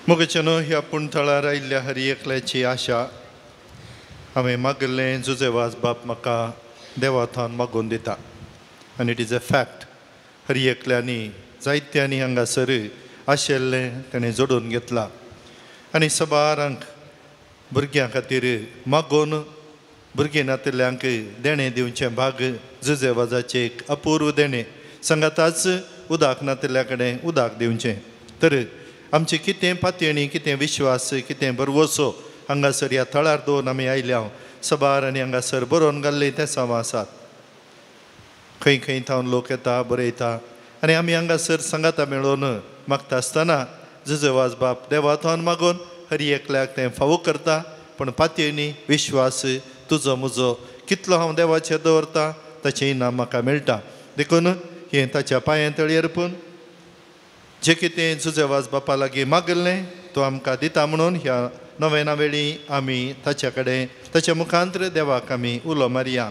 मुगेचनो ह्या पुणथळार आयिल्ल्या हरी एकल्याची आशा हांवें मागलें जुजेवास बाप म्हाका देवाथान मागून दिता. आनी इट इज अ फॅक्ट. हरी एकल्यांनी जायत्यांनी हांगासर आशिल्लें ताणें जोडून घेतलां. आनी सबारांक भुरग्यां खातीर मागोवन भुरगीं नातिल्ल्यांक देणें दिवचें भाग जुजेवाजाचें एक अपूर्व देणें. सांगाताच उदाक नातिल्ल्या कडेन उदाक दिवचें. तर आमचें कितें पातयणी, कितें विश्वास, कितें बरवसो हांगासर ह्या थळार दोन आमी आयल्या सबार आनी हांगासर बरोवन घाल्ले ते सामा आसात. खंय खंय थावन लोक येता बरयता आनी आमी हांगासर सांगाता मेळोवन मागता आसतना जुजेवास बाप देवाथान मागून हरी एकल्याक तें फावो करता. पण पातयणी विश्वास तुजो म्हजो कितलो हांव देवाचेर दवरता ताचें इनाम म्हाका मेळटा. देखून हें ताच्या पांयां तळी अर्पून जें कितें जुजेवास बापा लागीं मागलें तो आमकां दिता म्हणून ह्या नव्याना वेळी आमी ताच्या कडेन ताच्या मुखांत्र देवाक आमी उलो मारया.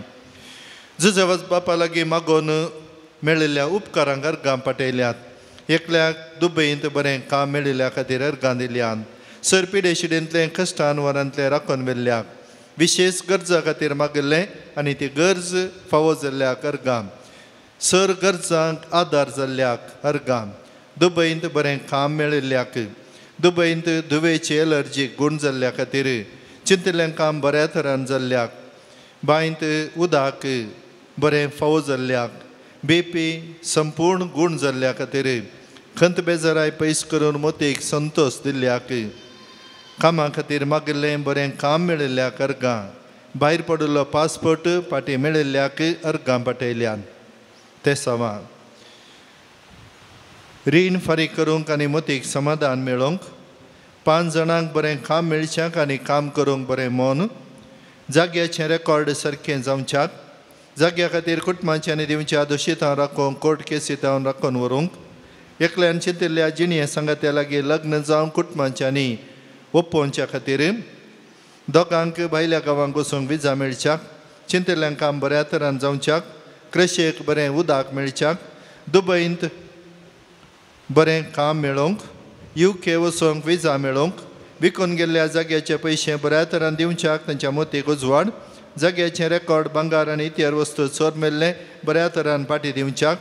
जुजेवास बापा लागीं मागोवन मेळिल्ल्या उपकारांक अर्गां पाटयल्यात. एकल्याक दुबईंत बरें काम मेळिल्ल्या खातीर अर्गां दिल्यात. सर पिडेशिडेंतले कश्टान वरांतले राखून व्हेल्ल्याक विशेश गरजा खातीर मागलें आनी ती गरज फावो जाल्ल्याक अर्गां. सर गरजांक आदार जाल्ल्याक अर्गां. दुबईंत बरें काम मेळिल्ल्याक, दुबईंत दुवेची एलर्जी गूण जाल्ल्या खातीर, चिंतिल्लें काम बऱ्या तरान जाल्ल्याक, बांयत उदक बरें फावो जाल्ल्याक, बेपी संपूर्ण गूण जाल्ल्या खातीर, खंत बेजाराय पयस करून मोतीक संतोश दिल्ल्याक, कामा खातीर मागिल्लें बरें काम मेळिल्ल्याक अर्गां. भायर पडिल्लो पासपोर्ट पाटी मेळिल्ल्याक अर्गां पाटयल्यान. ते सावा रीण फारीक करूंक आनी मोतीक समाधान मेळोवंक, 5 जाणांक बरें काम मेळच्याक आनी काम करूंक बरें मोन, जाग्याचें रेकॉर्ड सारकें जावच्याक, जाग्या खातीर कुटुंबाच्यांनी दिवच्या दोशीतां राखोवंक कोर्ट केसीतां राखून व्हरूंक, एकल्यान चिंतिल्ल्या जिणये सांगात्या लागीं लग्न जावंक कुटुंबाच्यांनी ओपोवच्या खातीर, दोगांक भायल्या गांवांक वचूंक विजा मेळच्याक, चिंतिल्लें काम बऱ्या तरान जावच्याक, कृशेक बरें उदक मेळच्याक, दुबईंत बरें काम मेळोवंक, UK वचोंक विजा मेळोवंक, विकून गेल्ल्या जाग्याचे पयशे बऱ्या तरान दिवच्याक तांच्या मोतीक उजवाड, जाग्याचें रेकॉर्ड भांगार आनी इतर वस्तू चोर मेल्लें बऱ्या तरान पाटी दिवच्याक,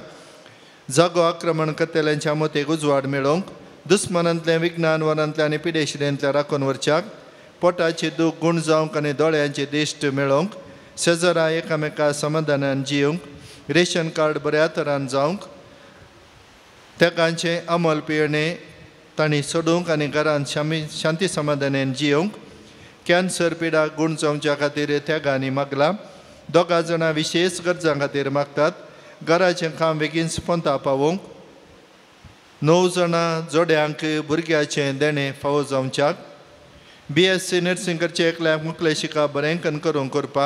जागो आक्रमण करतल्यांच्या मोतीक उजवाड मेळोवंक, दुस्मानांतलें विज्ञान वरांतलें आनी पिडेशिडेंतलें राखून व्हरच्याक, पोटाची दूख गूण जावंक आनी दोळ्यांची दिश्ट मेळोवंक, शेजारा एकामेका समाधानान जियोंक, रेशन कार्ड बऱ्या तरान जावंक, तेकांचे अमल पियेणें तांणी सोडूंक आनी घरांत शांती समाधानान जियोंक, कॅन्सर पिडा गूण जावच्या खातीर तेगांनी मागला. 2 जाणां विशेश गरजां खातीर मागतात. घराचें काम बेगीन स्पोंता पावोवंक, 9 जाणां जोड्यांक भुरग्याचें देणें फावो जावच्याक, BSc नर्सींग करचे एकल्याक मुखलें शिका बरें करूंक करपा,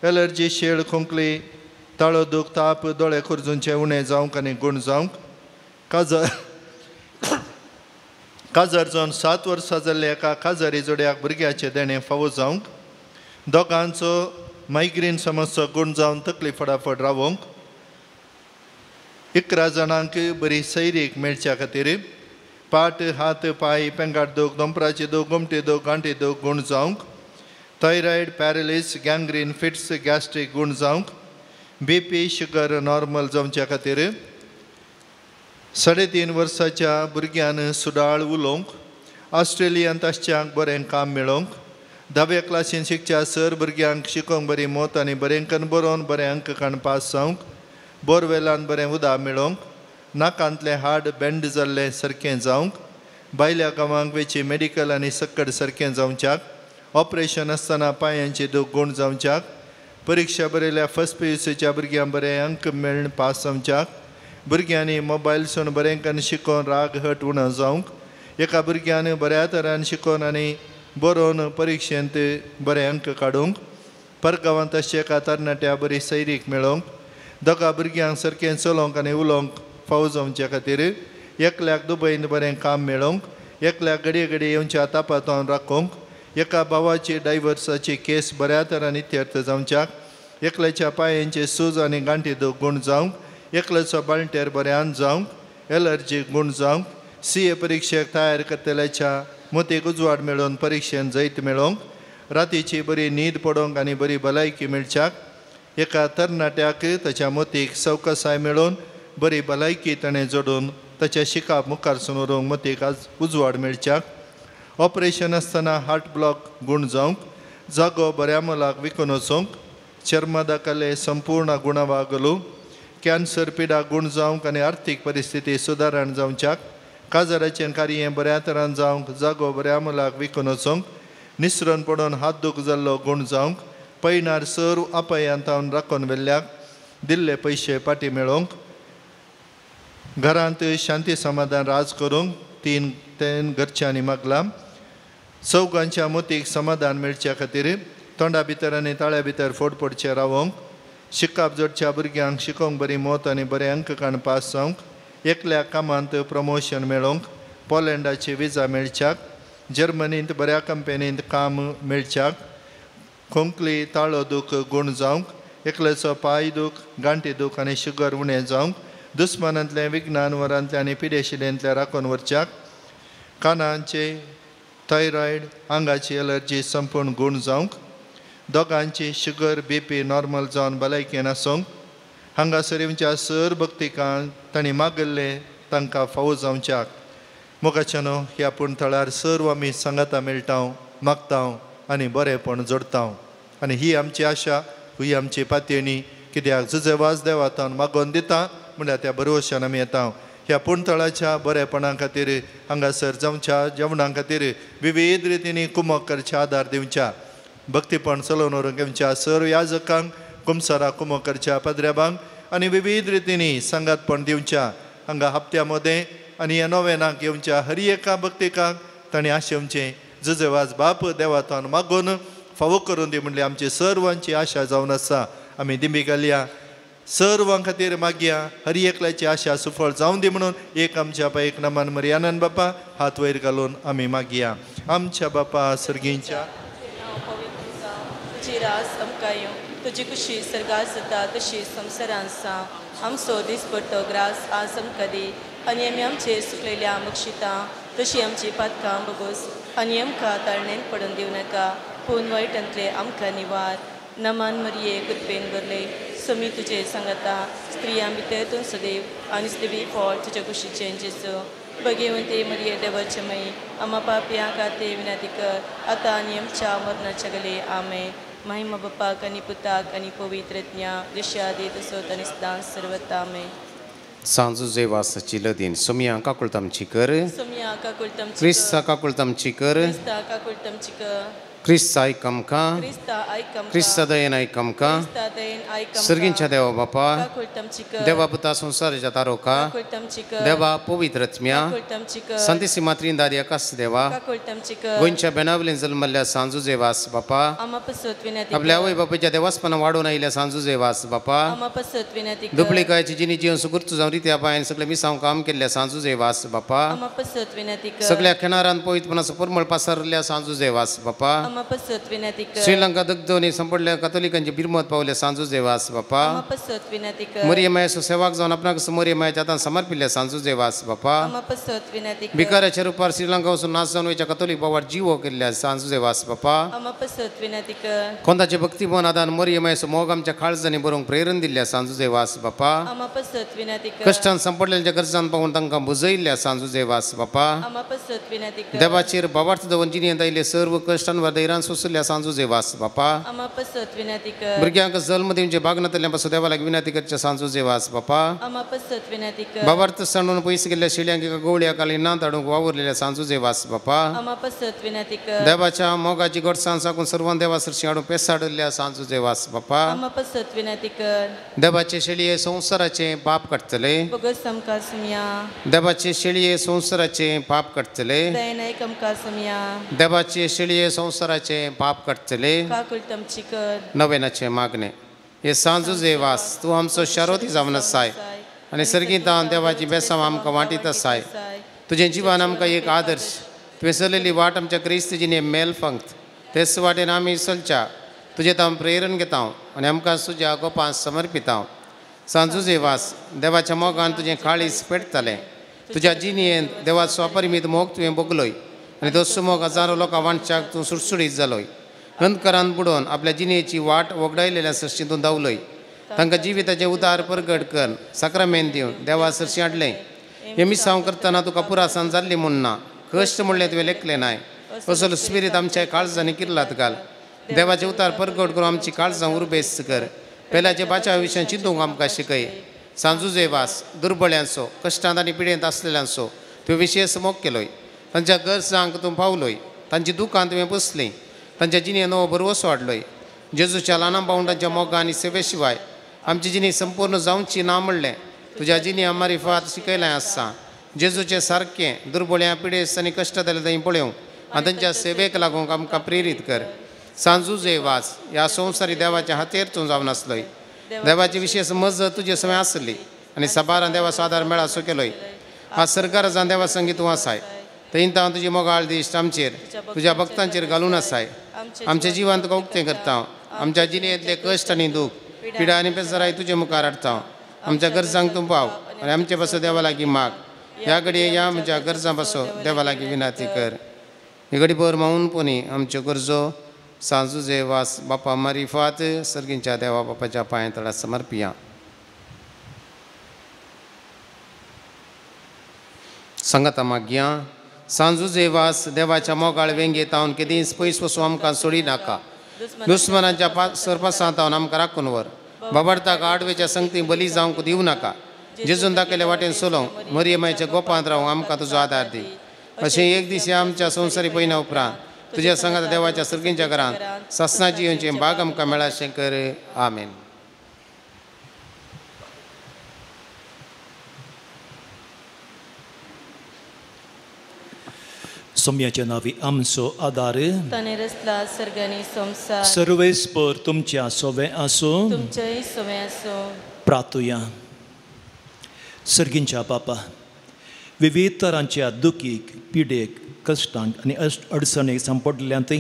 एलर्जी शेळ खोंकली ताळो दूख ताप दोळे खुरजूंचे उणें जावंक आनी गूण जावंक, काजार जावन 7 वर्सां जाल्ल्या एका काजारी जोड्याक भुरग्याचें देणें फावो जावंक, दोगांचो मायग्रेन समस्या गूण जावन तकली फटाफट रावंक, 11 जाणांक बरी सैरीक मेळच्या खातीर, पाट हात पाय पेंगाट दोग दोंपराचे दोग गोमटे दोग गांठे दोग गुण जावंक थायरॉयड पॅरलीस गँग्रीन फिट्स गॅस्ट्रीक गुण जावंक BP शुगर नॉर्मल जावच्या खातीर 3.5 वर्साच्या भुरग्यान सुडाळ उलोवंक ऑस्ट्रेलियांत आसच्यांक बरें काम मेळोवंक 10वे क्लासीन शिकच्या सर भुरग्यांक शिकोवंक बरी मोत आनी बरेंकन बरोवन बरें अंक काण पास जावंक बोरवेलान बरें उदक मेळोवंक नाकांतलें हाड बेंड जाल्लें सारकें जावंक भायल्या गांवांक वेची मेडिकल आनी सक्कड सारकें जावच्याक ऑपरेशन आसतना पांयांचे दूख गूण जावच्याक परीक्षा बरयल्या फर्स्ट PUCच्या भुरग्यांक बरें अंक मेळून पास जावच्याक भुरग्यांनी मोबायलसून बरेंकन शिकोवन राग हट उणो जावंक एका भुरग्यान बऱ्या तरान शिकोवन आनी बरोवन परीक्षेंत बरे अंक काडूंक परगांवांत अशें एका तरणाट्या बरी सैरीक मेळोवंक दोगा भुरग्यांक सारकें चलोवंक आनी उलोवंक फावो जावचे खातीर एकल्याक दुबयन बरें काम मेळोवंक एकल्याक घडये घडये येवच्या तापातावन राखोवंक एका भावाची डायव्हर्साची केस बऱ्या तरान इत्यर्थ जावच्याक एकल्याच्या पांयांचे सूज आनी गांठी दूख गूण जावंक एकल्याचो बाळंटेर बऱ्यान जावंक एलर्जी गूण जावंक CA परीक्षेक तयार करतल्याच्या मोतीक उजवाड मेळोवन परीक्षेन जैत मेळोवंक रातीची बरी न्हीद पडोवंक आनी बरी भलायकी मेळच्याक एका तरणाट्याक ताच्या मोतीक सवकसाय मेळोवन बरी भलायकी ताणें जोडून ताच्या शिकाप मुखार व्हरूंक मोतीक आज उजवाड मेळच्याक ऑपरेशन आसतना हार्ट ब्लॉक गूण जावंक जागो बऱ्या मोलाक विकून वचोवंक चर्मदाखले संपूर्ण गुणवागलू कॅन्सर पिडा गूण जावंक आनी आर्थीक परिस्थिती सुदारण जावच्याक काजाराचें कार्य बऱ्या तरान जावंक जागो बऱ्या मोलाक विकून वचोवंक निसरून पडून हात दूख जाल्लो गूण जावंक पैनार सर्व अपयांतावन राखून वेल्ल्याक दिल्ले पयशे पाटी मेळोवंक घरांत शांती समाधान राज करूंक तीन घरच्यांनी मागलां चौगांच्या मोतीक समाधान मेळच्या खातीर तोंडा भितर आनी ताळ्या भितर फोड पडचे रावोंक शिकाप जोडच्या भुरग्यांक शिकोवंक बरी मोत आनी बरे अंक काण पास जावंक एकल्या कामांत प्रमोशन मेळोवंक पोलंडाची विजा मेळच्याक जर्मनींत बऱ्या कंपनींत काम मेळच्याक खोंकली ताळो दूख गूण जावंक एकल्याचो पांय दूख गांठी दूख आनी शुगर उणें जावंक दुस्मानांतलें विज्ञान वरांतलें आनी पिडेशिडेंतलें राखून व्हरच्याक कानांचे थायरॉयड आंगाची एलर्जी संपूर्ण गूण जावंक दोगांची शुगर BP नॉर्मल जावन भलायकेन आसूंक हांगासर येवच्या सर भक्तिकांक तांणी मागल्ले तांकां फावो जावच्याक मोगाच्यानो ह्या पुणथळार सर्व आमी सांगाता मेळटाव मागताव आनी बरेपण जोडताव आनी ही आमची आशा ही आमची पातयणी कित्याक जुजे वाज देवातावन मागोवन दिता म्हळ्यार त्या भरवशान आमी येता ह्या पुणथळाच्या बरेपणा खातीर हांगासर जावच्या जेवणा खातीर विविध रितींनी कुमक करचे आदार दिवच्या भक्तीपण चलोवन व्हरूंक येवच्या सर्व याजकांक कुमसारा कुमक करच्या पदऱ्याबांक आनी विविध रितींनी सांगातपण दिवच्या हांगा हप्त्या मदें आनी ह्या नोवेनाक येवच्या हर एका भक्तिकाक ताणें आशेवचें जुजे वाज बाप देवातावन मागोवन फावो करून दी म्हणली आमची सर्वांची आशा जावन आसा आमी दिंबी घालया सर्वां खातीर मागया हर एकल्याची आशा सुफळ जावं दी म्हणून एक आमच्या एक नमान मर्यानंद बापा हात वयर घालून आमी मागया आमच्या बापा सर्गींच्या तुजी रास आमकां तुजी कुशी सर्गार जाता तशी संवसारांत आसा आमचो दिसपट्टो ग्रास आज आमकां दी आनी आमी आमचेर सुकलेल्या बक्षिता तशी आमची पातकां बगोस आनी आमकां ताळणेन पडून दिवं नाका पूण वायटांतले आमकां निवार नमान मरिये गुदपेन भरले समी तुजे सांगता स्त्रियां भितर तूं सदैव आनी स्त्रिवी फळ तुज्या कुशीचें जेजू भगवंते मरिये देवाचे मई आम्हा पापयां खाते विनंती कर आतां आनी आमच्या मरणाच्या गले आमे महिमा बापाक आनी पुताक आनी पवित्रज्ञा दिशा तसोत आनी सदां सर्वता आमे सांजू जेवासाची लदीन सोमिया काकुळतामची कर सोमिया काकुळताम क्रिस्ता काकुळतामची कर क्रिस्ता काकुळतामची कर क्रिस्ता आयकमका क्रिस्ता दयेन आयकमका सर्गींच्या देवा बापा देवा पुता संसाराच्या तारोका देवा पवित्रत्म्या संतिसिमा त्रिंदाद एकाच देवा गोंयच्या बेनावलीन जल्मल्ल्या सांजू जेवास बापा आपल्या आवय बापाच्या देवासपणां वाडून आयिल्ल्या सांजू जेवास बापा दुबळीकायची जिनी जीवन सुगुर्त जावन रित्या पायन सगळे मिसांव काम केल्ल्या सांजू जेवास बापा सगळ्या किनारान पवित्रपणाचो परमळ पासारल्या सांजू जेवास बापा Ama pasot vinati कर श्रीलंका दगदोनी संपडल्या कॅथोलिकांची बिरमत पावल्या सांजुजे वास बापा Ama pasot vinati कर मरियमायेचो सेवाक जावन आपणाक मरियमायेच्या हातान समर्पिल्ल्या सांजुजे वास बापा Ama pasot vinati कर भिकाऱ्याच्या रुपार श्रीलंका वचून नाच जावन वयच्या कॅथोलिक बाबार जीव केल्ल्या सांजुजे वास बापा Ama pasot vinati कर कोंदाचे भक्तिमन आदान मरियमायेचो मोग आमच्या काळजांनी बरोवंक प्रेरण दिल्ल्या सांजुजे वास बापा Ama pasot vinati कर कश्टान संपडलेल्या गरजान पावून तांकां बुजयल्ल्या सांजुजे वास बापा Ama pasot vinati कर देवाचेर भावार्थ दवन जिणेंत आयिल्ले सर्व कश्टांवर दैरान सोंसल्या सांजुजे वास बापा Ama pasot vinati कर भुरग्यांक जल्म दिवचे बागनातल्या पासून देवालाक विनंती करच्या सांजुजे वास बापा Ama pasot vinati कर भावार्थ सांडून पयस गेल्ल्या शेळ्यांक एका गवळ्या काली ना धाडूंक वावरलेल्या सांजुजे वास बापा Ama pasot vinati कर देवाच्या मोगाची गोडसाण साकून सर्वान देवा सरशी हाडून पेसाडल्या सांजुजे वास बापा Ama pasot vinati कर देवाचे शेळये संवसाराचे पाप काडटले Bogos amkar sumya देवाचे शेळये संवसाराचे पाप काडटले Dayanay kamkar sumya देवाचे शेळये संवसाराचे पाप काडटले Kakultam chikar नवेनाचे मागणे हे सांजुजे वास तूं आमचो शारोती जावन आसाय आनी सर्गीतान देवाची बेसांव आमकां वांटीत आसाय तुजें जिवन आमकां एक आदर्श तुवें चलयली वाट आमच्या क्रिस्त जिणे मेल फंक्त तेच वाटेन आमी चलच्या तुजें हांव प्रेरण घेता आनी आमकां तुज्या गोपान समर्पिता सांजुजे वास देवाच्या मोगान तुजें काळीज पेटतलें तुज्या जिणयेंत देवाचो अपरिमीत मोग तुवें भोगलोय आनी तसो मोग हजारो लोकां वांटच्याक तूं सुटसुटीत जालोय अंधकारान बुडोवन आपल्या जिणेची वाट वगडायलेल्या सृश्टींतून धांवलोय तांकां जिविताचें उदार प्रगट कर साक्रामेंत दिवन देवा सरशी हाडलें हें मिसांव करतना तुका पुरासान जाल्ली म्हूण ना कश्ट म्हणलें तुवें लेखलें नाय असलो स्पिरीत आमच्या काळजांनी किर्लात घाल देवाचें उतार प्रगट करून आमची काळजां उर्बेस्त कर पेल्याच्या बाच्या विशयान चिंतूंक आमकां शिकय सांजुजे वास दुर्बळ्यांचो कश्टांत आनी पिडेंत आसलेल्यांचो तुवें विशेश मोग केलोय तांच्या गरजांक तूं पावलोय तांची दुखां तुवें बसलीं तांच्या जिणे नवो बरवसो हाडलोय जेजूच्या ल्हान भावंडांच्या मोगा आनी सेवे शिवाय आमची जिणी संपूर्ण जावची ना म्हणलें तुज्या जिणी आमारी फात शिकयलें आसा जेजूचे सारकें दुर्बळ्यां पिडेस्त आनी कश्ट जाले थंय पळोवंक आनी तांच्या सेवेक लागूंक आमकां प्रेरीत कर सांजुजे वास ह्या संवसारी देवाच्या हातेर तूं जावन आसलोय देवाची विशेश मजत तुजे सवय आसली आनी सबारान देवाचो आदार मेळासो केलोय आज सरकार जावन देवा संगी तूं आसाय थंय हांव तुजी मोगाळ दिश्ट आमचेर तुज्या भक्तांचेर घालून आसाय आमचें जिवन तुका उक्तें करता आमच्या जिणेंतले कश्ट आनी दूख पिडा आनी पेसाराय तुजे मुखार हाडटा आमच्या गरजांक तूं पाव आनी आमचे पासो देवा लागीं माग ह्या घडये ह्या म्हज्या गरजां पासो देवा लागीं विनंती कर ही घडी भर मावूनपणी आमच्यो गरजो सांजुजे वास बापा मारिफात सर्गींच्या देवा बापाच्या पांय तळा समर्पिया संगता मागया सांजुजे वास देवाच्या मोगाळ वेंगेत हांव केदींच पयस वचूं आमकां सोडी नाका दुस्मनाच्या सरपासांत हांव आमकां राखून व्हर बाबडताक आडवेच्या संगती बली जावंक दिवं नाका जेजून दाखयले वाटेन चलोवंक मरियमायेच्या गोपांत रावंक आमकां तुजो आदार दी अशें एक दीस आमच्या संवसारी पयना उपरांत तुज्या सांगात देवाच्या सर्गींच्या घरांत ससनाची येवचे भाग आमकां मेळाशें कर आमेन. सोम्याच्या नावी आमचो आदार ताणे रचला सर्गांनी संसार सर्वेस्पर तुमच्या सोवे आसो तुमचेय सोवे आसो. प्रार्थुया. सर्गींच्या बापा विविध तरांच्या दुखीक पिडेक कश्टांक आनी अडचणीक सांपडल्यांत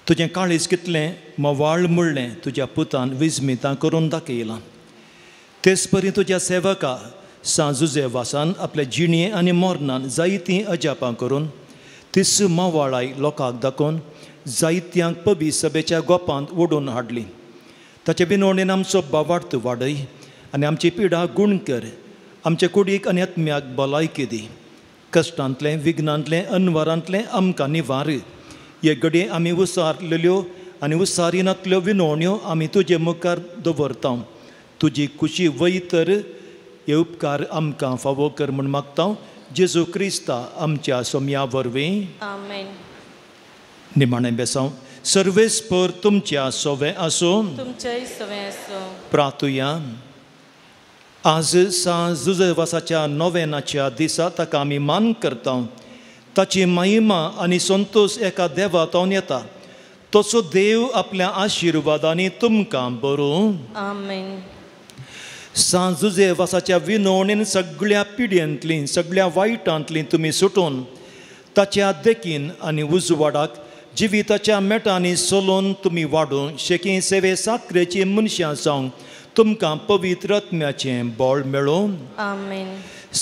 तुजें काळीज कितलें मोवाळ मुळ्ळें तुज्या पुतान विस्मितां करून दाखयलां. तेच परी तुज्या सेवका सांजुजे वासान आपल्या जिणये आनी मोरणान जायतीं अजापां करून तिस मोवाळाय लोकांक दाखोवन जायत्यांक पबी सभेच्या गोपांत ओडून हाडली. ताचे बिनवणेन आमचो बावार्थ वाडय आनी आमची पिडा गूण कर. आमचे कुडीक आनी आत्म्याक भलायकी दी. कश्टांतले विघ्नांतले अनवरांतले आमकां निवार. हे घडये आमी उसारलेल्यो आनी उसारिनातल्यो विनवण्यो आमी तुजे मुखार दवरता. तुजी खुशी वय तर हे उपकार आमकां फावो कर म्हूण मागता जेजू क्रिस्ता आमच्या सोम्या वरवीं. आमेन. निमाणें बेसांव. सर्वेस्पर तुमच्या सोवे आसो तुमचेय सोवे आसो. प्रार्थुया. आज सांजुजे वासाच्या नोवेनाच्या दिसा ताका आमी मान करता. ताची महिमा आनी संतोश एका देवा तावन येता. तसो देव आपल्या आशिर्वादांनी तुमकां बरो. आमेन. सांजुजे वासाच्या विनवणेन सगळ्या पिड्यांतली सगळ्या वायटांतली तुमी सुटून ताच्या देखीन आनी उजवाडाक जिविताच्या मेटांनी सोलून तुमी वाडून शेकी सेवे साकरेची मनशां जावंक तुमकां पवित्र आत्म्याचें बळ मेळूं. आमेन.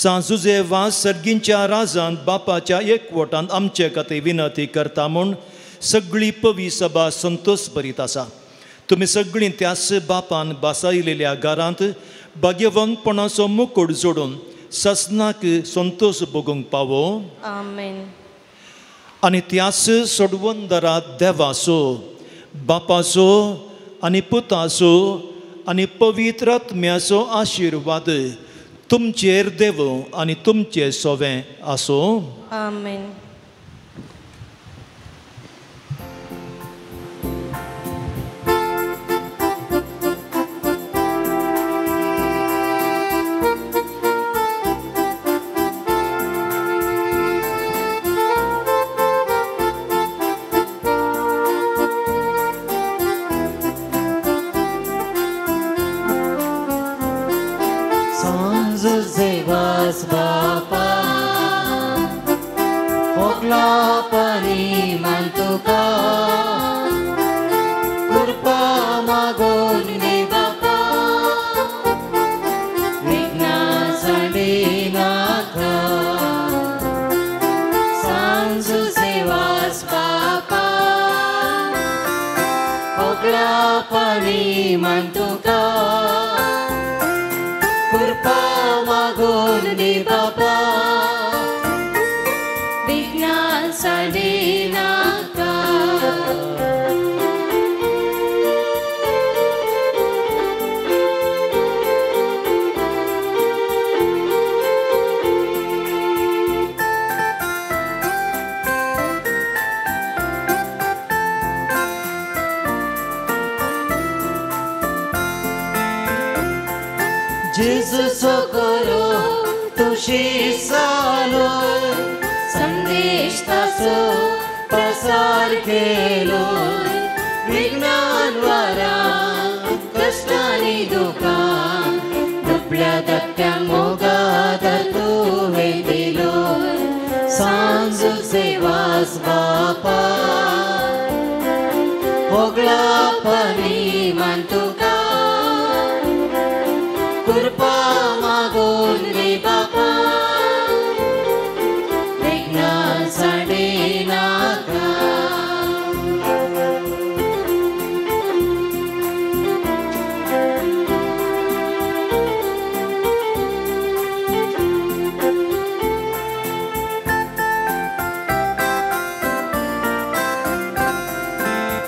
सांजुजे वा सर्गींच्या राजांत बापाच्या एकवटांत आमचे खातीर विनंती करता म्हूण सगळी पवी सभा संतोश भरीत आसा. तुमी सगळीं त्याच बापान बासायलेल्या घरांत भाग्यवंतपणाचो मुकुट जोडून ससनाक संतोष भोगूंक पावो. आमेन. आनी त्याच सोडवंदरात देवाचो बापाचो आनी पुताचो आनी पवित्र आत्म्याचो आशिर्वाद तुमचेर देवो आनी तुमचे सोवें आसो. आमेन.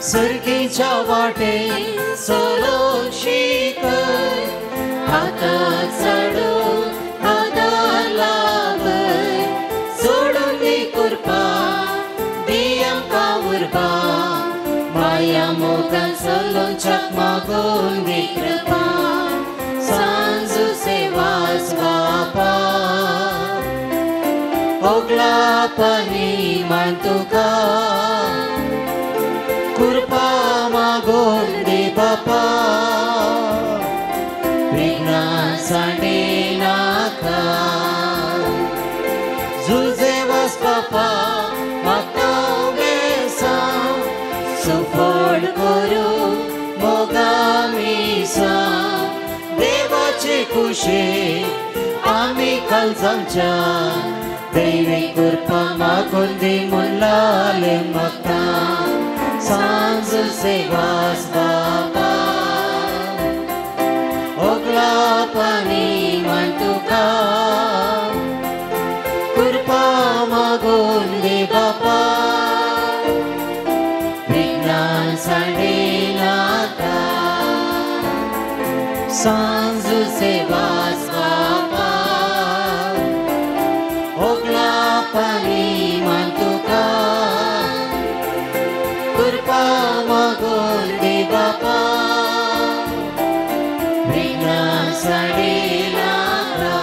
सर्गीच्या वाटे सोलो शिकर हातात चढून हातात लाभय सोडून दी कृपा दियम का उर्बा माया मोगान सोलून चक मागून दी कृपा सांजू सेवास बापा ओगला पानी मान तुका कृपा मागून दे बापा विघ्न सांडे नाका झुजे वास बापा म्हाका बेसां सुफळ करू मोगामी देवाचे कुशे आमी कालजांच्या दैवी कृपा मागून दे मुलाले म्हाका सांज सेवास बापा ओगला पानी मान तुका कृपा मागून दे बापा विघ्न सांडे नाका सांज सेवास बापा ओगला पानी मान तुका कृपा मागून दे बापा विघ्न सांडे नाका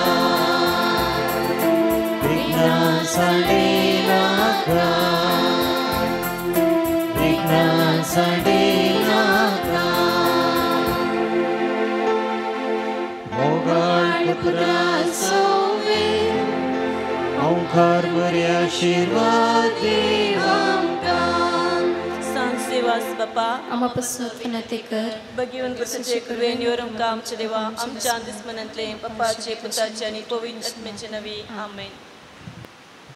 विघ्न सांडे नाका विघ्न सांडे नाका मोगाळ पुत्रा सोवे ओंकार बरे आशीर्वाद दे आमकां स्वर्गवास बापा आम्हा पासून विनंती कर बघिवन पुताचे कृपेन योर आमकां आमचे देवा आमच्या दुस्मनांतले बापाचे पुताचे आणि पवित्र आत्म्याचे नवी आमेन